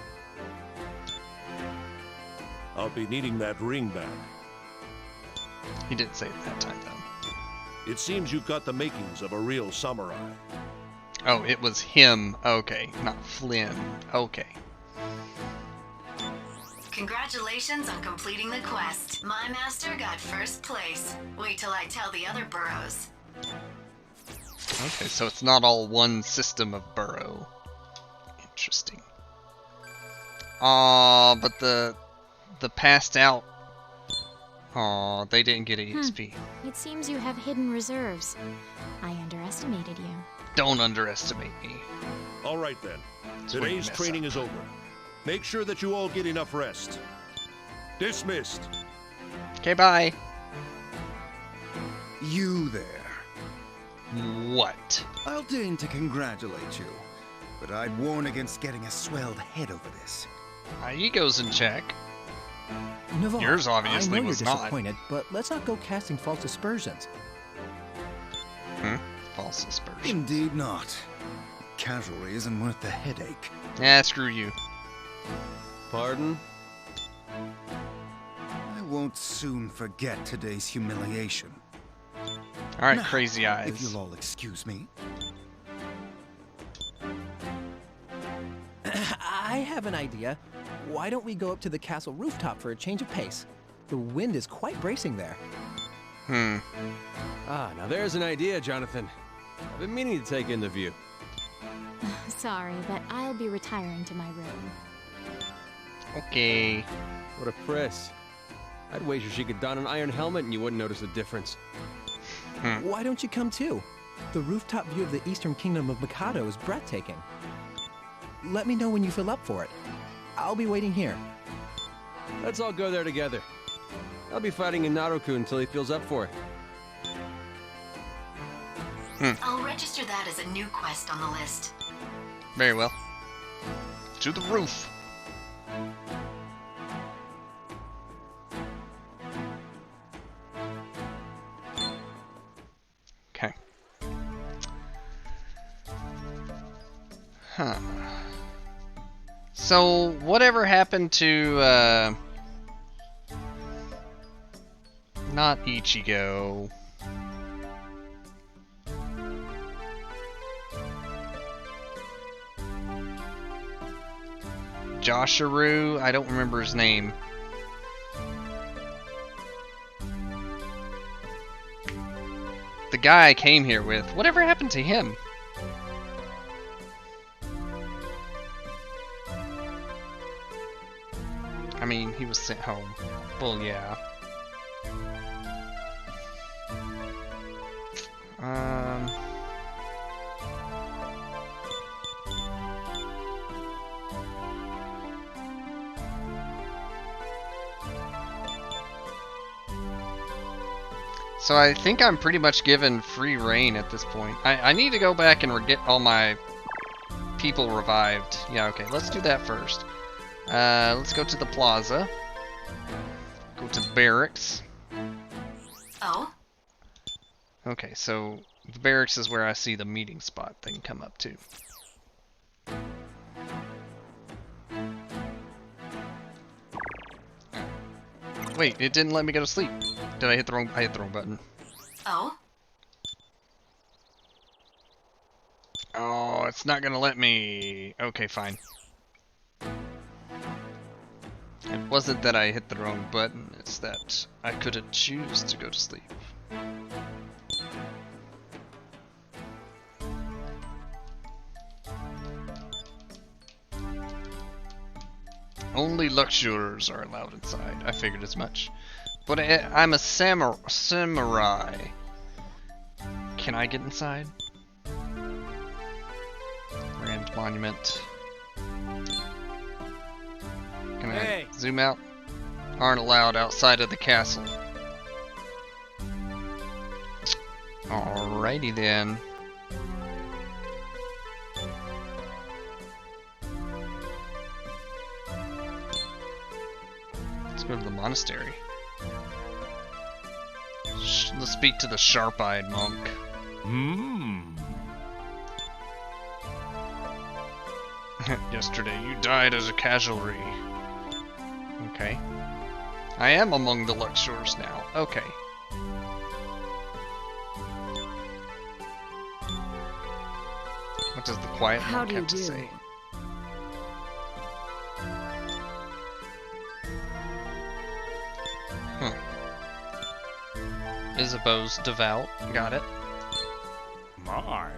I'll be needing that ring back. He didn't say it that time, though. It seems you've got the makings of a real samurai. Oh, it was him. Okay, not Flynn. Okay. Congratulations on completing the quest. My master got first place. Wait till I tell the other burrows. Okay, so it's not all one system of burrow. Interesting. But the passed out. Aw, they didn't get EXP. It seems you have hidden reserves. I underestimated you. Don't underestimate me. All right then. That's where you Today's mess training up. is over. Make sure that you all get enough rest. Dismissed. Okay, bye. You there. What? I'll deign to congratulate you, but I'd warn against getting a swelled head over this. My ego's in check. Navarre, Yours obviously I know was you're not. disappointed, but let's not go casting false aspersions. False aspersion. Indeed not. Cavalry isn't worth the headache. Yeah, screw you. Pardon? I won't soon forget today's humiliation. Alright, Now, crazy eyes. If you'll all excuse me. I have an idea. Why don't we go up to the castle rooftop for a change of pace? The wind is quite bracing there. Ah, now there's an idea, Jonathan. I've been meaning to take in the view. Sorry, but I'll be retiring to my room. Okay. What a press. I'd wager she could don an iron helmet and you wouldn't notice a difference. Why don't you come too? The rooftop view of the Eastern Kingdom of Mikado is breathtaking. Let me know when you feel up for it. I'll be waiting here. Let's all go there together. I'll be fighting in Naroku until he feels up for it. I'll register that as a new quest on the list. Very well. To the roof. Okay. Huh. So, whatever happened to, not Ichigo. Josharu? I don't remember his name. The guy I came here with. Whatever happened to him? I mean, he was sent home. Well, yeah. So I think I'm pretty much given free reign at this point. I need to go back and get all my people revived. Yeah, okay, let's do that first. Let's go to the plaza. Go to the barracks. Oh? Okay, so the barracks is where I see the meeting spot thing come up to. Wait, it didn't let me go to sleep. Did I hit the wrong button? Oh? Oh, it's not gonna let me. Okay, fine. It wasn't that I hit the wrong button, it's that I couldn't choose to go to sleep. Only luxuriers are allowed inside. I figured as much. But I'm a samurai. Can I get inside? Grand Monument. Can I zoom out? Aren't allowed outside of the castle. Alrighty then. Let's go to the monastery. Let's speak to the sharp-eyed monk. Yesterday you died as a casualty. Okay. I am among the luxuriers now. Okay. What does the quiet monk have to say? Isabeau's devout. Got it. My.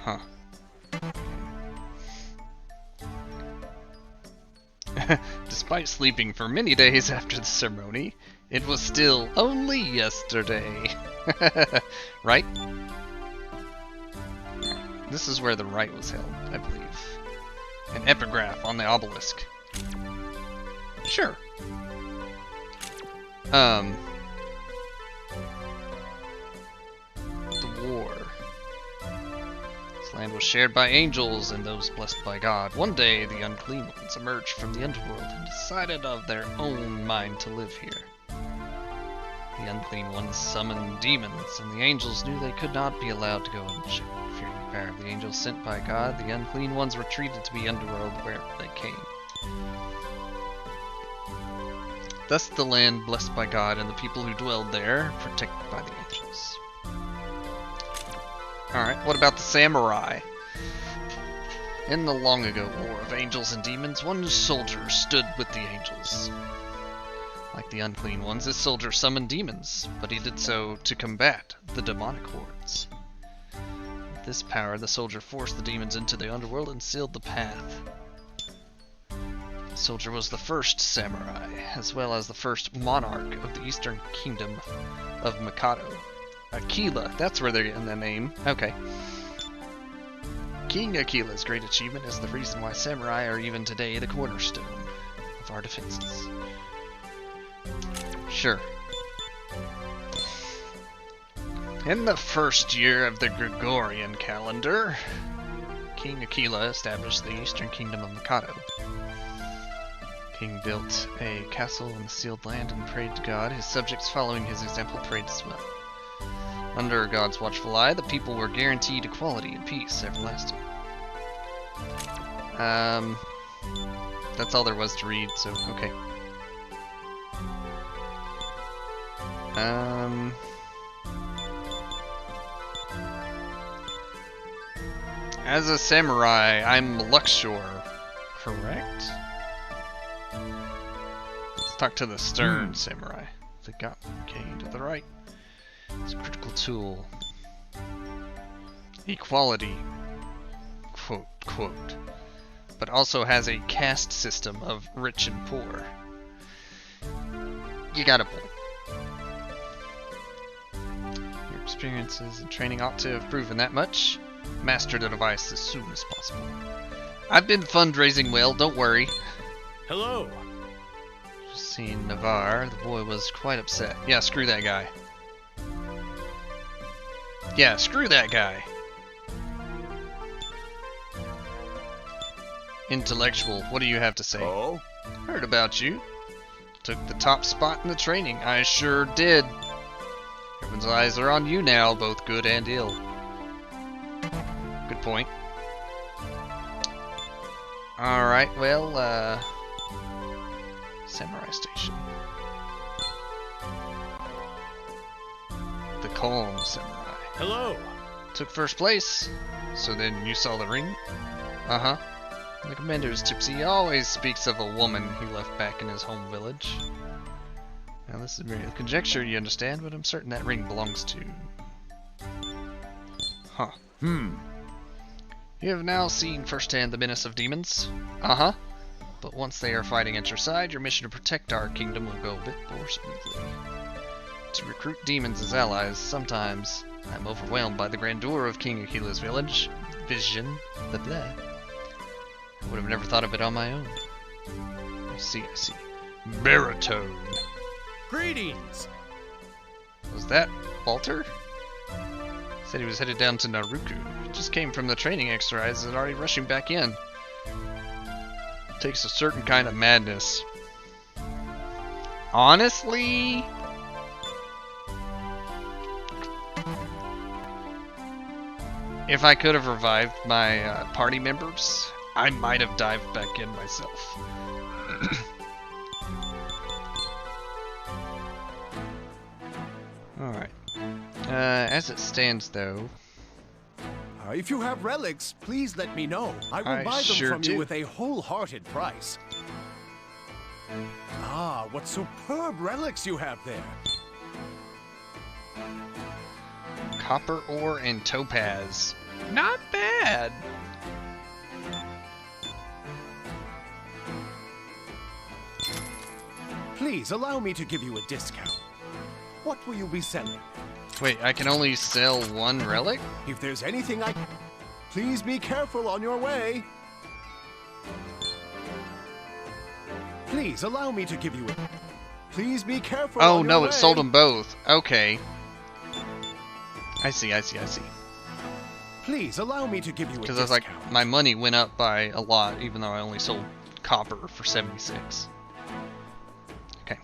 Huh. Despite sleeping for many days after the ceremony, it was still only yesterday. Right? This is where the rite was held, I believe. An epigraph on the obelisk. Sure. The war. This land was shared by angels and those blessed by God. One day, the unclean ones emerged from the underworld and decided of their own mind to live here. The unclean ones summoned demons, and the angels knew they could not be allowed to go unchecked. Fearing the power of the angels sent by God, the unclean ones retreated to the underworld wherever they came. Thus the land blessed by God and the people who dwelled there, protected by the angels. Alright, what about the samurai? In the long ago war of angels and demons, one soldier stood with the angels. Like the unclean ones, this soldier summoned demons, but he did so to combat the demonic hordes. With this power, the soldier forced the demons into the underworld and sealed the path. The soldier was the first samurai, as well as the first monarch of the Eastern Kingdom of Mikado. Aquila, that's where they're getting the name. Okay. King Aquila's great achievement is the reason why samurai are even today the cornerstone of our defenses. Sure. In the first year of the Gregorian calendar, King Aquila established the Eastern Kingdom of Mikado. King built a castle in the sealed land and prayed to God. His subjects, following his example, prayed as well. Under God's watchful eye, the people were guaranteed equality and peace everlasting. That's all there was to read, so okay. As a samurai, I'm Luxor, correct? Let's talk to the stern samurai. They got okay to the right. It's a critical tool. Equality, quote, quote, but also has a caste system of rich and poor. You got a point. Your experiences and training ought to have proven that much. Master the device as soon as possible. I've been fundraising well, don't worry. Hello. Just seeing Navarre, the boy was quite upset. Yeah, screw that guy. Yeah, screw that guy. Intellectual, what do you have to say? Oh? Heard about you. Took the top spot in the training. I sure did. Everyone's eyes are on you now, both good and ill. Good point. Alright, well, Samurai Station. The Calm Samurai. Hello. Took first place. So then you saw the ring? Uh-huh. The commander's tipsy. He always speaks of a woman he left back in his home village. Now this is mere conjecture, you understand, but I'm certain that ring belongs to... Huh. You have now seen firsthand the menace of demons. Uh-huh. But once they are fighting at your side, your mission to protect our kingdom will go a bit more smoothly. To recruit demons as allies, sometimes I'm overwhelmed by the grandeur of King Aquila's vision. Blah blah. I would have never thought of it on my own. I see. Baritone. Greetings! Was that Walter? Said he was headed down to Naruku. Just came from the training exercise and already rushing back in. Takes a certain kind of madness. Honestly, if I could have revived my party members, I might have dived back in myself. Alright. As it stands, though... If you have relics, please let me know. I will buy them sure from do. you with a wholehearted price. Ah, what superb relics you have there. Copper ore and topaz. Not bad. Please allow me to give you a discount. What will you be selling? Wait, I can only sell one relic? If there's anything I... Please be careful on your way. Please allow me to give you a... Please be careful Oh on no, your it way. sold them both. Okay. I see. Please allow me to give you a Because I was like, my money went up by a lot, even though I only sold copper for 76. Okay.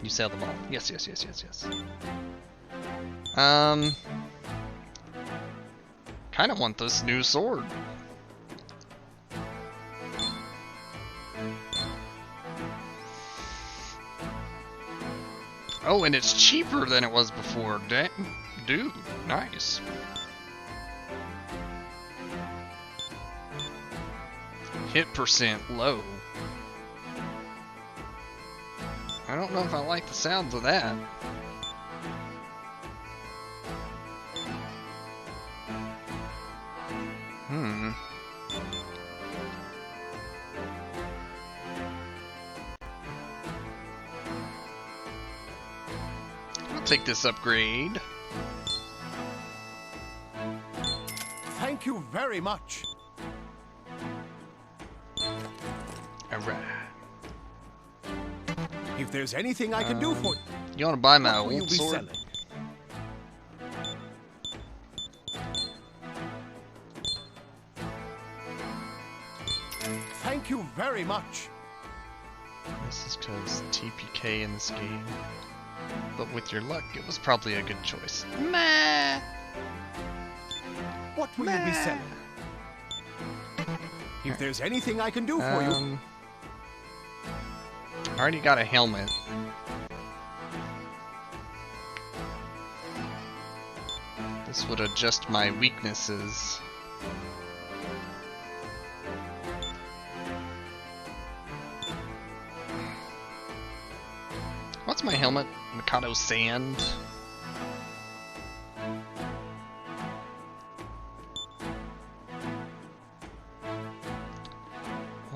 You sell them all. Yes. Kind of want this new sword. Oh, and it's cheaper than it was before. Dude, nice. Hit percent low. I don't know if I like the sounds of that. I'll take this upgrade. Thank you very much. Alright. If there's anything I can do for you... You want to buy my what will you old be sword? selling? Thank you very much. This is because TPK in this game. But with your luck, it was probably a good choice. Meh. What will you be selling? If there's anything I can do for you... I already got a helmet. This would adjust my weaknesses. What's my helmet? Mikado Sand?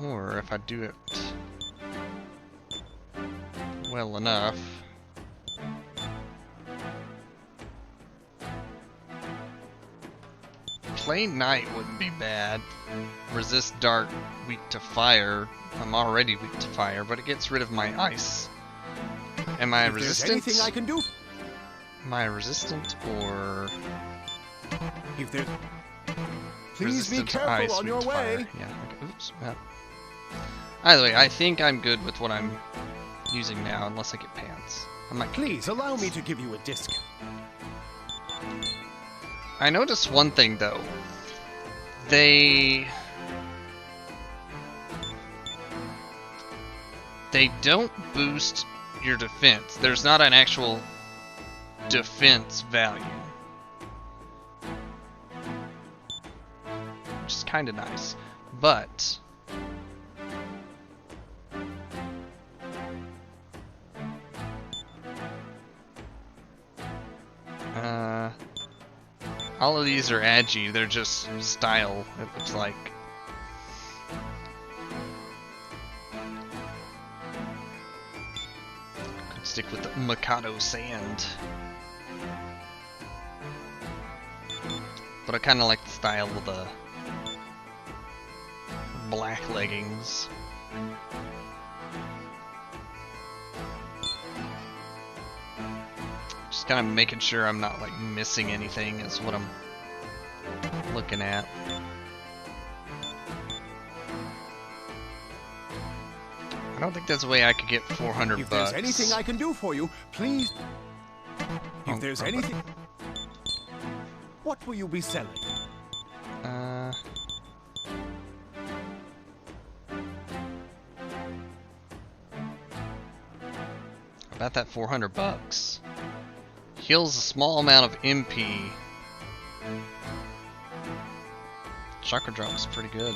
Or if I do it well enough. Plain Knight wouldn't be bad. Resist dark, weak to fire. I'm already weak to fire, but it gets rid of my ice. Am I resistant? There's anything I can do. Am I resistant or If there's... Please be resistant to careful ice, on weak your to way. fire? Yeah. Okay. Oops. Yeah. Either way, I think I'm good with what I'm using now, unless I get pants. I might. Please allow me to give you a discount. I noticed one thing though. They don't boost your defense. There's not an actual defense value. Which is kind of nice. But All of these are agi, they're just style, it looks like. Could stick with the Mikado sand. But I kinda like the style of the black leggings. Just kind of making sure I'm not like missing anything is what I'm looking at. I don't think there's a way I could get 400 If bucks. there's anything I can do for you, please. If there's anything. What will you be selling? About that 400 bucks. Heals a small amount of MP. Chakra drop's pretty good.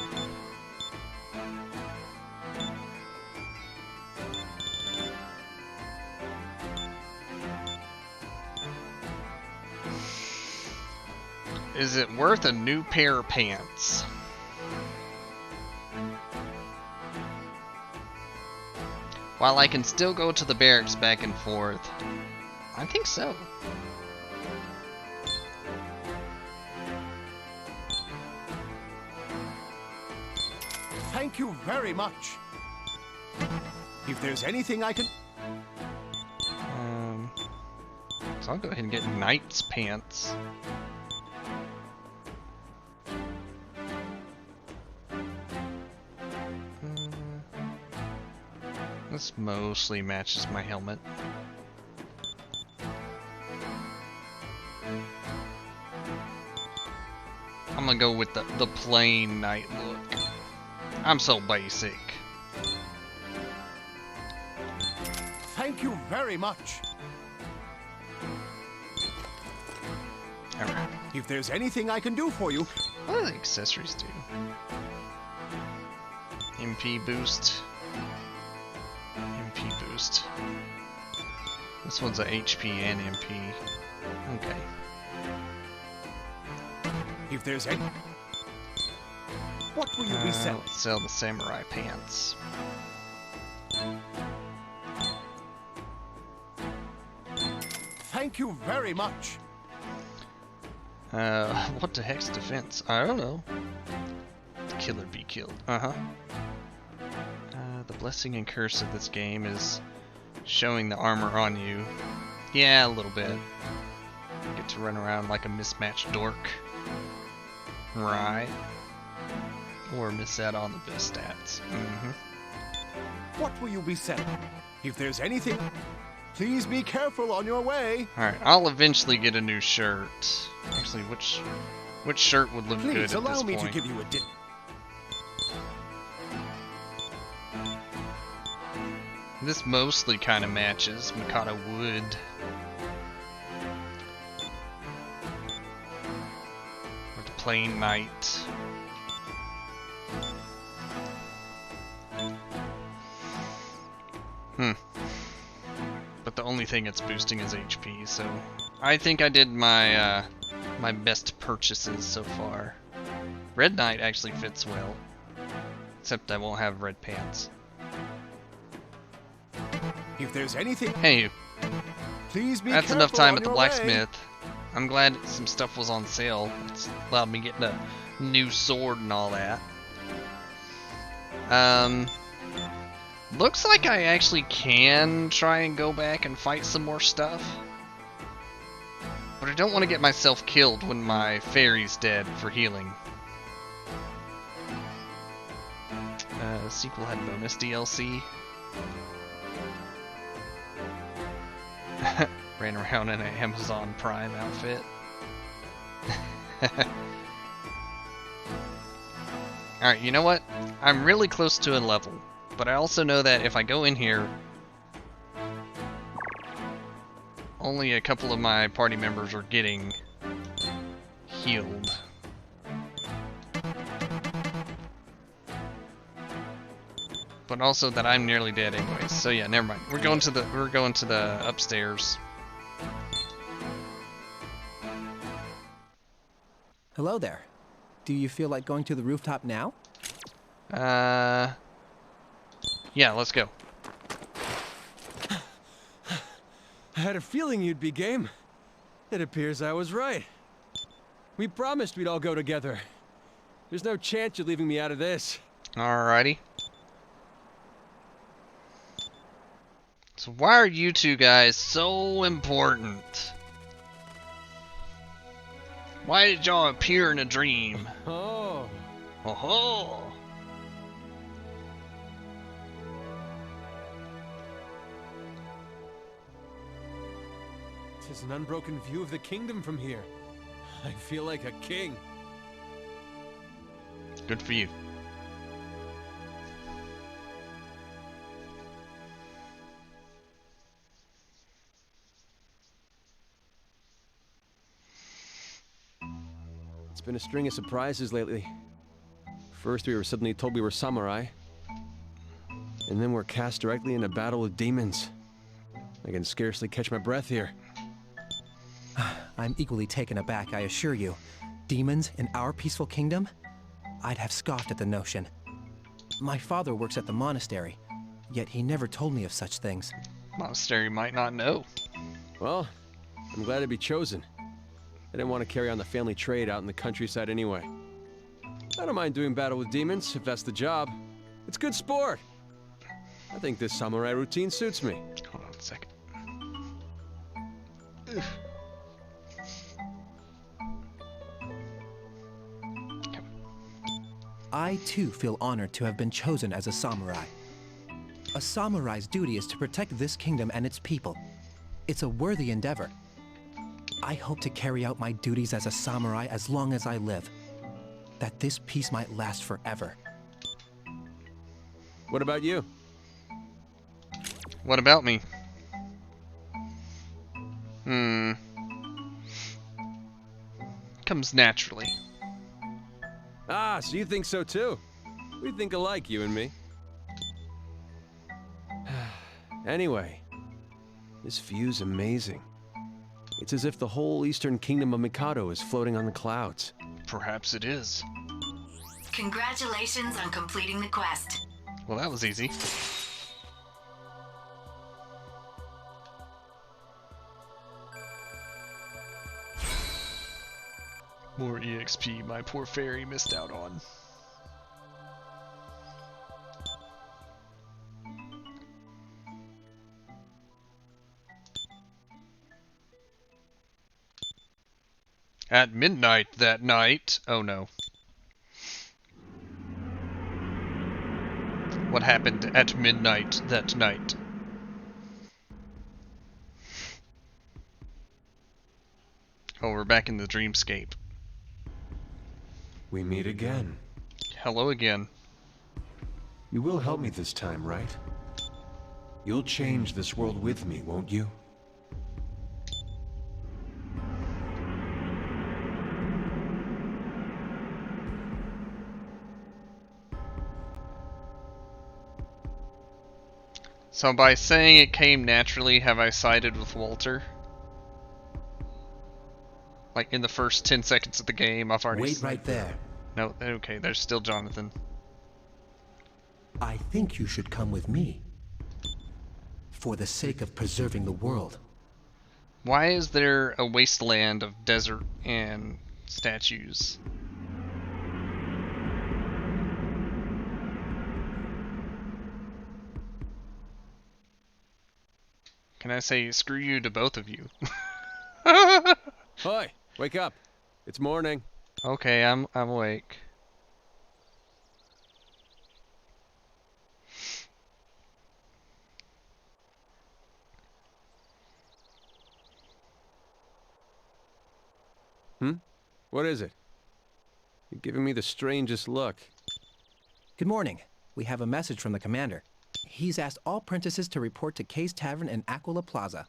Is it worth a new pair of pants? While I can still go to the barracks back and forth, I think so. Thank you very much. If there's anything I can. So I'll go ahead and get Knight's pants. This mostly matches my helmet. I'm gonna go with the plain knight look. I'm so basic. Thank you very much. Alright. If there's anything I can do for you. What do the accessories do? MP boost. MP boost. This one's a HP and MP. Okay. If there's any. What will you be selling? Let's sell the samurai pants. Thank you very much. What the heck's defense? I don't know. Killer be killed. Uh-huh. The blessing and curse of this game is showing the armor on you. Yeah, a little bit. Get to run around like a mismatched dork. Right. Or miss out on the best stats. Mm-hmm. What will you be selling? If there's anything, please be careful on your way. Alright, I'll eventually get a new shirt. Actually, which shirt would look good at Please this allow me point? to give you a This mostly kind of matches Mikado wood. Or the plain knight. But the only thing it's boosting is HP, so I think I did my my best purchases so far. Red Knight actually fits well, except I won't have red pants. If there's anything. Hey, please be that's careful enough time on at the your blacksmith. I'm glad some stuff was on sale. It's allowed me getting a new sword and all that. Looks like I actually can try and go back and fight some more stuff. But I don't want to get myself killed when my fairy's dead for healing. The sequel had bonus DLC. Ran around in an Amazon Prime outfit. Alright, you know what? I'm really close to a level. But I also know that if I go in here, only a couple of my party members are getting healed. But also that I'm nearly dead anyways. So yeah, never mind. We're going to the upstairs. Hello there. Do you feel like going to the rooftop now? Yeah, let's go. I had a feeling you'd be game. It appears I was right. We promised we'd all go together. There's no chance you're leaving me out of this. Alrighty. So why are you two guys so important? Why did y'all appear in a dream? Oh. Oh-ho! Tis an unbroken view of the kingdom from here. I feel like a king. Good for you. It's been a string of surprises lately. First, we were suddenly told we were samurai. And then we're cast directly in a battle with demons. I can scarcely catch my breath here. I'm equally taken aback, I assure you. Demons in our peaceful kingdom? I'd have scoffed at the notion. My father works at the monastery, yet he never told me of such things. Monastery might not know. Well, I'm glad to be chosen. I didn't want to carry on the family trade out in the countryside anyway. I don't mind doing battle with demons, if that's the job. It's good sport. I think this samurai routine suits me. Hold on a second. I too feel honored to have been chosen as a samurai. A samurai's duty is to protect this kingdom and its people. It's a worthy endeavor. I hope to carry out my duties as a samurai as long as I live. That this peace might last forever. What about you? What about me? Comes naturally. Ah, so you think so too? We think alike, you and me. Anyway, this view's amazing. It's as if the whole eastern kingdom of Mikado is floating on the clouds. Perhaps it is. Congratulations on completing the quest. Well, that was easy. More EXP my poor fairy missed out on. At midnight that night... Oh no. What happened at midnight that night? Oh, we're back in the dreamscape. We meet again. Hello again. You will help me this time, right? You'll change this world with me, won't you? So by saying it came naturally, have I sided with Walter? Like in the first 10 seconds of the game, I've already... Wait right there. No, okay, there's still Jonathan. I think you should come with me. For the sake of preserving the world. Why is there a wasteland of desert and statues? Can I say screw you to both of you? Hoy, wake up. It's morning. Okay, I'm awake. What is it? You're giving me the strangest look. Good morning. We have a message from the commander. He's asked all apprentices to report to Kay's Tavern in Aquila Plaza.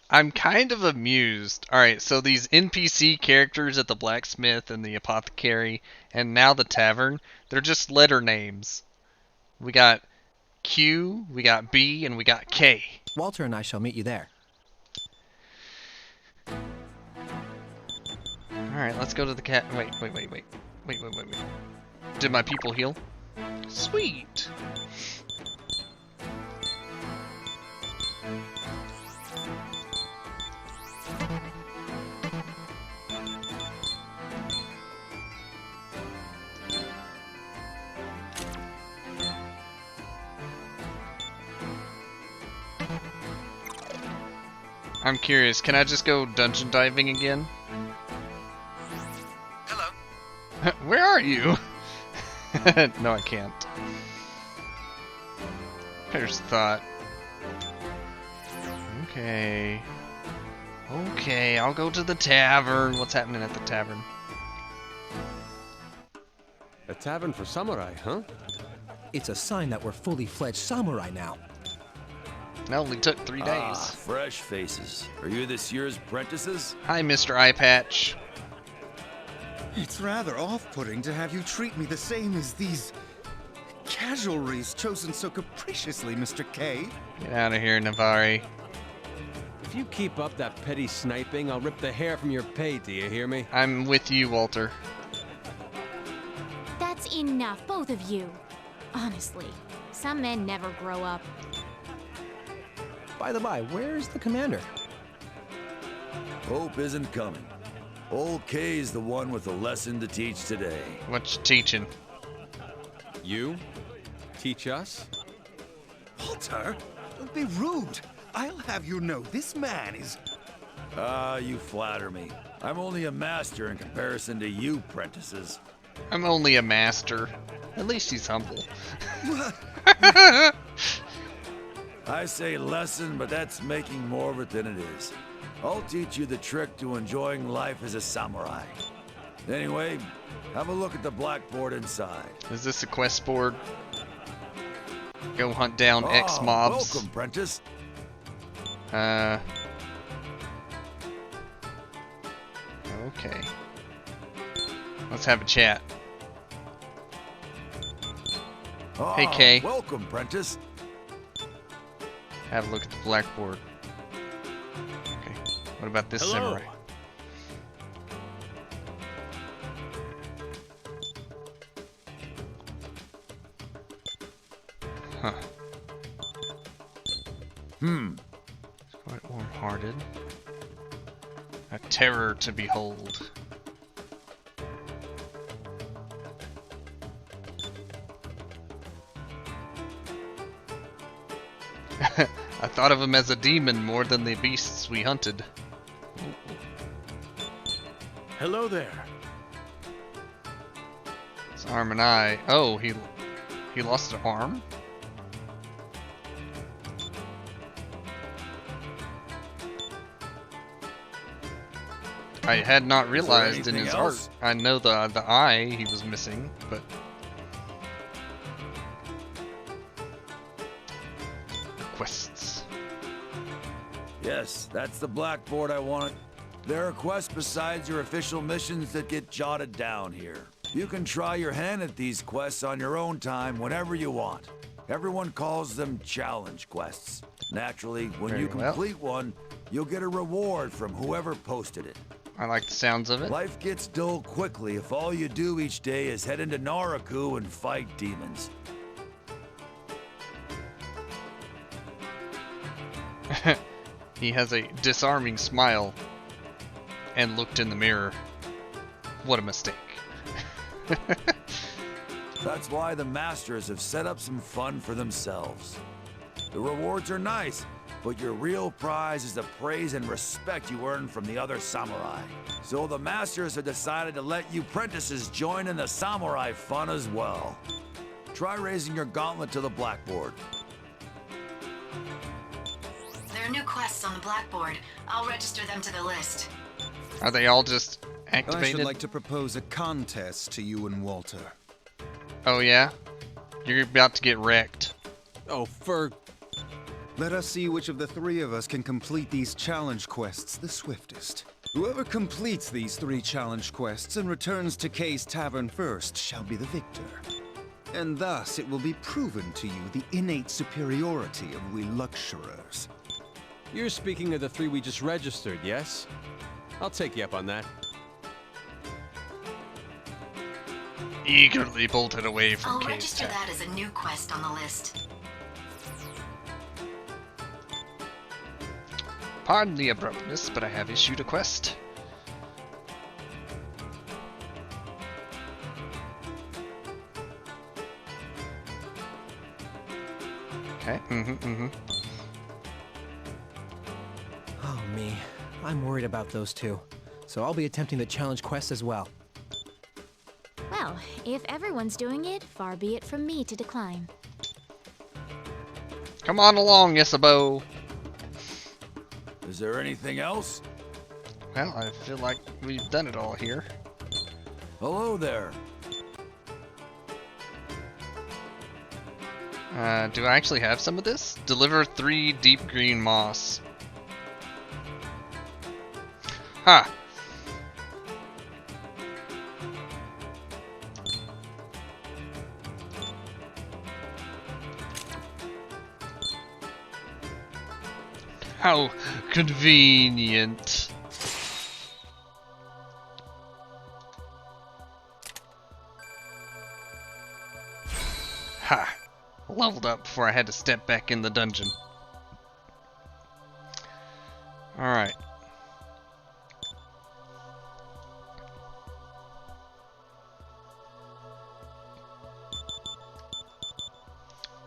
I'm kind of amused. Alright, so these NPC characters at the blacksmith and the apothecary, and now the tavern, they're just letter names. We got Q, we got B, and we got K. Walter and I shall meet you there. Alright, let's go to the cat. Wait. Did my people heal? Sweet! I'm curious, can I just go dungeon diving again? Hello. Where are you? No, I can't. There's thought. Okay. Okay, I'll go to the tavern. What's happening at the tavern? A tavern for samurai, huh? It's a sign that we're fully fledged samurai now. It only took 3 days. Ah, fresh faces. Are you this year's apprentices? Hi, Mr. Eye Patch. It's rather off-putting to have you treat me the same as these casualries chosen so capriciously, Mr. K. Get out of here, Navari. If you keep up that petty sniping, I'll rip the hair from your pay, do you hear me? I'm with you, Walter. That's enough, both of you. Honestly, some men never grow up. By the by, where's the commander? Hope isn't coming. Old K's the one with a lesson to teach today. What you teaching? You? Teach us? Walter, don't be rude. I'll have you know this man is... Ah, you flatter me. I'm only a master in comparison to you, apprentices. I'm only a master. At least he's humble. I say lesson, but that's making more of it than it is. I'll teach you the trick to enjoying life as a samurai. Anyway, have a look at the blackboard inside. Is this a quest board? Go hunt down X mobs. Welcome, apprentice. Okay. Let's have a chat. Hey, Kay. Welcome, apprentice. Have a look at the blackboard. Okay. What about this samurai? Huh. It's quite warm-hearted. A terror to behold. I thought of him as a demon more than the beasts we hunted. Hello there. His arm and eye. Oh, he lost an arm? I had not realized in his art. I know the eye he was missing, but quests. Yes, that's the blackboard I wanted. There are quests besides your official missions that get jotted down here. You can try your hand at these quests on your own time whenever you want. Everyone calls them challenge quests. Naturally, when you complete one, you'll get a reward from whoever posted it. I like the sounds of it. Life gets dull quickly if all you do each day is head into Naraku and fight demons. He has a disarming smile and looked in the mirror. What a mistake. That's why the Masters have set up some fun for themselves. The rewards are nice, but your real prize is the praise and respect you earn from the other samurai. So the Masters have decided to let you apprentices join in the samurai fun as well. Try raising your gauntlet to the blackboard. There are new quests on the blackboard. I'll register them to the list. Are they all just activated? I should like to propose a contest to you and Walter. Oh yeah? You're about to get wrecked. Oh, for... Let us see which of the three of us can complete these challenge quests the swiftest. Whoever completes these 3 challenge quests and returns to Kay's Tavern first shall be the victor. And thus it will be proven to you the innate superiority of we luxurers. You're speaking of the 3 we just registered, yes? I'll take you up on that. eagerly bolted away from I'll Cave register Town. that as a new quest on the list. Pardon the abruptness, but I have issued a quest. Okay, Oh, me. I'm worried about those two. So I'll be attempting the challenge quest as well. Well, if everyone's doing it, far be it from me to decline. Come on along, Isabeau. Is there anything else? Well, I feel like we've done it all here. Hello there. Do I actually have some of this? Deliver 3 deep green moss. Ha! How convenient. Ha! Leveled up before I had to step back in the dungeon. Alright.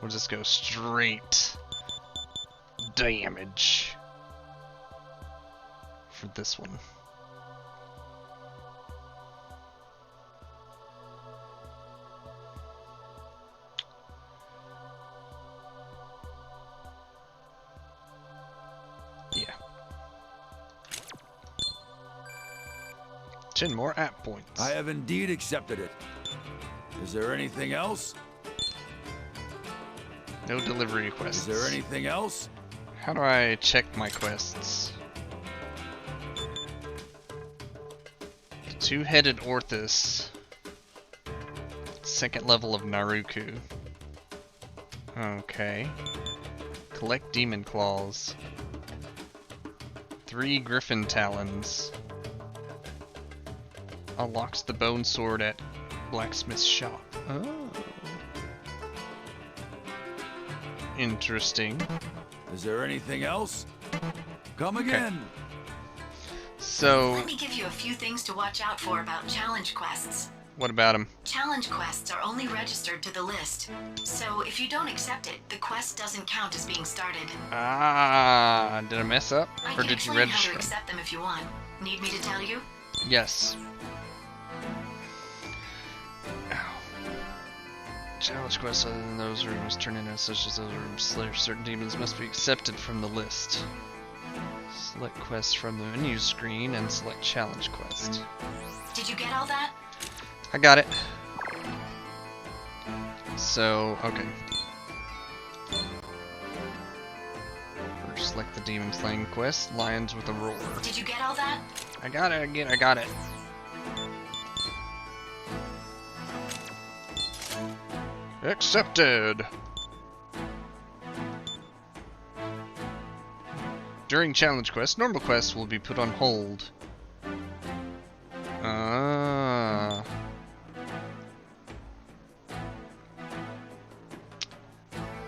We'll just go straight damage for this one. Yeah. 10 more app points. I have indeed accepted it. Is there anything else? No delivery quests. Is there anything else? How do I check my quests? Two-headed Orthus. Second level of Naruku. Okay. Collect demon claws. 3 griffin talons. Unlocks the bone sword at blacksmith's shop. Oh. Interesting. Is there anything else? Come again. So, Let me give you a few things to watch out for about challenge quests. what about him? Challenge quests are only registered to the list. So if you don't accept it, the quest doesn't count as being started. Ah, did I mess up? I Or can did you explain how register? to accept them if you want. Need me to tell you? Yes. Challenge quests other than those rooms turn into such as those rooms. Slayer certain demons must be accepted from the list. Select quests from the menu screen and select challenge quest. Did you get all that? I got it. So, okay. First, select the demon slaying quest, Lions with a Roar. Did you get all that? I got it again, I got it. Accepted! During challenge quests, normal quests will be put on hold. Ah.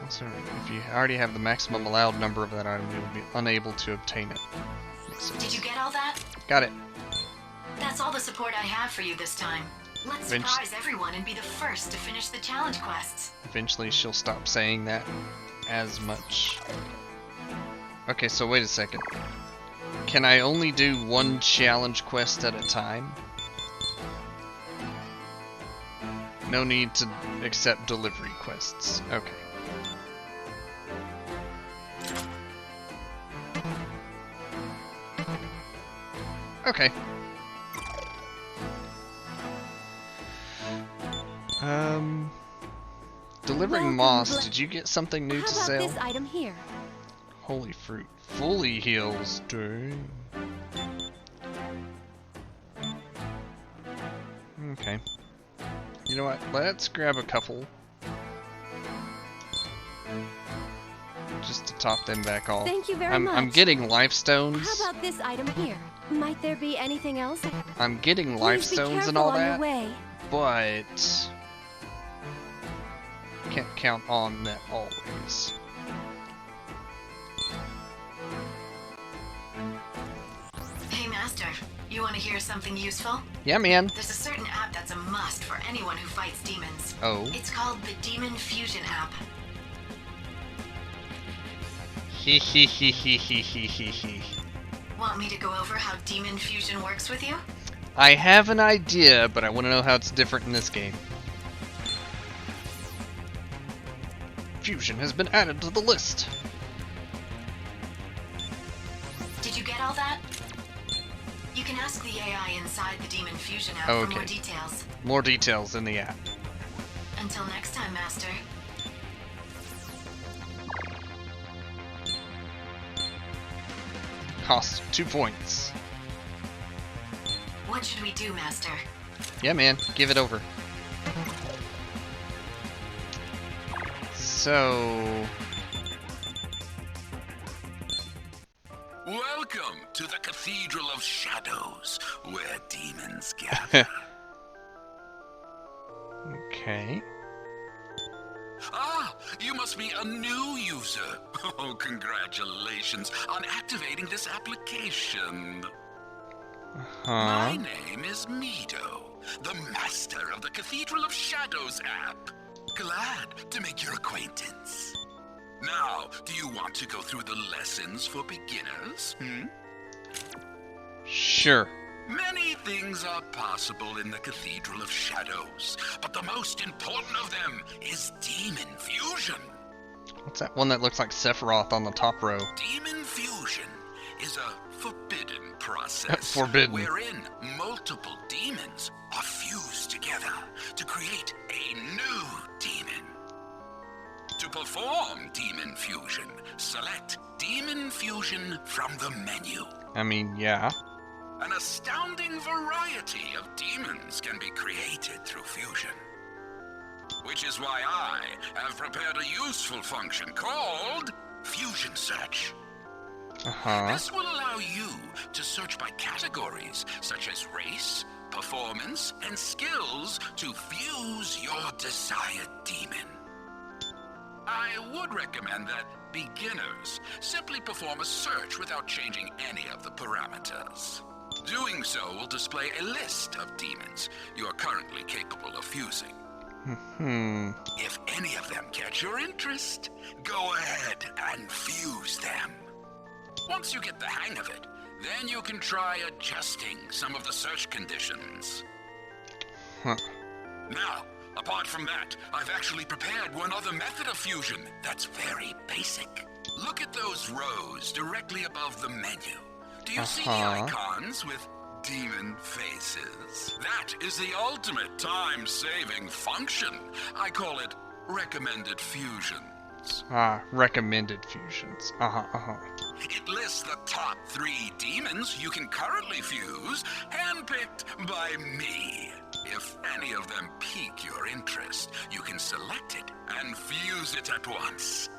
Also, if you already have the maximum allowed number of that item, you will be unable to obtain it. Did you get all that? Got it. That's all the support I have for you this time. Let's surprise everyone and be the first to finish the challenge quests. Eventually she'll stop saying that as much. Okay, so wait a second. Can I only do one challenge quest at a time? No need to accept delivery quests. Okay. Okay. Delivering moss. Did you get something new to How about sell? this item here? Holy fruit. Fully heals. Dang. Okay. You know what? Let's grab a couple. Just to top them back off. Thank you very I'm much. getting life stones. How about this item here? Might there be anything else? I'm getting life Please be stones and careful all on that. your way. but can't count on that always. Hey, Master. You want to hear something useful? Yeah, man. There's a certain app that's a must for anyone who fights demons. Oh. It's called the Demon Fusion app. He he he he he he he he. Want me to go over how Demon Fusion works with you? I have an idea, but I want to know how it's different in this game. Fusion has been added to the list. Did you get all that? You can ask the AI inside the Demon Fusion app Okay. for more details. More details in the app. Until next time, Master. Cost 2 points. What should we do, Master? Yeah, man. Give it over. So... Welcome to the Cathedral of Shadows, where demons gather. Okay. Ah, you must be a new user. Oh, congratulations on activating this application. My name is Mido, the master of the Cathedral of Shadows app. Glad to make your acquaintance. Now, do you want to go through the lessons for beginners? Sure. Many things are possible in the Cathedral of Shadows, but the most important of them is Demon Fusion. What's that one that looks like Sephiroth on the top row? Demon Fusion is a forbidden process Forbidden. wherein multiple demons are fused together to create a new demon. To perform Demon Fusion, select Demon Fusion from the menu. I mean, yeah. An astounding variety of demons can be created through fusion. Which is why I have prepared a useful function called Fusion Search. This will allow you to search by categories such as race, performance, and skills to fuse your desired demon. I would recommend that beginners simply perform a search without changing any of the parameters. Doing so will display a list of demons you are currently capable of fusing. If any of them catch your interest, go ahead and fuse them. Once you get the hang of it, then you can try adjusting some of the search conditions. Now, apart from that, I've actually prepared one other method of fusion that's very basic. Look at those rows directly above the menu. Do you see the icons with demon faces? That is the ultimate time-saving function. I call it recommended fusions. Recommended fusions. It lists the top 3 demons you can currently fuse, handpicked by me. If any of them pique your interest, you can select it and fuse it at once.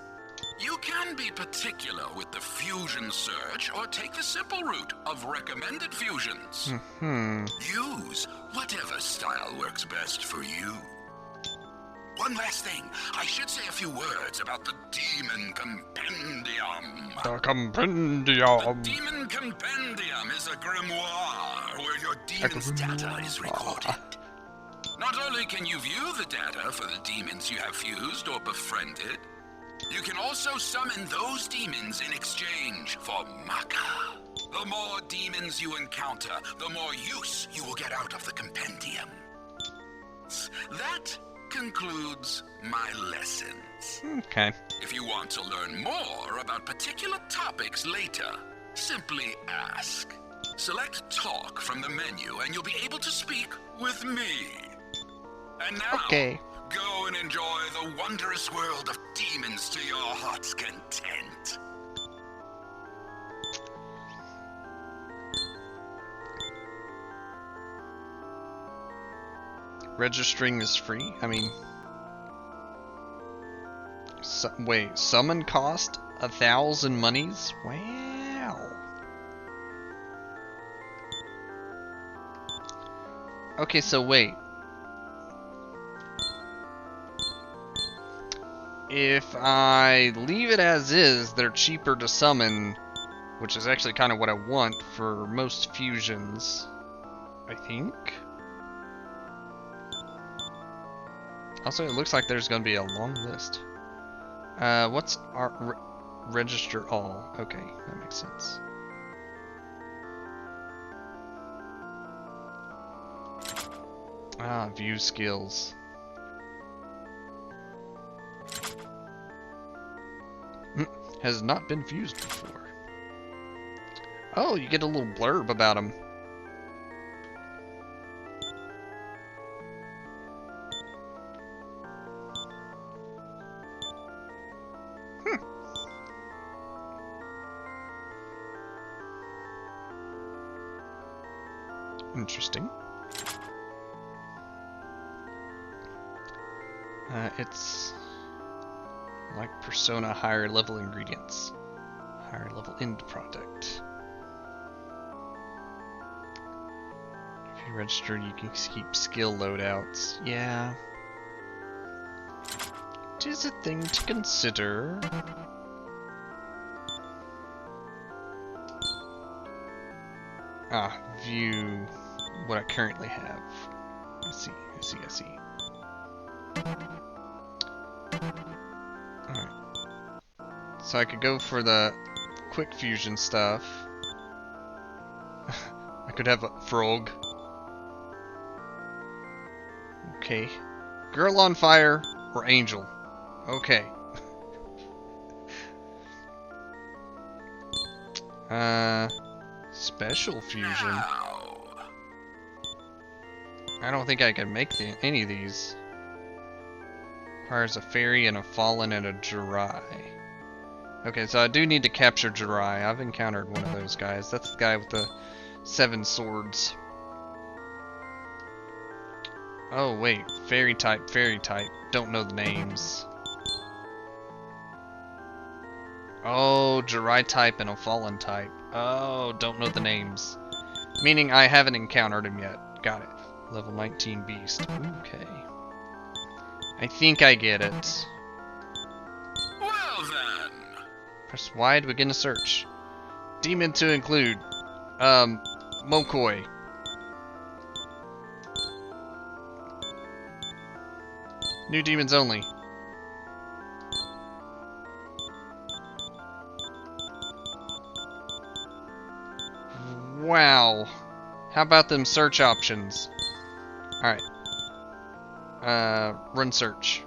You can be particular with the fusion search or take the simple route of recommended fusions. Use whatever style works best for you. One last thing, I should say a few words about the Demon Compendium. The Compendium. The Demon Compendium is a grimoire where your demon's data is recorded. Not only can you view the data for the demons you have fused or befriended, you can also summon those demons in exchange for Maka. The more demons you encounter, the more use you will get out of the compendium. That concludes my lessons. Okay. If you want to learn more about particular topics later, simply ask. Select Talk from the menu and you'll be able to speak with me. And now, go and enjoy the wondrous world of demons to your heart's content. Registering is free? I mean... wait, summon cost 1,000 monies? Wow. Okay, so wait. if I leave it as is, they're cheaper to summon, which is actually kind of what I want for most fusions, I think. Also, it looks like there's going to be a long list. What's our register all? Okay, that makes sense. Ah, view skills. Has not been fused before. Oh, you get a little blurb about him. Interesting. It's like Persona higher level ingredients, higher level end product. If you register, you can keep skill loadouts. Yeah. It is a thing to consider. Ah, view what I currently have. I see. Alright. So I could go for the quick fusion stuff. I could have a frog. Okay. Girl on fire or angel. Okay. Special fusion. I don't think I can make any of these. Requires a fairy and a fallen and a Jirai. Okay, so I do need to capture Jirai. I've encountered one of those guys. That's the guy with the 7 swords. Oh wait, fairy type. Don't know the names. Oh, Jirai type and a fallen type. Oh, don't know the names. Meaning I haven't encountered him yet. Got it. Level 19 beast. Okay. I think I get it. Well then. Press Y to begin a search. Demon to include. Mokoi. New demons only. Wow. How about them search options? Alright. Run search.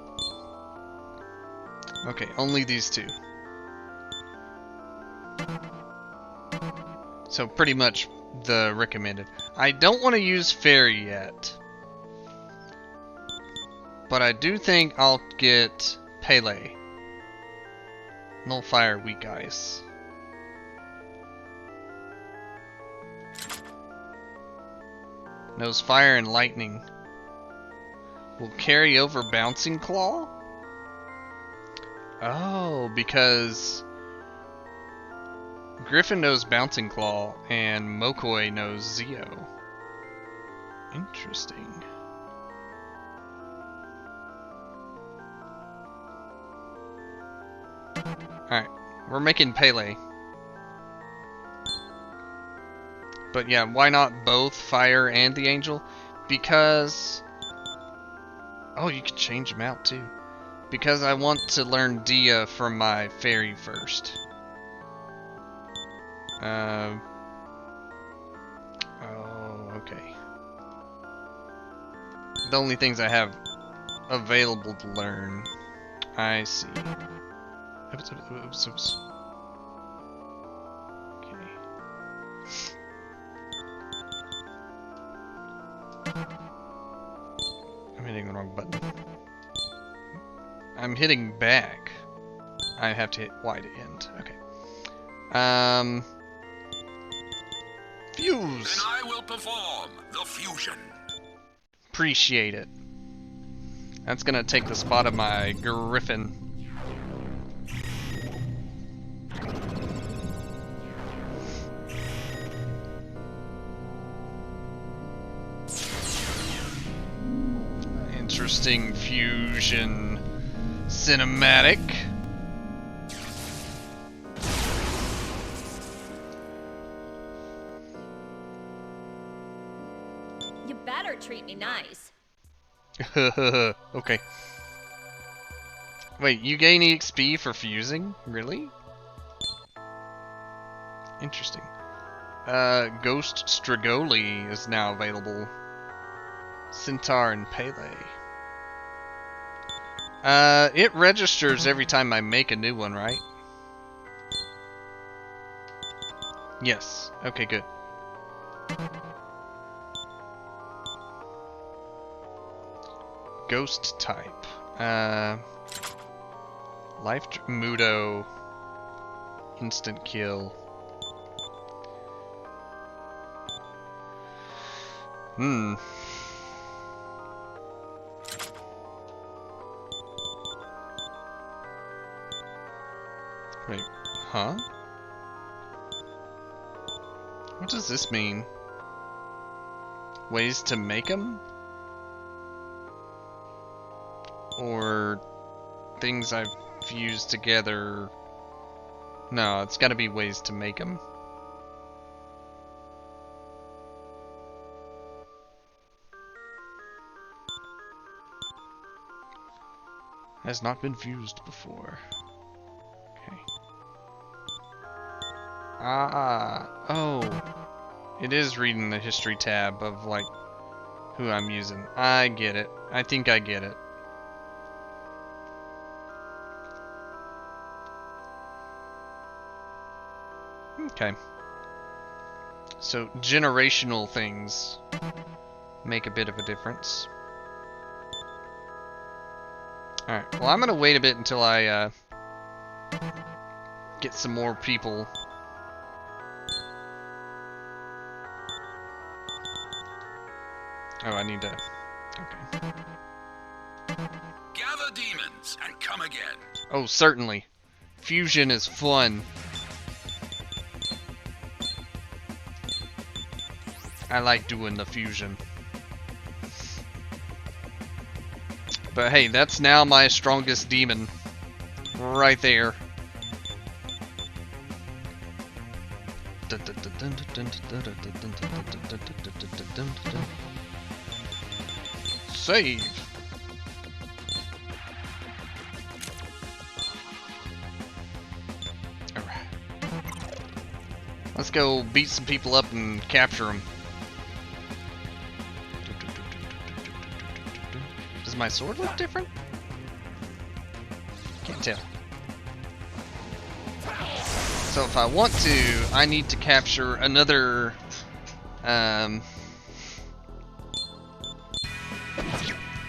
Okay, only these 2. So pretty much the recommended. I don't want to use fairy yet. But I do think I'll get Pele. Null fire, weak ice. Knows fire and lightning. Will carry over Bouncing Claw? Oh, because Griffin knows Bouncing Claw and Mokoi knows Zio. Interesting. Alright, we're making Pele. But yeah, why not both fire and the angel? Because... oh, you can change them out too. Because I want to learn Dia from my fairy first. Oh, okay. The only things I have available to learn. I see. Oops. I'm hitting the wrong button. I'm hitting back. I have to hit Y to end. Okay. Fuse! Then I will perform the fusion. Appreciate it. That's gonna take the spot of my Griffin. Interesting fusion cinematic. You better treat me nice. Okay. Wait, you gain EXP for fusing? Really? Interesting. Ghost Strigoli is now available. Centaur and Pele. It registers every time I make a new one, right? Yes. Okay, good. Ghost type. Mudo. Instant kill. Wait, huh? What does this mean? Ways to make them? Or things I've fused together? No, it's gotta be ways to make them. Has not been fused before. Okay. Oh. It is reading the history tab of, like, who I'm using. I get it. I think I get it. Okay. So, generational things make a bit of a difference. Alright, well I'm gonna wait a bit until I get some more people. Oh, I need to... Okay. Gather demons and come again. Oh, certainly. Fusion is fun. I like doing the fusion. But hey, that's now my strongest demon. Right there. Save. Alright. Let's go beat some people up and capture them. Does my sword look different? Can't tell. So if I want to, I need to capture another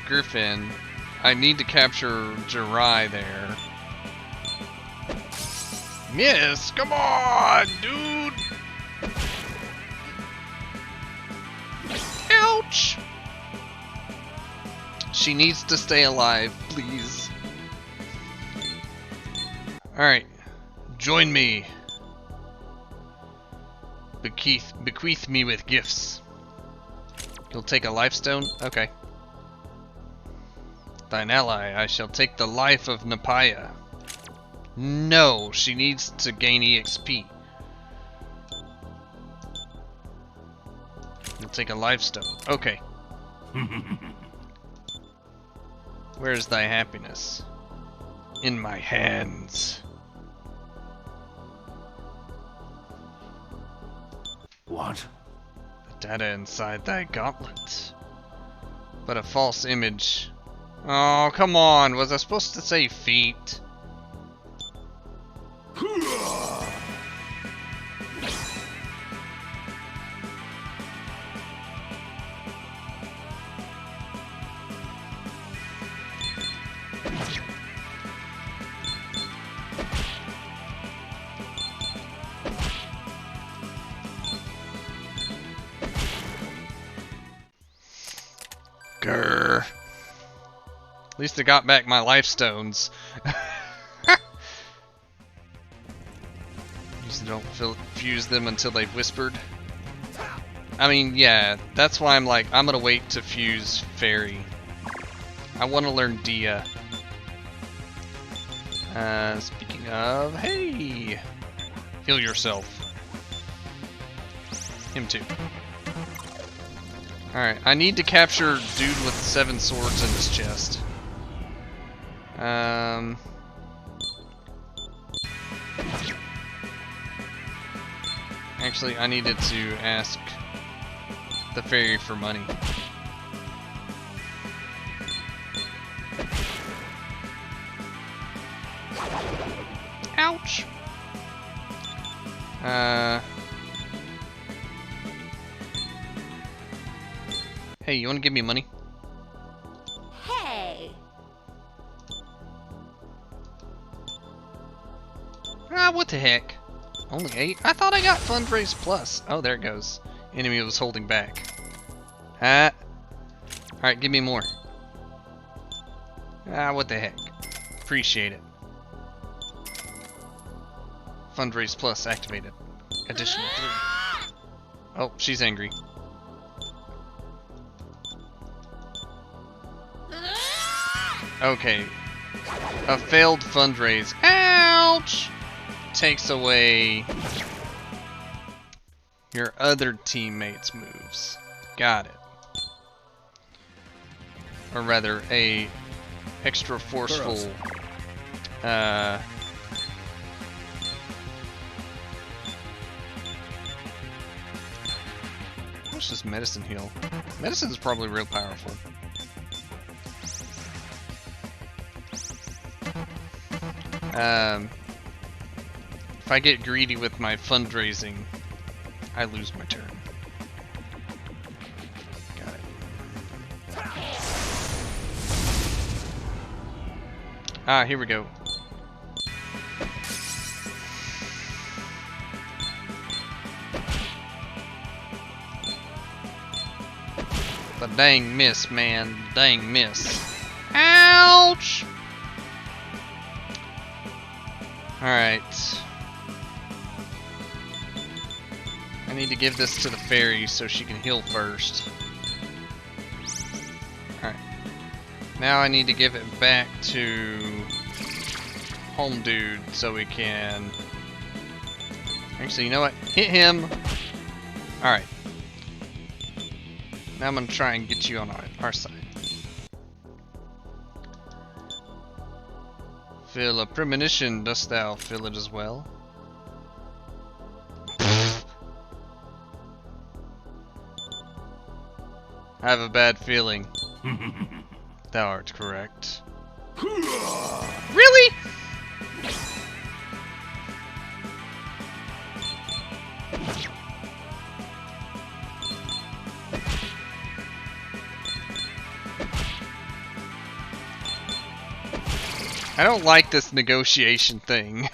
Griffin. I need to capture Jirai there. Miss, come on, dude! Ouch! She needs to stay alive, please. Alright. Join me. Bequeath me with gifts. You'll take a lifestone? Okay. Thine ally, I shall take the life of Napaya. No, she needs to gain EXP. You'll take a lifestone. Okay. Where's thy happiness? In my hands. What? The data inside thy gauntlet. But a false image. Oh, come on. Was I supposed to say feet? Grr. At least I got back my life stones. Usually don't fuse them until they've whispered. I mean, yeah, that's why I'm like, I'm gonna wait to fuse Fairy. I want to learn Dia. Speaking of, hey! Heal yourself. Him too. Alright, I need to capture dude with 7 swords in his chest. Actually, I needed to ask the fairy for money. Ouch! Hey, you wanna give me money? Hey! Ah, what the heck? Only 8? I thought I got fundraise plus. Oh, there it goes. Enemy was holding back. Ah. Alright, give me more. Ah, what the heck? Appreciate it. Fundraise plus activated. Additional 3. Oh, she's angry. Okay. A failed fundraise. Ouch! Takes away your other teammates' moves. Got it. Or rather, a extra forceful how much does medicine heal? Medicine's probably real powerful. If I get greedy with my fundraising, I lose my turn. Got it. Ah, here we go. The dang miss, man. Dang miss. Ouch! Alright. I need to give this to the fairy so she can heal first. Alright. Now I need to give it back to Home Dude so we can... Actually, you know what? Hit him! Alright. Now I'm gonna try and get you on our side. Feel a premonition, dost thou feel it as well? I have a bad feeling. Thou art correct. Really? I don't like this negotiation thing.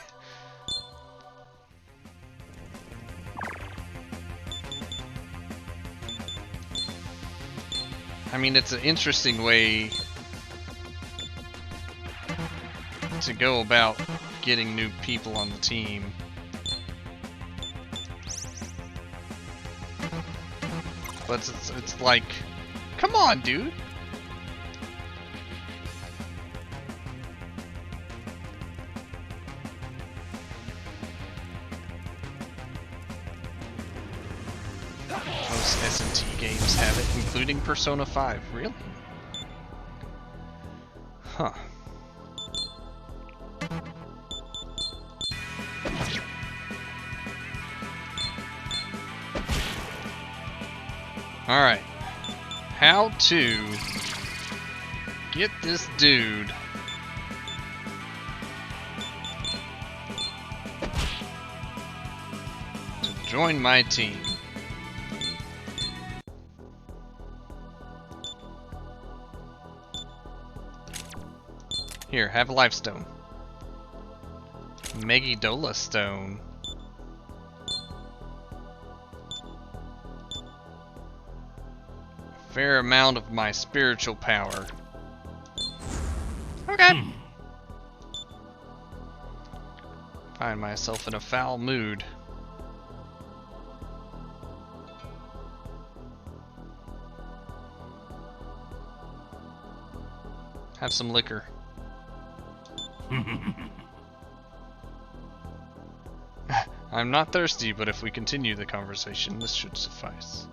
I mean, it's an interesting way to go about getting new people on the team. But it's like, come on, dude. Most S&T games have it, including Persona 5. Really? Huh. Alright. How to get this dude to join my team. Here, have a life stone. Megidola stone. Fair amount of my spiritual power. Okay. Find myself in a foul mood. Have some liquor. I'm not thirsty, but if we continue the conversation, this should suffice.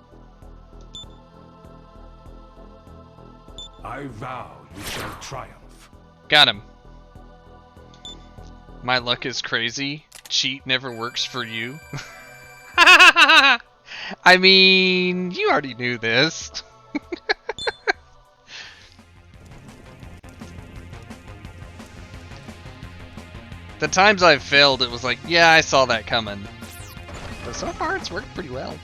I vow you shall triumph. Got him. My luck is crazy. Cheat never works for you. I mean, you already knew this. The times I've failed, it was like, yeah, I saw that coming. But so far, it's worked pretty well.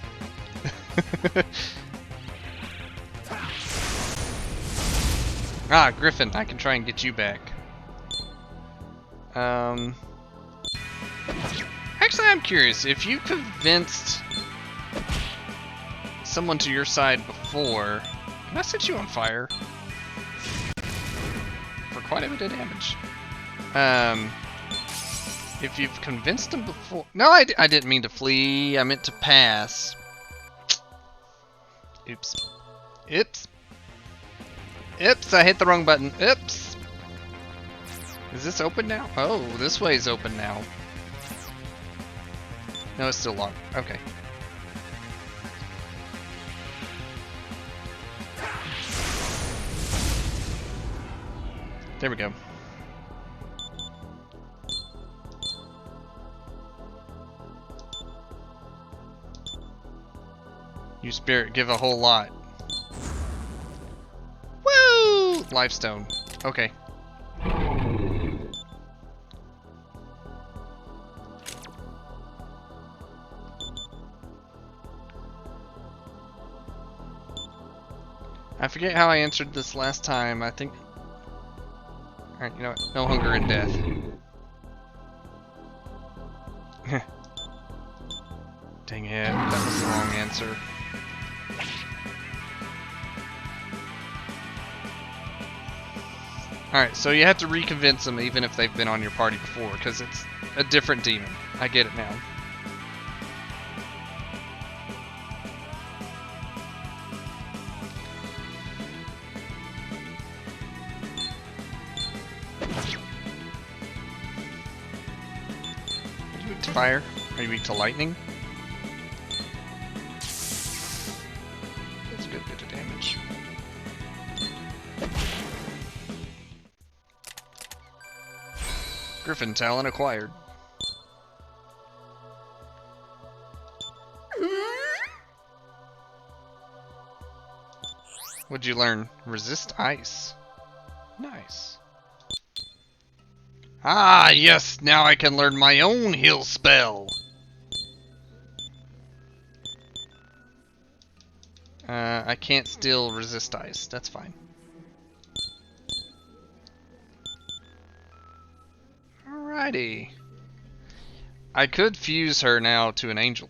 Ah, Griffin, I can try and get you back. Actually, I'm curious, if you convinced someone to your side before, can I set you on fire? For quite a bit of damage. If you've convinced them before... No, I didn't mean to flee, I meant to pass. Oops. Oops. Oops, I hit the wrong button. Oops. Is this open now? Oh, this way is open now. No, it's still locked. Okay. There we go. You spirit, give a whole lot. Woo! Lifestone. Okay. I forget how I answered this last time. I think... Alright, you know what? No hunger and death. Dang it, that was the wrong answer. Alright, so you have to reconvince them even if they've been on your party before, because it's a different demon. I get it now. Are you weak to fire? Are you weak to lightning? That's a good bit of damage. Griffin Talon acquired. What'd you learn? Resist ice. Nice. Ah, yes! Now I can learn my own heal spell! I can't still resist ice. That's fine. Alrighty. I could fuse her now to an angel.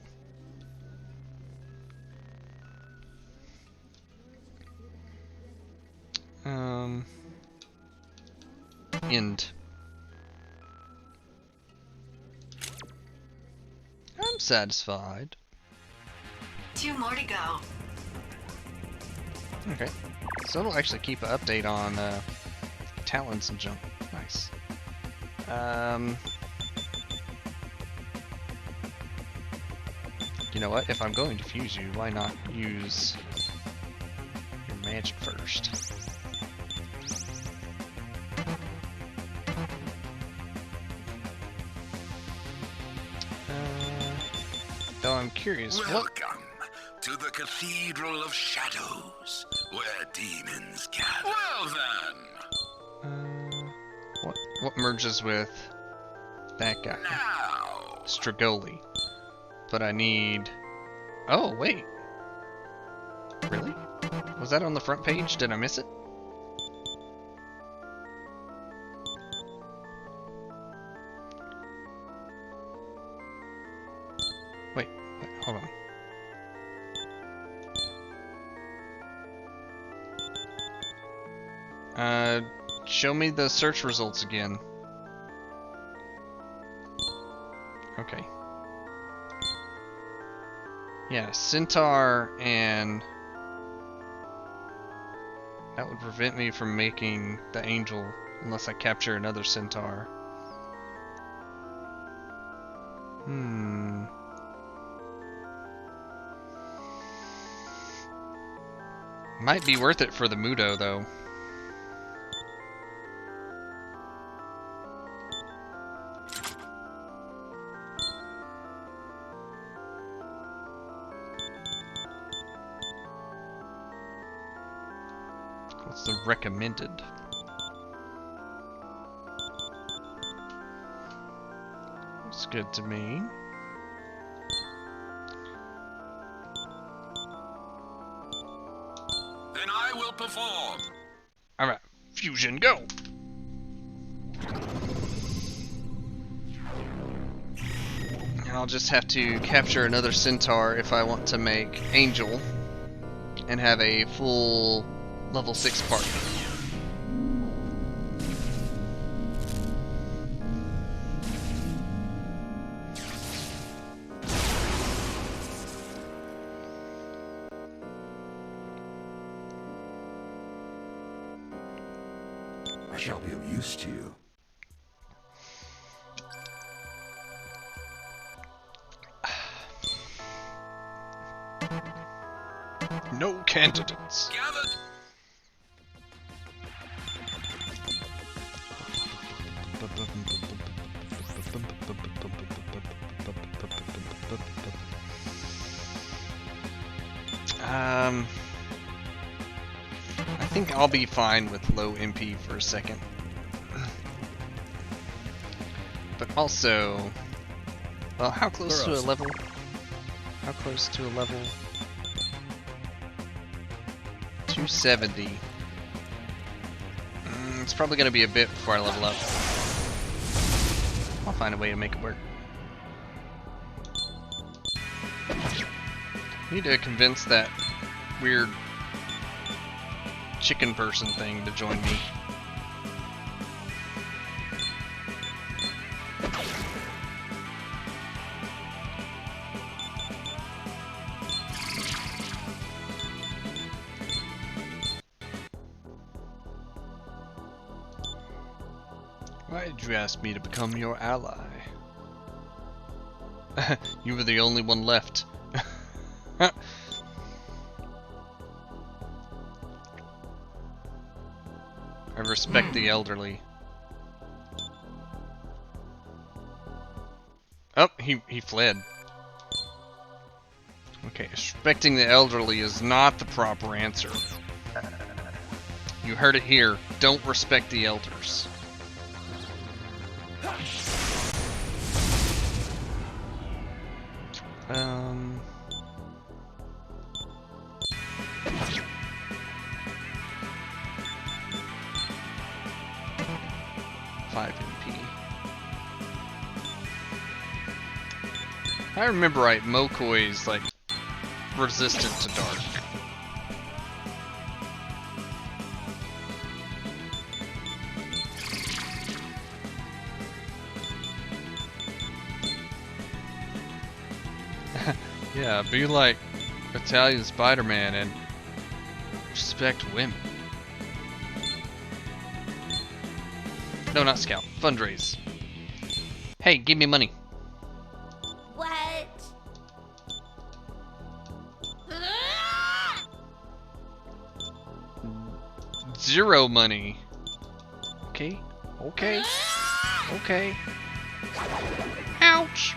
End. I'm satisfied. 2 more to go. Okay. So it'll actually keep an update on talents and jump. Nice. You know what? If I'm going to fuse you, why not use your magic first? Though I'm curious, Welcome to the Cathedral of Shadows, where demons gather. Well then! What merges with that guy? Now. Strigoli. But I need... Oh, wait. Really? Was that on the front page? Did I miss it? Wait, hold on. Show me the search results again. Okay. Yeah, Centaur and... That would prevent me from making the angel unless I capture another Centaur. Hmm... Might be worth it for the Mudo, though. What's the recommended? Looks good to me. Then I will perform. Alright, fusion, go! And I'll just have to capture another centaur if I want to make Angel and have a full level 6 party. I shall be of use to you. No candidates. Gathered. I think I'll be fine with low MP for a second. But also, well, how close to a level? How close to a level? 270. It's probably going to be a bit before I level up. I'll find a way to make it work. Need to convince that weird chicken person thing to join me. Why did you ask me to become your ally? You were the only one left. I respect the elderly. Oh, he fled. Okay, respecting the elderly is not the proper answer. You heard it here. Don't respect the elders. Um... 5 MP. If I remember right, Mokoi's like resistant to dark. Yeah, be like Italian Spider-Man and respect women. No, not Scout. Fundraise. Hey, give me money. What? 0 money. Okay. Okay. Okay. Ouch.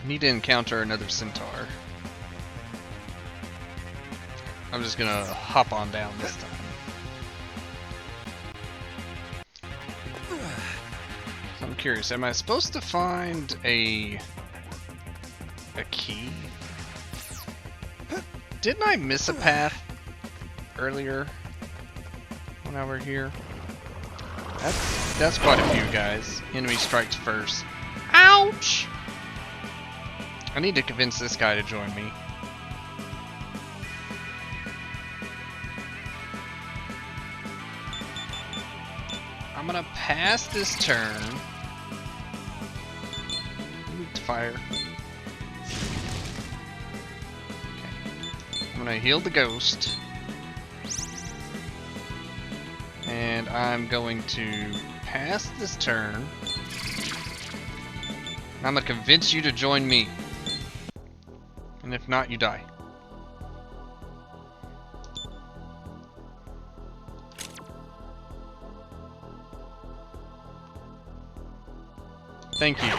Need to encounter another centaur. I'm just gonna hop on down this time. So I'm curious, am I supposed to find a key? Didn't I miss a path earlier when I were here? That's quite a few guys. Enemy strikes first. Ouch! I need to convince this guy to join me. I'm gonna pass this turn. Move to fire. Okay. I'm gonna heal the ghost. And I'm going to pass this turn. I'm gonna convince you to join me. And if not, you die. Thank you.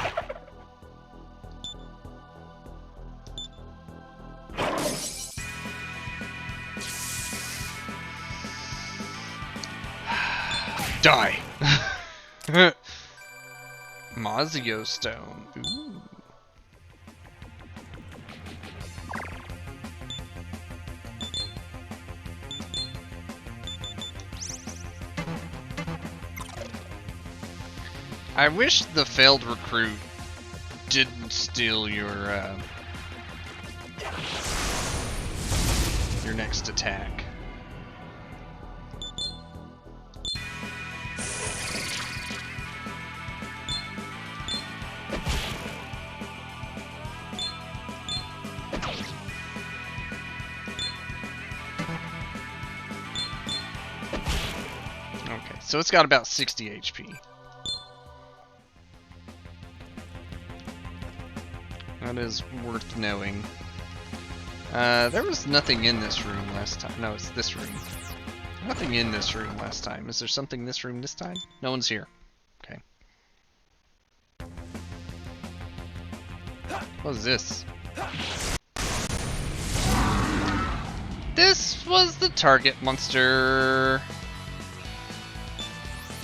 Die! Mazio Stone. Ooh. I wish the failed recruit didn't steal your next attack. Okay, so it's got about 60 HP. That is worth knowing. There was nothing in this room last time. No, it's this room. Nothing in this room last time. Is there something in this room this time? No one's here. Okay. What is this? This was the target monster.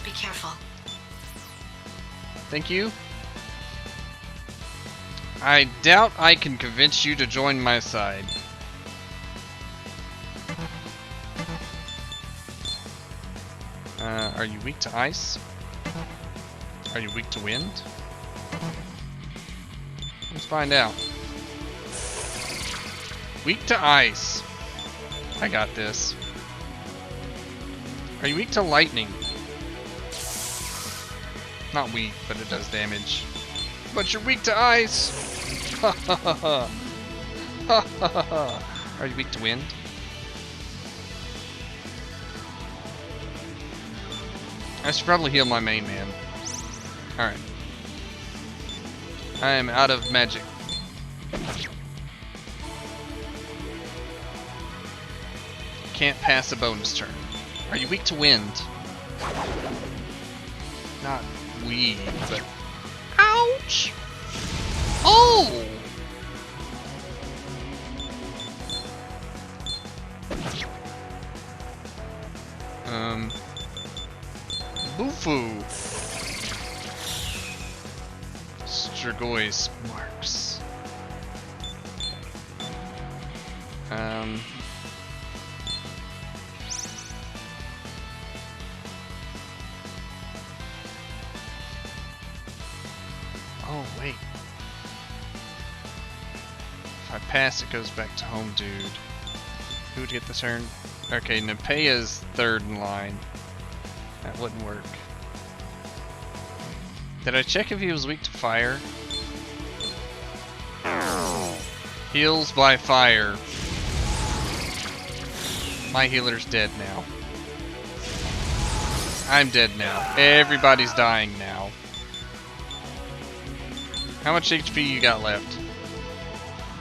Be careful. Thank you. I doubt I can convince you to join my side. Are you weak to ice? Are you weak to wind? Let's find out. Weak to ice. I got this. Are you weak to lightning? Not weak, but it does damage. But you're weak to ice! Ha ha ha ha! Ha ha ha ha! Are you weak to wind? I should probably heal my main man. Alright. I am out of magic. Can't pass a bonus turn. Are you weak to wind? Not weak, but... Ouch! Oh! Bufu! Strigoi marks. Oh, wait. If I pass, it goes back to home, dude. Who would get the turn? Okay, Nepea's third in line. That wouldn't work. Did I check if he was weak to fire? Heals by fire. My healer's dead now. I'm dead now. Everybody's dying now. How much HP you got left?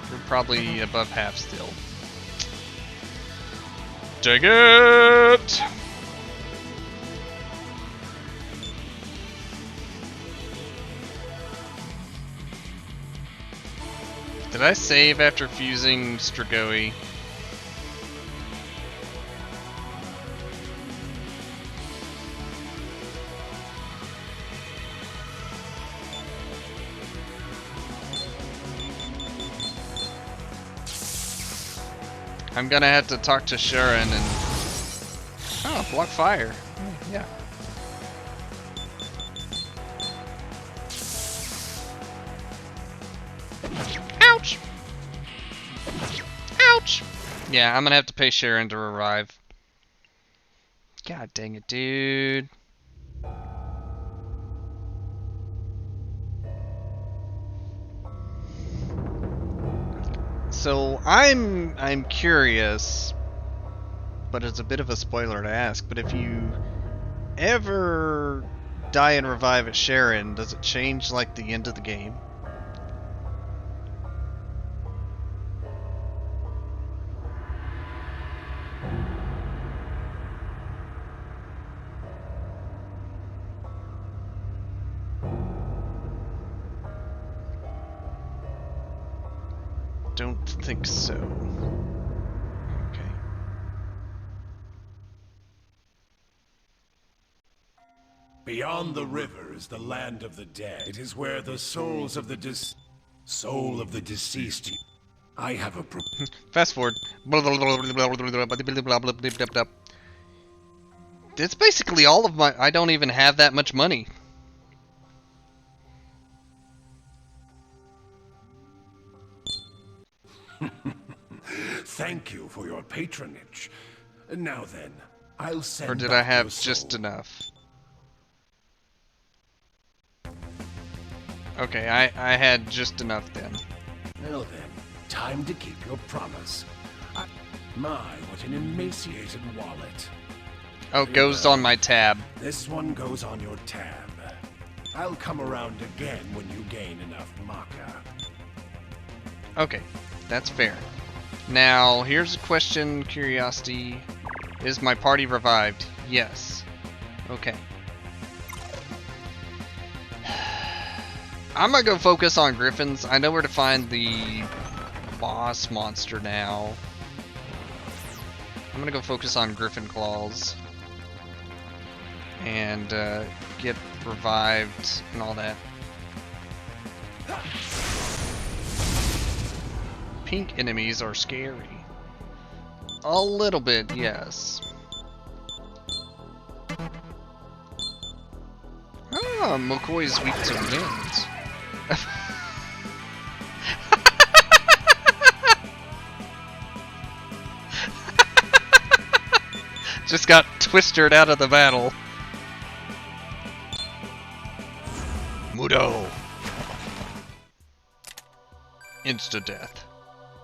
You're probably above half still. Take it! Did I save after fusing Strigoi? I'm gonna have to talk to Sharon and... Oh, block fire. Yeah. Ouch! Ouch! Yeah, I'm gonna have to pay Sharon to revive. God dang it, dude. So I'm curious, but it's a bit of a spoiler to ask, but if you ever die and revive at Sharon, does it change like the end of the game? don't think so. Okay. Beyond the river is the land of the dead. It is where the souls of the soul of the deceased. I have a Fast forward. It's basically all of my. I don't even have that much money. Thank you for your patronage. Now then, I'll send. Or did I have just enough? Okay, I had just enough then. Well then, time to keep your promise. My, what an emaciated wallet. Oh, it goes on my tab. This one goes on your tab. I'll come around again when you gain enough maca. Okay, that's fair. Now, here's a question, curiosity. Is my party revived? Yes. Okay. I'm gonna go focus on griffins. I know where to find the boss monster now. I'm gonna go focus on griffin claws. And get revived and all that. Pink enemies are scary. A little bit, yes. Ah, McCoy is weak to wind. Just got twisted out of the battle. Mudo. Insta death.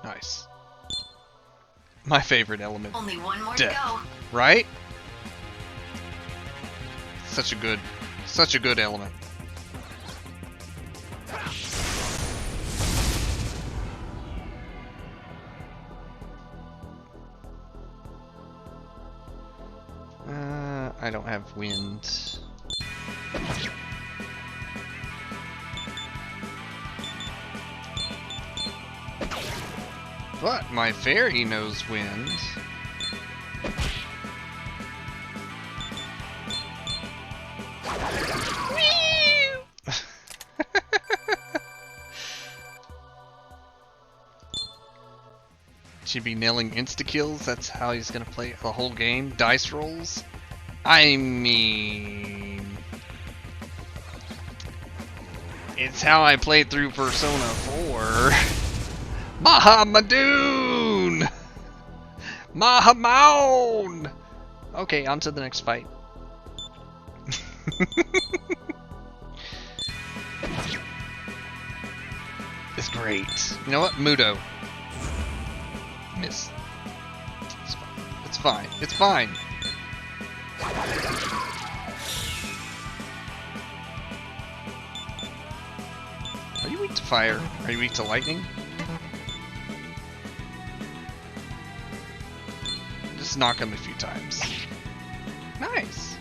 Nice. My favorite element. Only one more death. to go. Right? Such a good element. I don't have wind. But my fairy knows wind. Should be nailing insta-kills, that's how he's gonna play the whole game. Dice rolls? I mean... it's how I played through Persona 4. Mahamadoon! Mahamaun! Okay, on to the next fight. It's great. You know what? Mudo. Miss. It's fine. It's fine. Are you weak to fire? Are you weak to lightning? Just knock him a few times. Nice.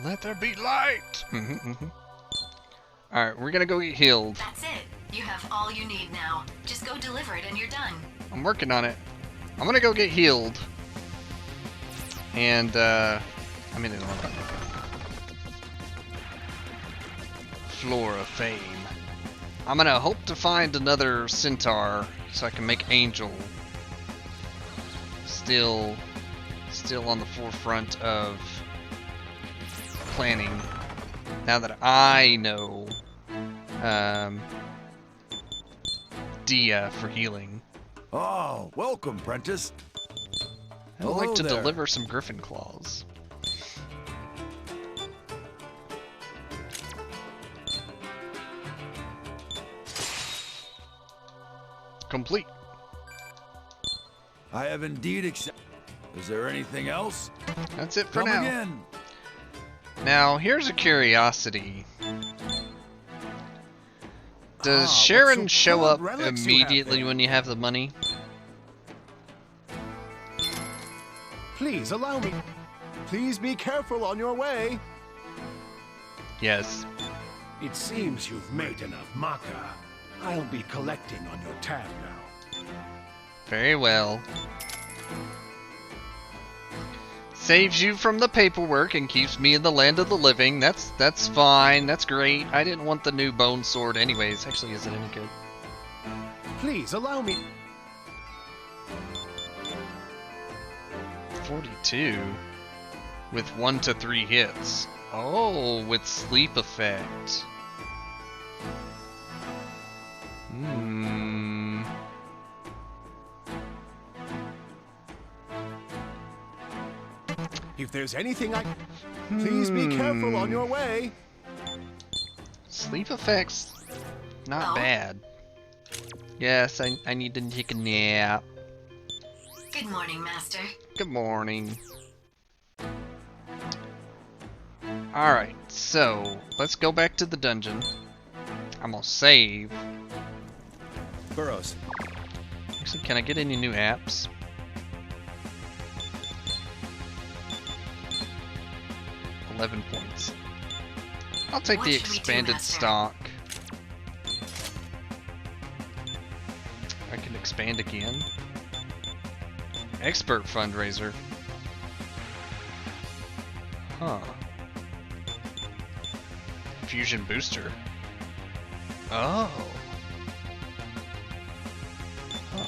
Let there be light. Alright, we're gonna go get healed. That's it. You have all you need now. Just go deliver it and you're done. I'm working on it. I'm gonna go get healed. And, I'm in it on Floor of Fame. I'm gonna hope to find another centaur so I can make Angel. Still on the forefront of planning. Now that I know Dia for healing. Oh, welcome, Prentice. I would like to there. deliver some griffin claws. Complete. I have indeed accepted. Is there anything else? That's it for Come now. again. Now, here's a curiosity. Does what Sharon show superb up relics you have immediately there. when you have the money? Please allow me. Please be careful on your way. Yes. It seems you've made enough Maka. I'll be collecting on your tab now. Very well. Saves you from the paperwork and keeps me in the land of the living. That's fine. That's great. I didn't want the new bone sword anyways. Actually, is it any good? Please allow me. 42 with 1 to 3 hits. Oh, with sleep effect. Hmm. If there's anything Please be careful on your way. Sleep effects, not bad. Yes, I need to take a nap. Good morning, Master. Good morning. Alright, so let's go back to the dungeon. I'm gonna save. Burrows. Actually, can I get any new apps? $11 points. I'll take the expanded stock. I can expand again. Expert fundraiser. Huh. Fusion booster. Oh. Huh.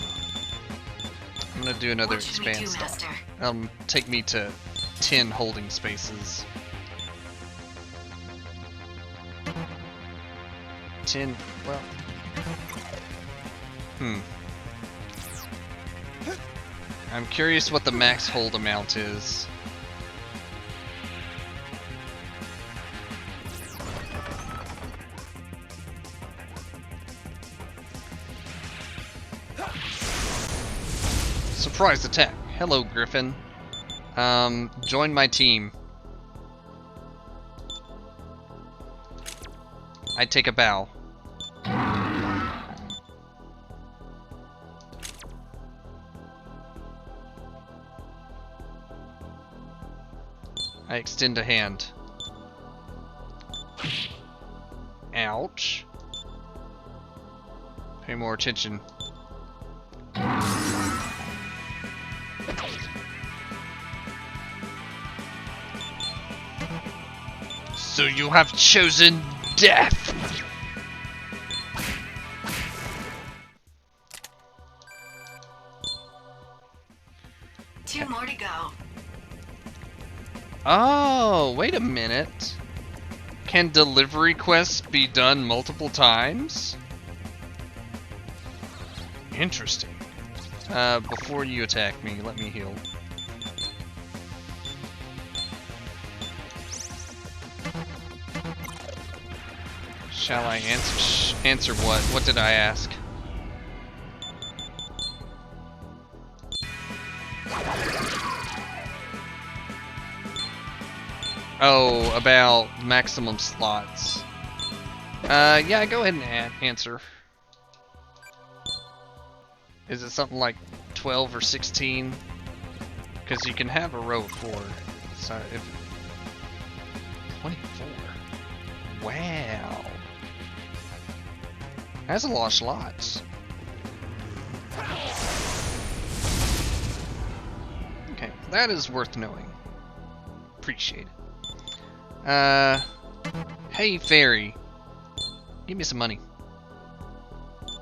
I'm gonna do another expand stock. Take me to 10 holding spaces. 10, well. I'm curious what the max hold amount is. Surprise attack. Hello, Griffin. Join my team. I take a bow. I extend a hand. Ouch. Pay more attention. So you have chosen death! Two more to go. Oh, wait a minute. Can delivery quests be done multiple times? Interesting. Before you attack me, let me heal. Shall I answer what? What did I ask? Oh, about maximum slots. Yeah, go ahead and answer. Is it something like 12 or 16? Because you can have a row of 4. So if 24. Wow. That's a lot of slots. Okay, that is worth knowing. Appreciate it. Hey, fairy. Give me some money.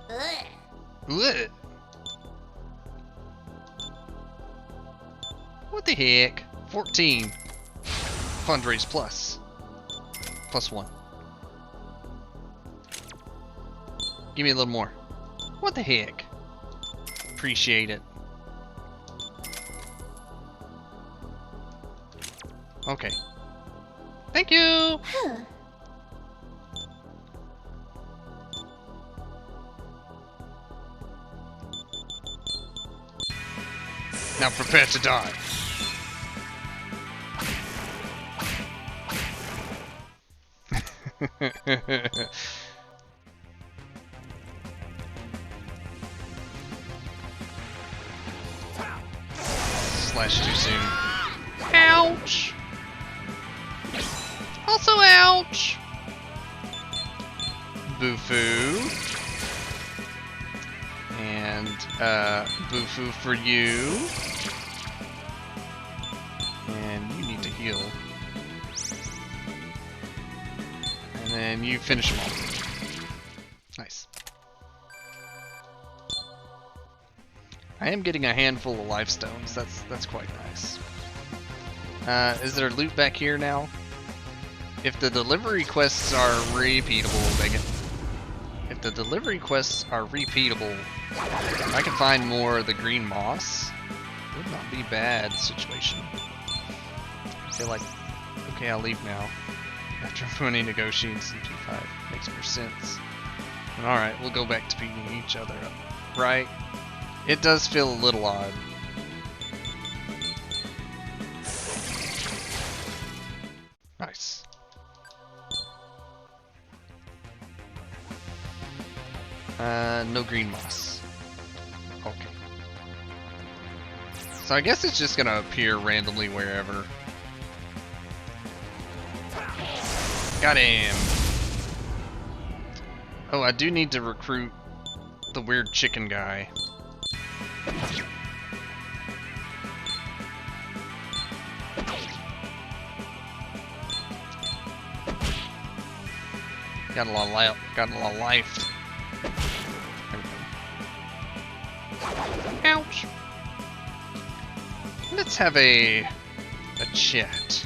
Ugh. What the heck? 14. Fundraise plus. Plus 1. Give me a little more. What the heck? Appreciate it. Okay. Thank you! Now prepare to die. Slash too soon. Ouch! Also ouch! Bufu. And Bufu for you. And you need to heal. And then you finish them all. Nice. I am getting a handful of life stones. That's quite nice. Is there loot back here now? If the delivery quests are repeatable, dang it. If the delivery quests are repeatable, I can find more of the green moss. Would not be bad situation. I feel like, okay, I'll leave now. After running negotiations in 2.5. Makes more sense. Alright, we'll go back to beating each other up. Right? It does feel a little odd. Nice. No green moss. Okay. So I guess it's just gonna appear randomly wherever. Got him! Oh, I do need to recruit the weird chicken guy. Got a lot of life. Ouch. Let's have a chat.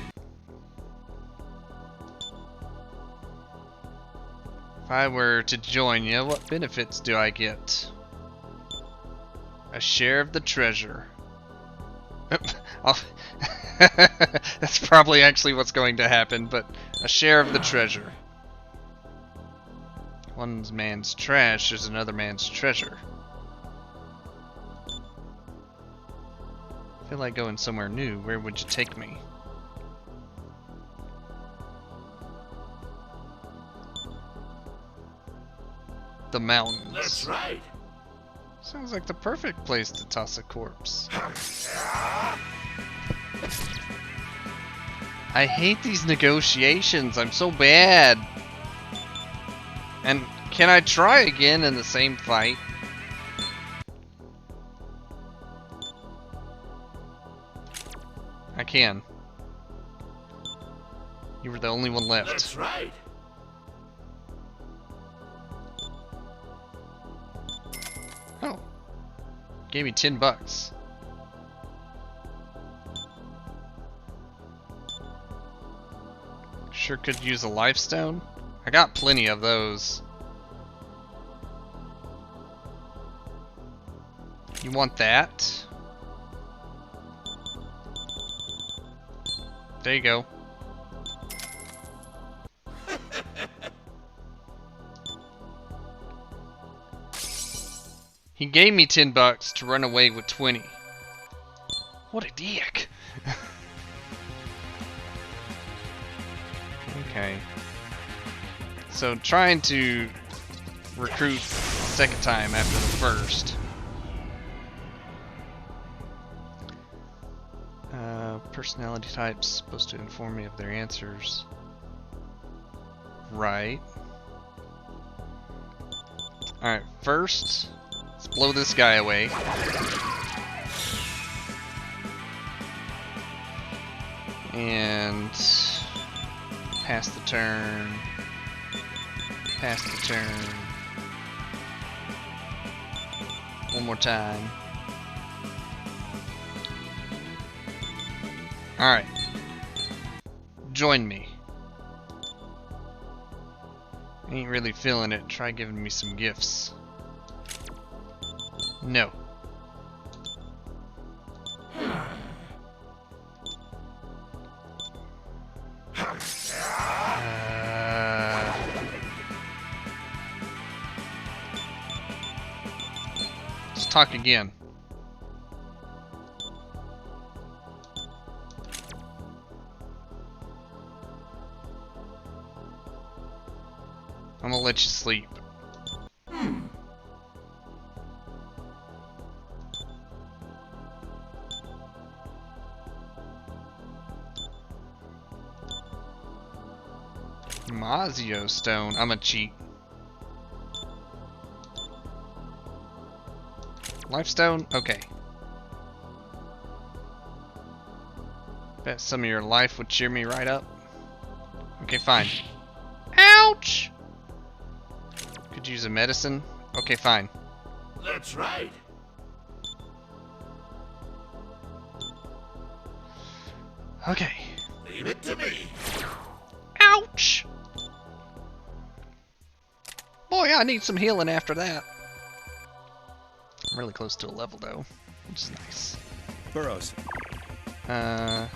If I were to join you, what benefits do I get? A share of the treasure. That's probably actually what's going to happen, but a share of the treasure. One man's trash is another man's treasure. I feel like going somewhere new. Where would you take me? The mountains. That's right. Sounds like the perfect place to toss a corpse. I hate these negotiations. I'm so bad. And can I try again in the same fight? I can. You were the only one left. That's right. Oh. Gave me $10. Sure could use a life stone. I got plenty of those. You want that? There you go. He gave me $10 to run away with 20. What a dick. Okay. So trying to recruit second time after the first. Personality types supposed to inform me of their answers. Right. Alright, first, let's blow this guy away. And pass the turn. Pass the turn. One more time. Alright. Join me. Ain't really feeling it. Try giving me some gifts. No. Let's talk again. I'm gonna let you sleep. Mazio stone. I'm a cheat. Lifestone? Okay. Bet some of your life would cheer me right up. Okay, fine. Ouch! Could use a medicine. Okay, fine. That's right. Okay. Leave it to me. Ouch! Boy, I need some healing after that. I'm really close to a level though, which is nice. Burrows. Yeah.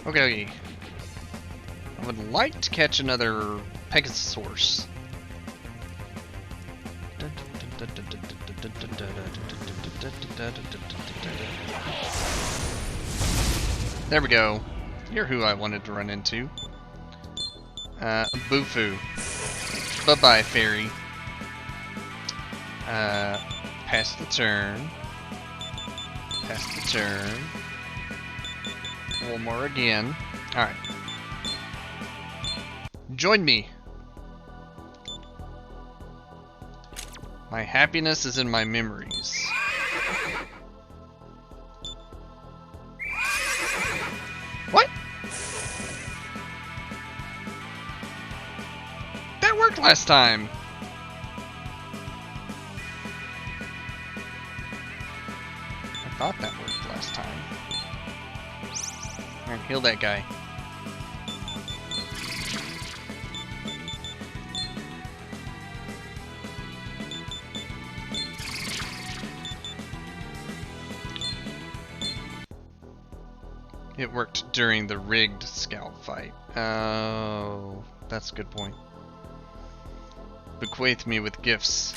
Okay. I would like to catch another Pegasaurus. There we go. You're who I wanted to run into. Bufu. Bye-bye, fairy. Pass the turn. Pass the turn. One more again. Alright. Join me. My happiness is in my memories. What? That worked last time. I thought that worked last time. Alright, heal that guy. It worked during the rigged scout fight. Oh, that's a good point. Bequeath me with gifts.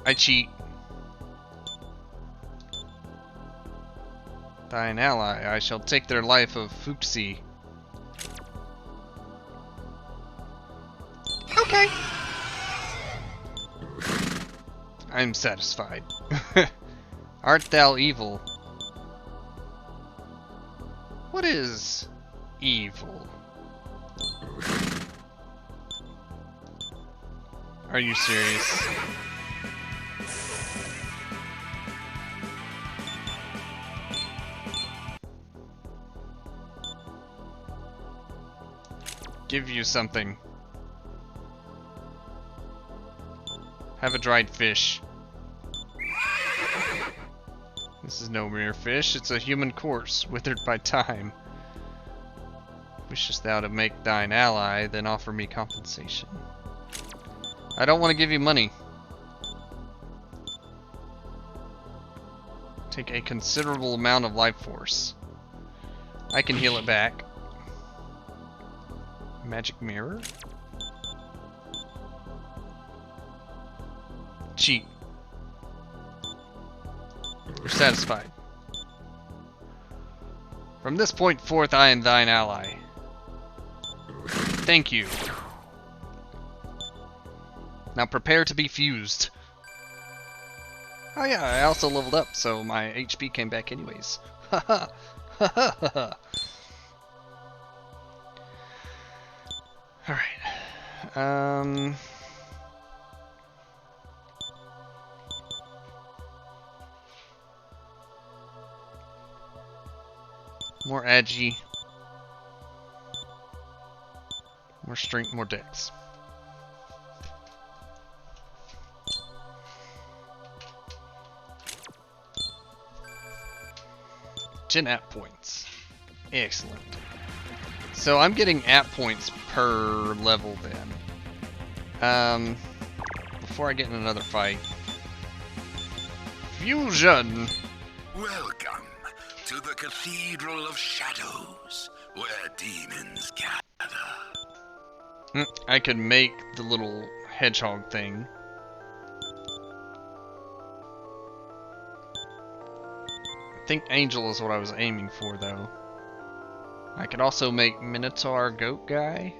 I cheat. Thine ally, I shall take their life of Fuxi. Okay. I'm satisfied. Art thou evil? What is evil? Are you serious? Give you something. Have a dried fish. This is no mere fish, it's a human corpse, withered by time. Wishest thou to make thine ally, then offer me compensation. I don't want to give you money. Take a considerable amount of life force. I can heal it back. Magic mirror? Cheat. You're satisfied. From this point forth, I am thine ally. Thank you. Now prepare to be fused. Oh yeah, I also leveled up, so my HP came back anyways. Haha. Haha. Alright. More agi. More strength, more dex. Gen app points. Excellent. So I'm getting app points per level then. Before I get in another fight. Fusion! Welcome to the Cathedral of Shadows, where demons gather. I could make the little hedgehog thing. I think Angel is what I was aiming for, though. I could also make Minotaur Goat Guy.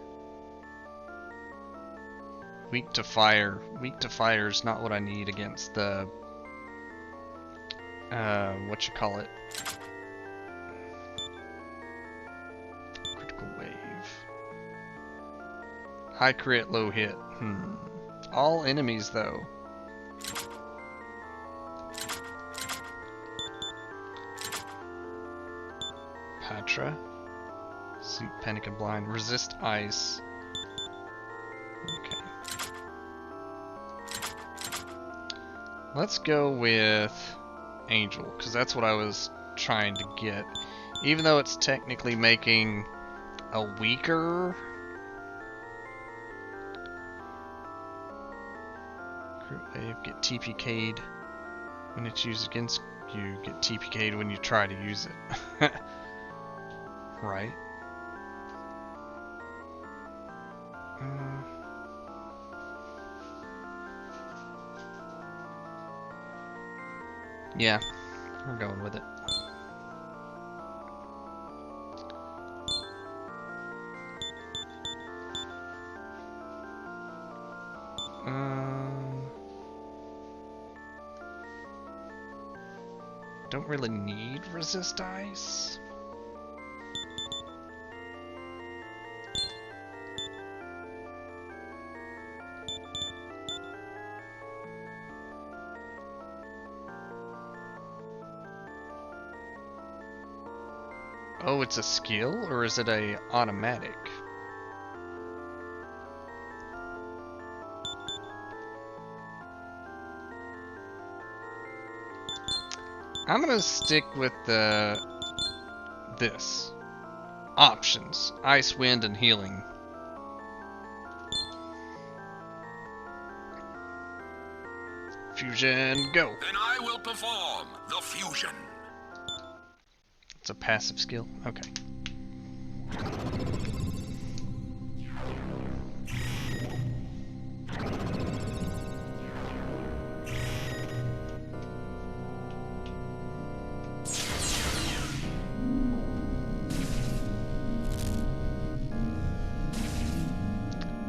Weak to fire. Weak to fire is not what I need against the... High crit, low hit. All enemies, though. Patra. Sleep, panic, and blind. Resist ice. Okay. Let's go with Angel, because that's what I was trying to get. Even though it's technically making a weaker... Wave, get TPK'd when it's used against you, get TPK'd when you try to use it. Right? Yeah, we're going with it. Don't really need resist ice. Oh, it's a skill, or is it a automatic? I'm gonna stick with this. Options. Ice, wind, and healing. Fusion, go! Then I will perform the fusion. It's a passive skill? Okay.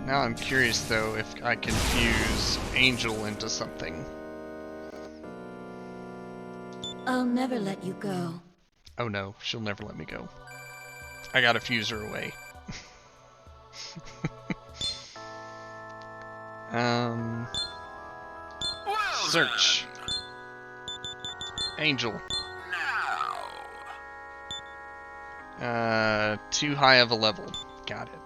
Now I'm curious though if I can fuse Angel into something. I'll never let you go. Oh no, she'll never let me go. I gotta fuse her away. Search. Angel. Too high of a level. Got it.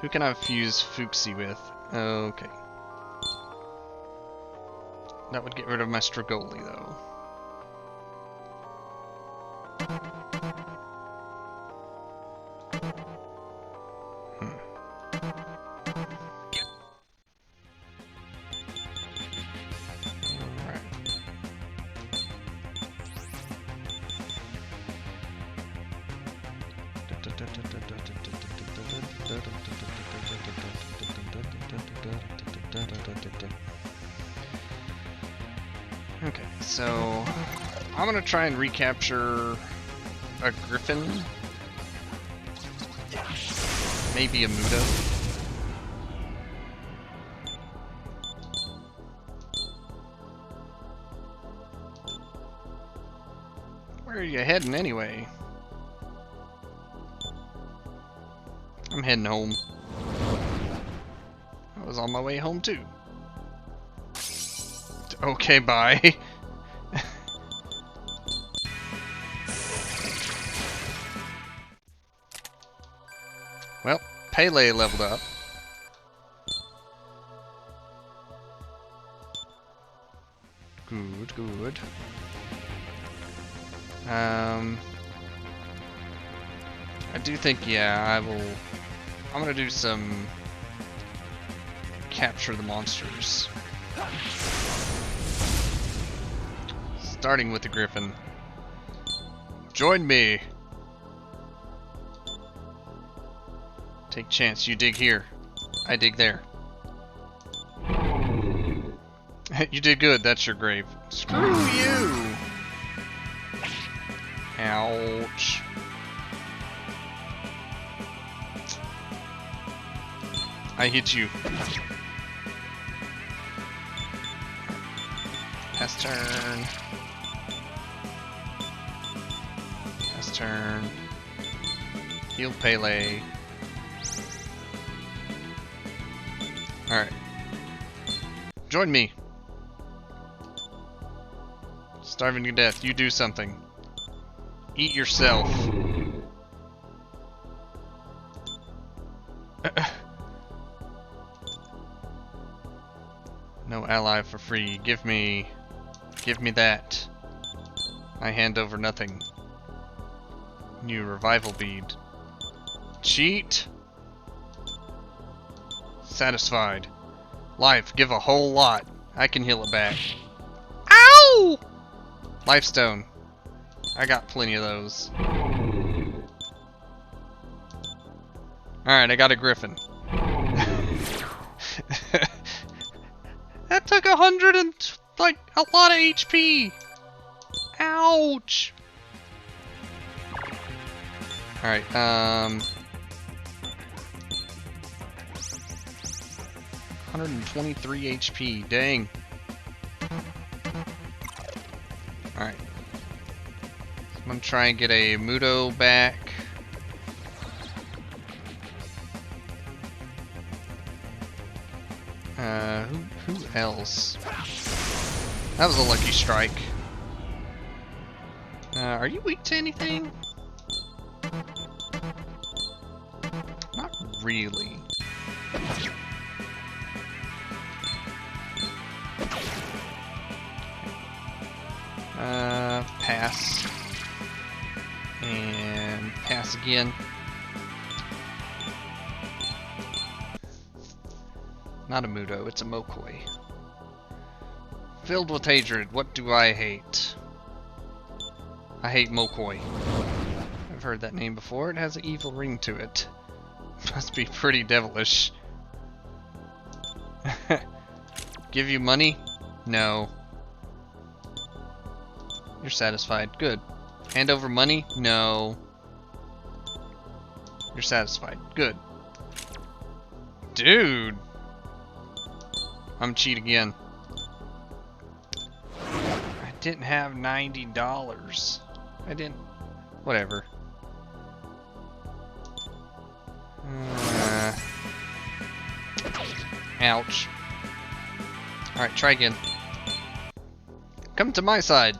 Who can I fuse Fuxi with? Okay. That would get rid of my Strigoli, though. Okay, so I'm gonna try and recapture a Griffin, maybe a Muda. Where are you heading anyway? I'm heading home. I was on my way home too. Okay, bye. Well, Pele leveled up. Good, good. I do think, yeah, I'm gonna do some capture the monsters. Starting with the Griffin. Join me! Take chance, you dig here. I dig there. You did good, that's your grave. Screw you! Ouch. I hit you. Pass turn. Pass turn. Heal Pele. Alright. Join me. Starving to death. You do something. Eat yourself. No ally for free. Give me that. I hand over nothing. New revival bead. Cheat. Satisfied. Life, give a whole lot. I can heal it back. Ow! Lifestone. I got plenty of those. Alright, I got a griffin. That took 100 and, like, a lot of HP. Ouch. Alright, 123 HP, dang. Alright. I'm gonna try and get a Muto back. Who else? That was a lucky strike. Are you weak to anything? Not really. Pass. And pass again. Not a Muto, it's a Mokoi. Filled with hatred, what do I hate? I hate Mokoi. I've heard that name before, it has an evil ring to it. Must be pretty devilish. Give you money? No. You're satisfied, good. Hand over money? No. You're satisfied, good. Dude! I'm cheat again. I didn't have $90. I didn't. Whatever. Ouch. Alright, try again. Come to my side.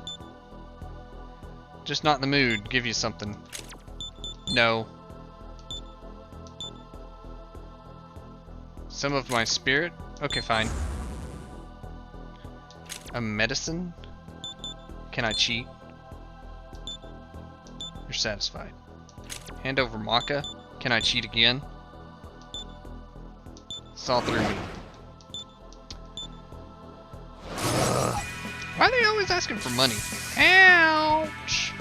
Just not in the mood. Give you something. No. Some of my spirit? Okay, fine. A medicine? Can I cheat? You're satisfied. Hand over Maka. Can I cheat again? Saw through me. Why are they always asking for money? Ouch!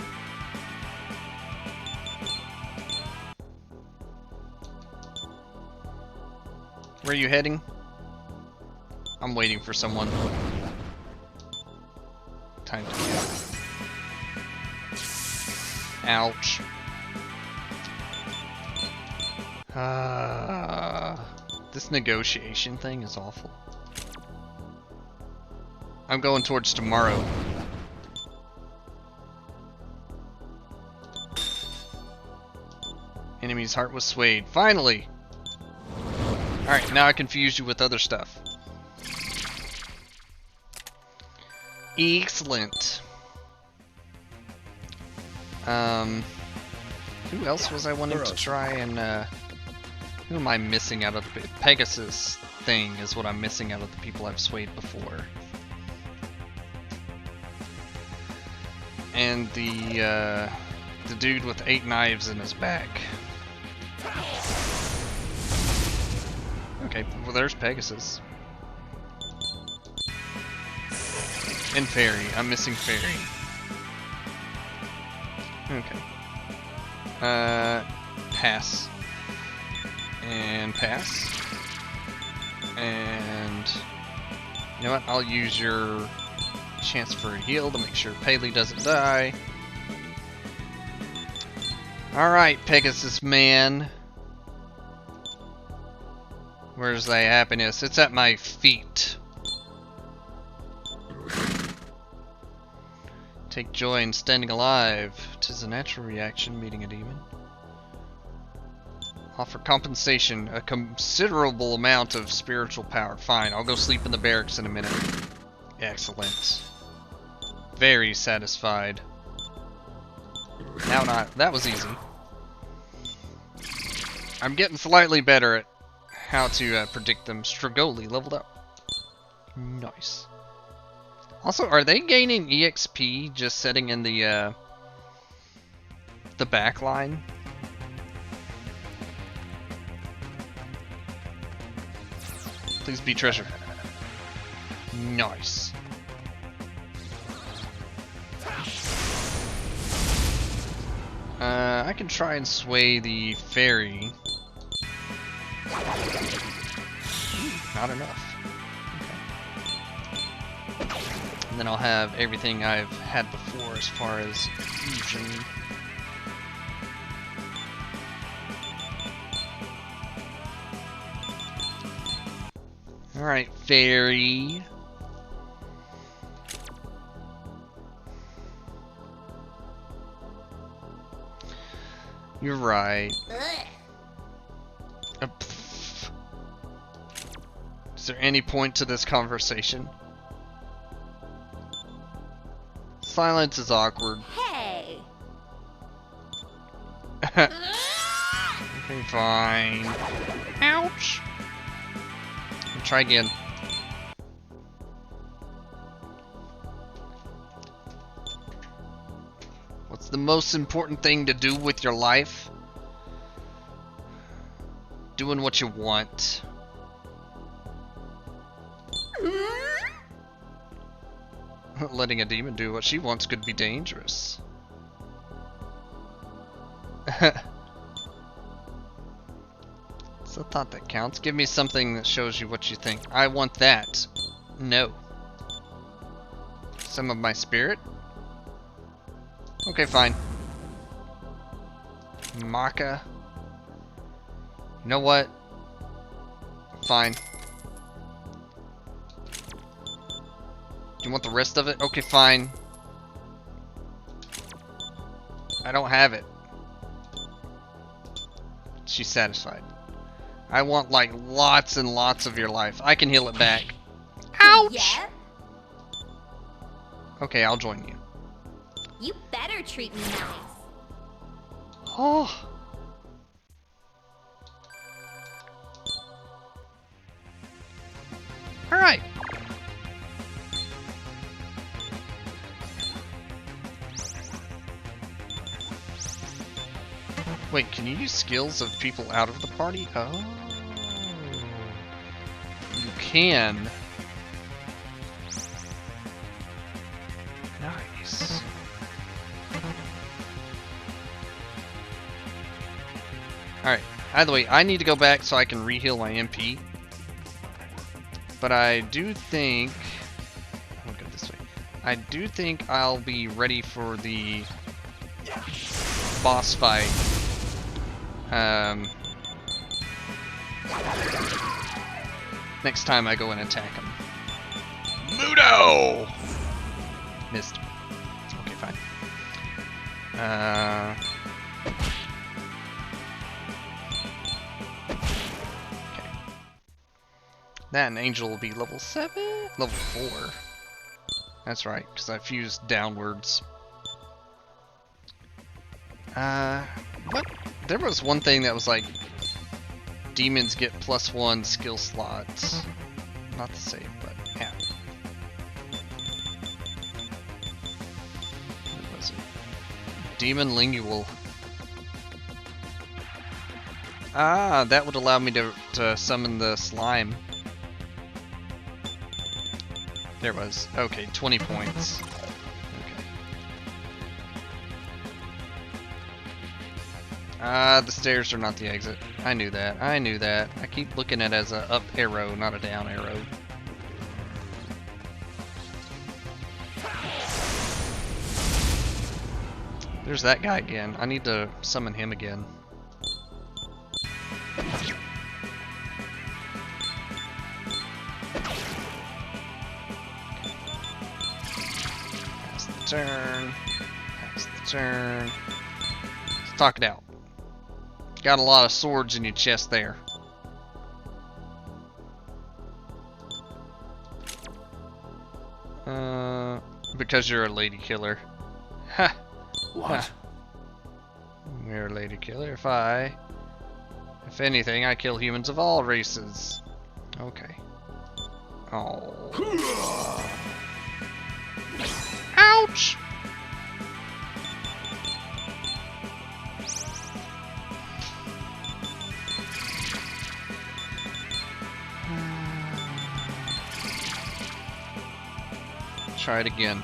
Where are you heading? I'm waiting for someone. Time to kill. Ouch. This negotiation thing is awful. I'm going towards tomorrow. Enemy's heart was swayed. Finally! Alright, now I confuse you with other stuff. Excellent. Who else was I wanting to try and, who am I missing out of the Pegasus thing is what I'm missing out of the people I've swayed before. And the dude with 8 knives in his back. Okay, well there's Pegasus. And Fairy. I'm missing Fairy. Okay. Pass. And pass. And you know what? I'll use your chance for a heal to make sure Pele doesn't die. Alright, Pegasus man. Where's thy happiness? It's at my feet. Take joy in standing alive. 'Tis a natural reaction meeting a demon. Offer compensation, a considerable amount of spiritual power. Fine, I'll go sleep in the barracks in a minute. Excellent. Very satisfied. Now not. That was easy. I'm getting slightly better at how to predict them. Strigoli leveled up. Nice. Also, are they gaining EXP just sitting in the back line? Please be treasure. Nice. I can try and sway the fairy. Not enough. Okay. And then I'll have everything I've had before as far as fusion. Alright, fairy. You're right. Is there any point to this conversation? Silence is awkward. Hey! Okay, fine. Ouch! I'll try again. What's the most important thing to do with your life? Doing what you want. Letting a demon do what she wants could be dangerous. It's a thought that counts. Give me something that shows you what you think. I want that. No. Some of my spirit? Okay, fine. Maka. You know what? Fine. Do you want the rest of it? Okay, fine. I don't have it. She's satisfied. I want like lots and lots of your life. I can heal it back. Ouch! Yeah? Okay, I'll join you. You better treat me nice. Oh. Alright. Wait, can you use skills of people out of the party? Oh. You can. Nice. Alright, either way, I need to go back so I can re-heal my MP. But I do think... I'll go this way. I do think I'll be ready for the boss fight. Next time I go and attack him. Mudo! Missed. Okay, fine. Okay. That and Angel will be level 7? Level 4. That's right, because I fused downwards. What? There was one thing that was like, demons get +1 skill slots. Not the same, but yeah. What was it? Demon Lingual. Ah, that would allow me to summon the slime. There it was. Okay, 20 points. The stairs are not the exit. I knew that. I knew that. I keep looking at it as a up arrow, not a down arrow. There's that guy again. I need to summon him again. Pass the turn. Pass the turn. Let's talk it out. Got a lot of swords in your chest there. Because you're a lady killer. Ha! What? Ha. You're a lady killer. If anything, I kill humans of all races. Okay. Oh. Ouch! Try it again.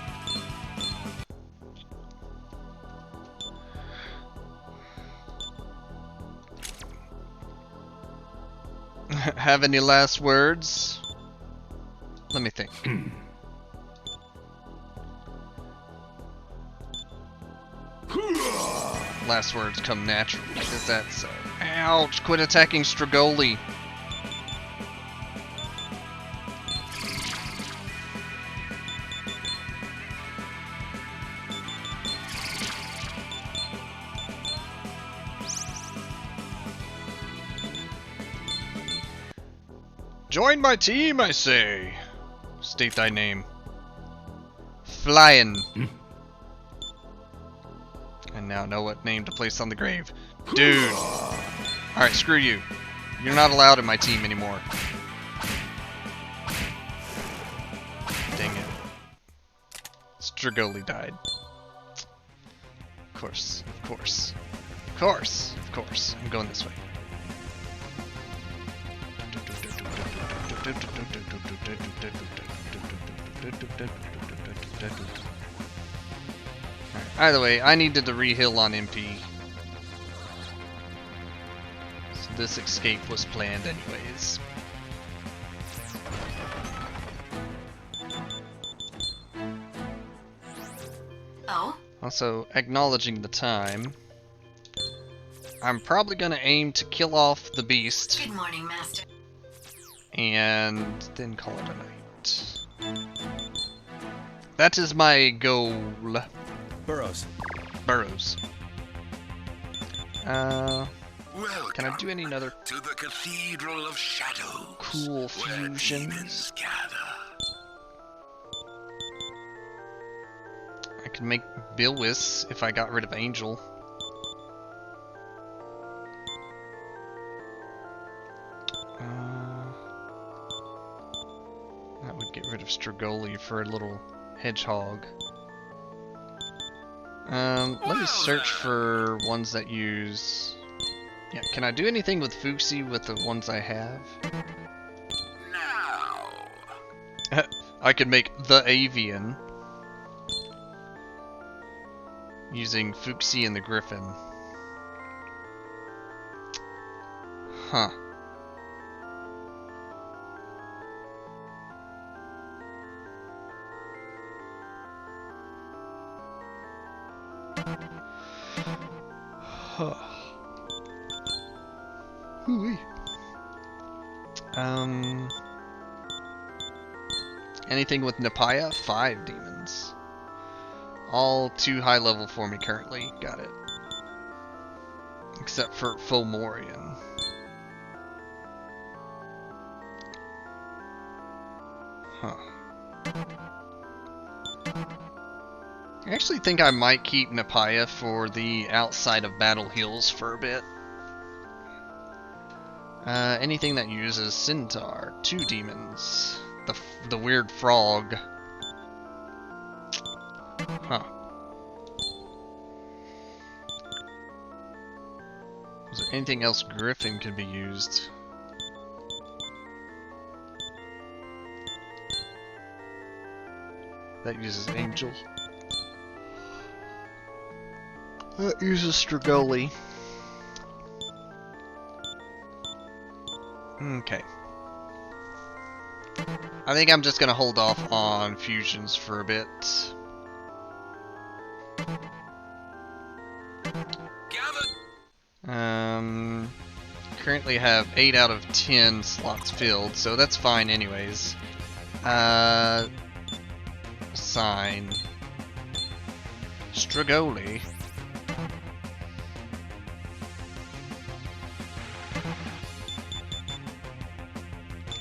Have any last words? Let me think. Last words come naturally. Is that so? Ouch! Quit attacking Strigoli. Join my team, I say. State thy name. Flying. And now know what name to place on the grave. Dude. Alright, screw you. You're not allowed in my team anymore. Dang it. Strigoli died. Of course, of course. Of course, of course. I'm going this way. Either way, I needed to re-heal on MP. So this escape was planned anyways. Oh? Also, acknowledging the time, I'm probably gonna aim to kill off the beast. Good morning, Master. And then call it a night. That is my goal. Burrows. Burrows. Can I do any other to the Cathedral of Shadows, cool fusions? I could make Bilwis if I got rid of Angel. That would get rid of Strigoli for a little hedgehog. Let me search for ones that use... Yeah, can I do anything with Fuxi with the ones I have? No. I could make the Avian. Using Fuxi and the Griffin. Huh. Hooey. Anything with Napaya? 5 demons. All too high level for me currently. Got it. Except for Fomorian. Huh. I actually think I might keep Napaya for the outside of battle heals for a bit. Anything that uses Centaur. 2 demons. The weird frog. Huh. Is there anything else Griffin could be used? That uses Angel. That uses Strigoli. Okay. I think I'm just gonna hold off on fusions for a bit. Currently have 8 out of 10 slots filled, so that's fine anyways. Sign. Strigoli.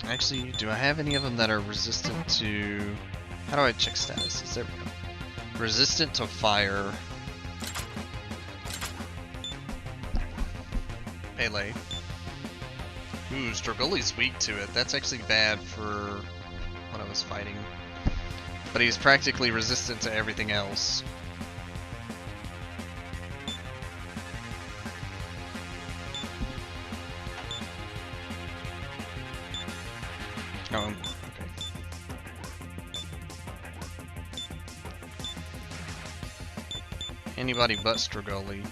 Actually, do I have any of them that are resistant to... How do I check statuses? There we go. Resistant to fire. Pele. Ooh, Strigoli's weak to it. That's actually bad for what I was fighting. But he's practically resistant to everything else. Oh, okay. Anybody but Strigoli.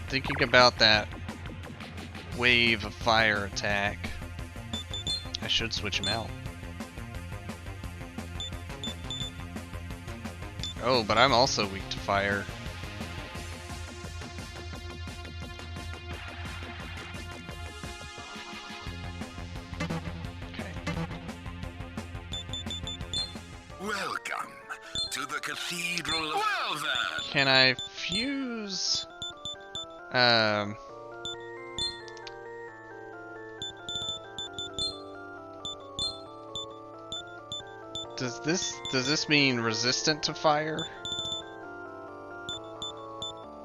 Thinking about that wave of fire attack, I should switch him out. Oh, but I'm also weak to fire. Welcome to the Cathedral. Well then. Can I fuse? Does this mean resistant to fire?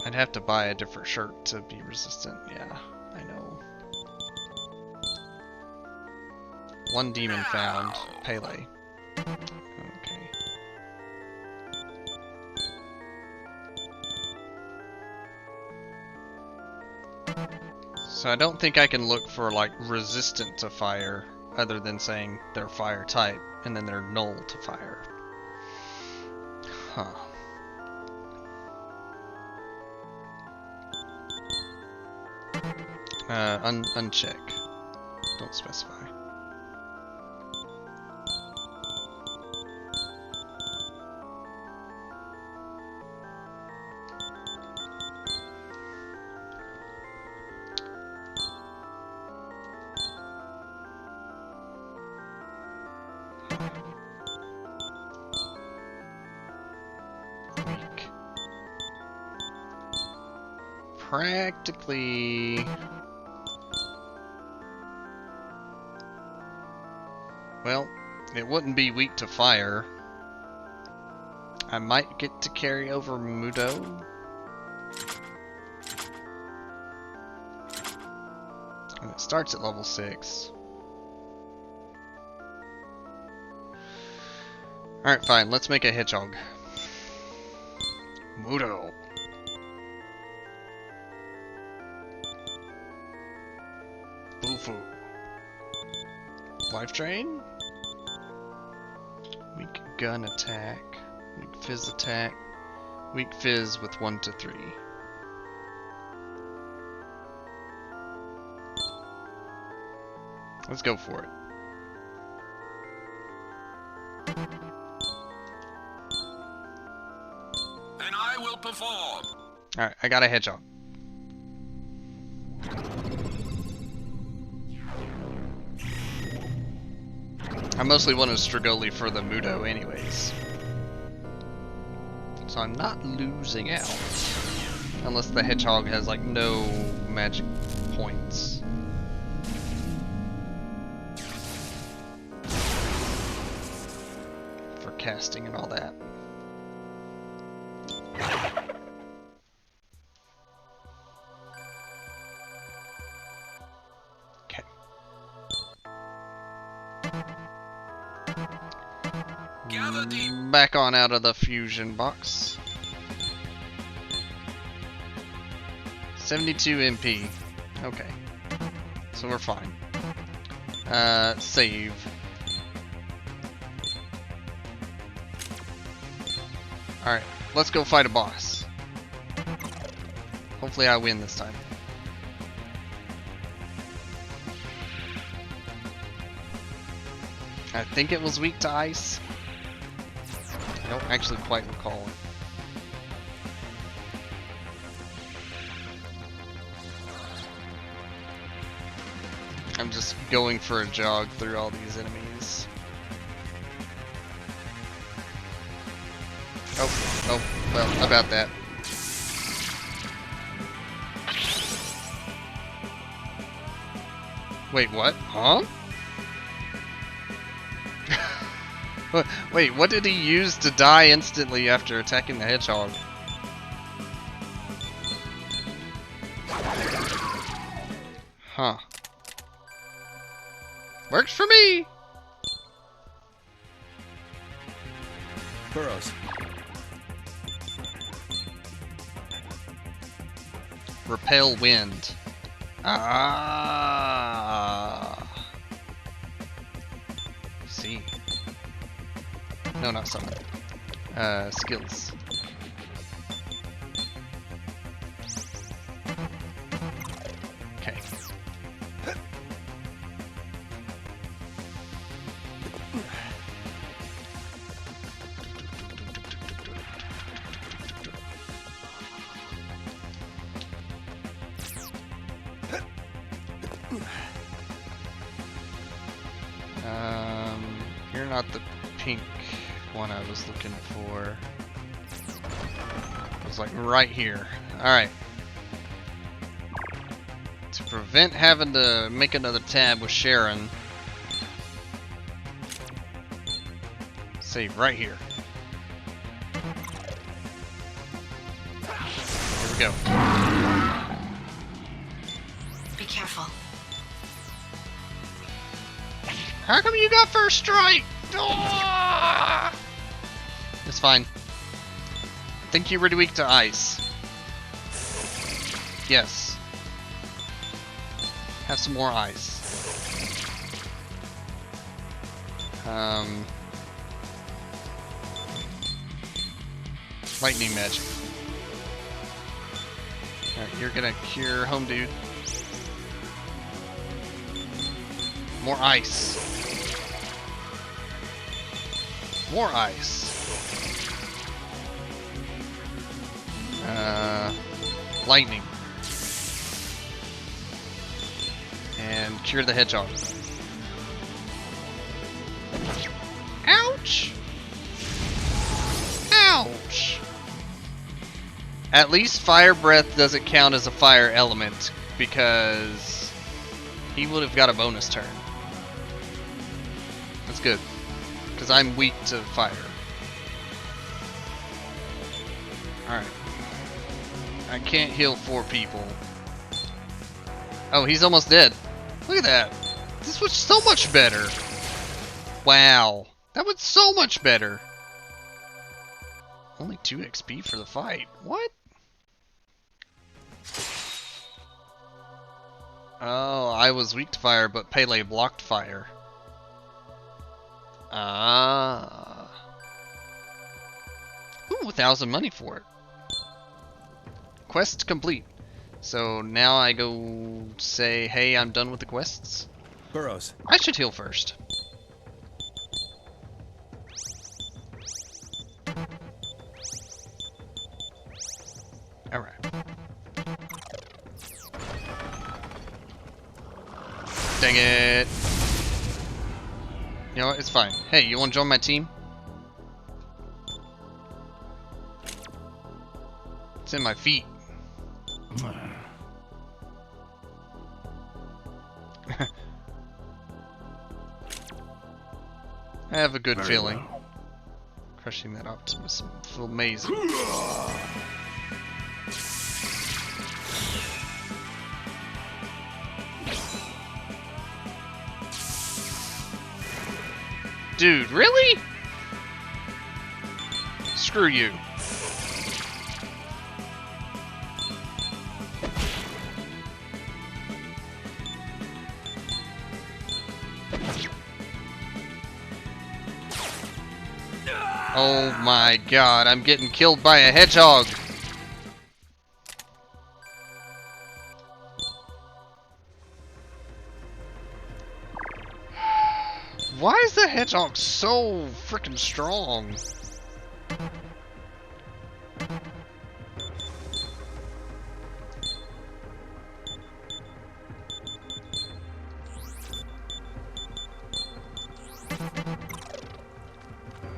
I'd have to buy a different shirt to be resistant. Yeah, I know. One demon found. Pele. Okay. So I don't think I can look for like resistant to fire other than saying they're fire type and then they're null to fire. Huh. Uncheck. Don't specify. Practically... Well, it wouldn't be weak to fire. I might get to carry over Mudo. And it starts at level 6. Alright, fine. Let's make a hedgehog. Mudo. Bufu. Life Drain? Weak gun attack. Weak fizz attack. Weak fizz with 1 to 3. Let's go for it. Then I will perform. Alright, I got a hedgehog. I mostly wanted Strigoli for the Mudo anyways. So I'm not losing out. Unless the hedgehog has like no magic points. For casting and all that. Back on out of the fusion box. 72 MP. Okay. So we're fine. Save. Alright, let's go fight a boss. Hopefully I win this time. I think it was weak to ice. I don't actually quite recall it. I'm just going for a jog through all these enemies. Oh, well, about that. Wait, what? Huh? Wait, what did he use to die instantly after attacking the hedgehog? Huh. Works for me! Burrows. Repel wind. Ah. See. No, not summon. Skills. Okay. You're not the pink one I was looking for. It was like right here. Alright. To prevent having to make another tab with Sharon, save right here. Here we go. Be careful. How come you got first strike? Oh! It's fine. I think you're really weak to ice. Yes. Have some more ice. Lightning magic. Alright, you're gonna cure home dude. More ice. More ice. Lightning. And cure the hedgehog. Ouch! Ouch! At least fire breath doesn't count as a fire element because he would have got a bonus turn. That's good. Because I'm weak to fire. Alright. I can't heal 4 people. Oh, he's almost dead. Look at that. This was so much better. Wow. That was so much better. Only 2 XP for the fight. What? Oh, I was weak to fire, but Pele blocked fire. Ah. Ooh, 1,000 money for it. Quest complete. So now I go say, hey, I'm done with the quests. Burrows. I should heal first. Alright. Dang it. You know what? It's fine. Hey, you want to join my team? It's in my feet. I have a good feeling. Well. Crushing that Optimus will feel amazing. Dude, really? Screw you. Oh my god, I'm getting killed by a hedgehog. Why is the hedgehog so freaking strong?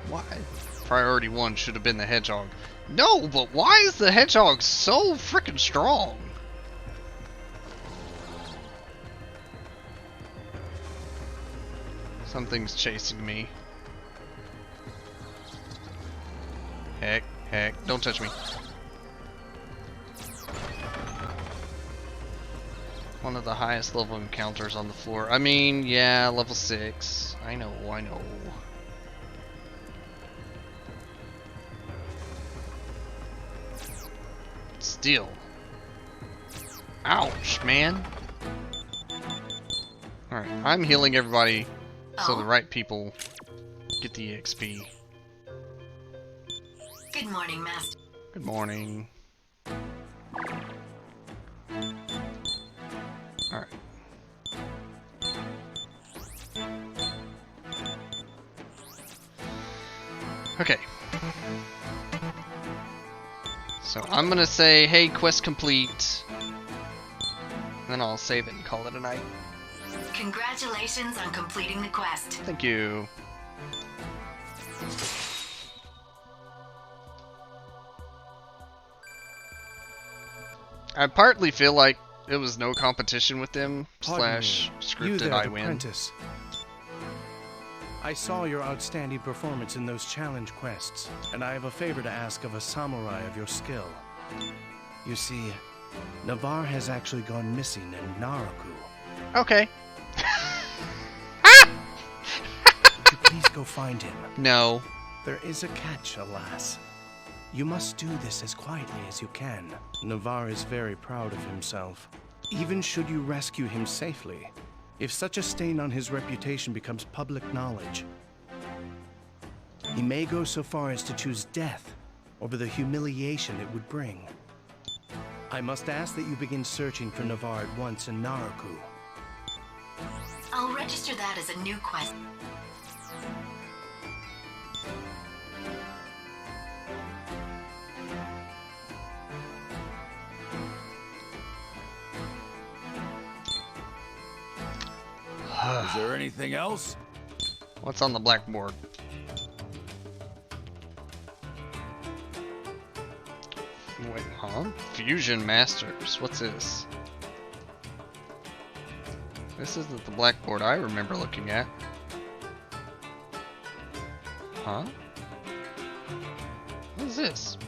Why? Priority 1 should have been the hedgehog. No, but why is the hedgehog so freaking strong? Something's chasing me. Heck, don't touch me. One of the highest level encounters on the floor. I mean, yeah, level 6. I know. Still. Ouch, man. Alright, I'm healing everybody so the right people get the EXP. Good morning, Master. Good morning. Alright. Okay. So I'm gonna say, hey, quest complete. Then I'll save it and call it a night. Congratulations on completing the quest. Thank you. I partly feel like it was no competition with them, slash scripted I win. Apprentice. I saw your outstanding performance in those challenge quests, and I have a favor to ask of a samurai of your skill. You see, Navarre has actually gone missing in Naraku. Okay. Would you please go find him? No. There is a catch, alas. You must do this as quietly as you can. Navarre is very proud of himself. Even should you rescue him safely, if such a stain on his reputation becomes public knowledge, he may go so far as to choose death over the humiliation it would bring. I must ask that you begin searching for Navarre at once in Naraku. I'll register that as a new quest. Is there anything else? What's on the blackboard? Wait, huh? Fusion Masters. What's this? This isn't the blackboard I remember looking at. Huh? What is this?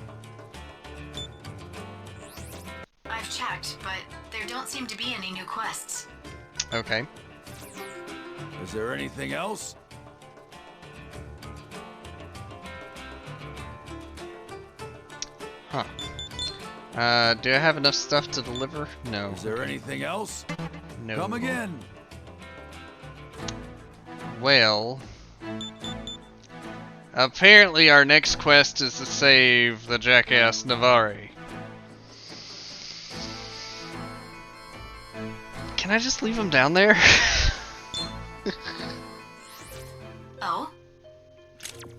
I've checked, but there don't seem to be any new quests. Okay. Is there anything else? Huh. Do I have enough stuff to deliver? No. Is there anything else? No. Come again. Well, apparently our next quest is to save the jackass Navarre. Can I just leave him down there? Oh?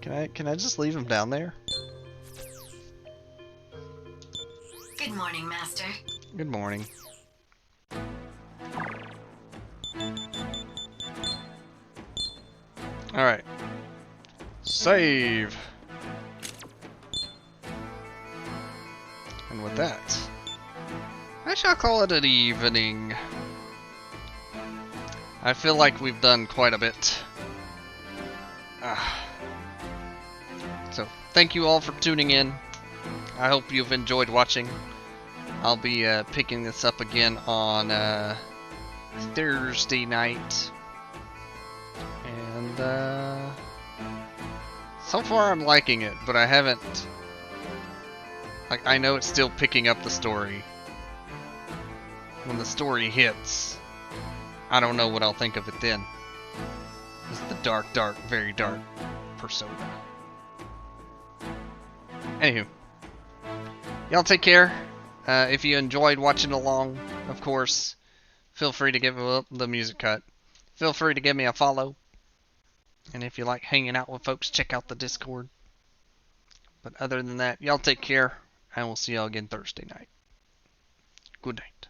Can I just leave him down there? Good morning, Master. Good morning. Alright. Save! And with that, I shall call it an evening. I feel like we've done quite a bit. So, thank you all for tuning in. I hope you've enjoyed watching. I'll be picking this up again on Thursday night. And so far I'm liking it, but I haven't... Like, I know it's still picking up the story. When the story hits, I don't know what I'll think of it then. It's the dark, very dark Persona. Anywho, y'all take care. If you enjoyed watching along, of course, feel free to give the music cut. Feel free to give me a follow. And if you like hanging out with folks, check out the Discord. But other than that, y'all take care, and we'll see y'all again Thursday night. Good night.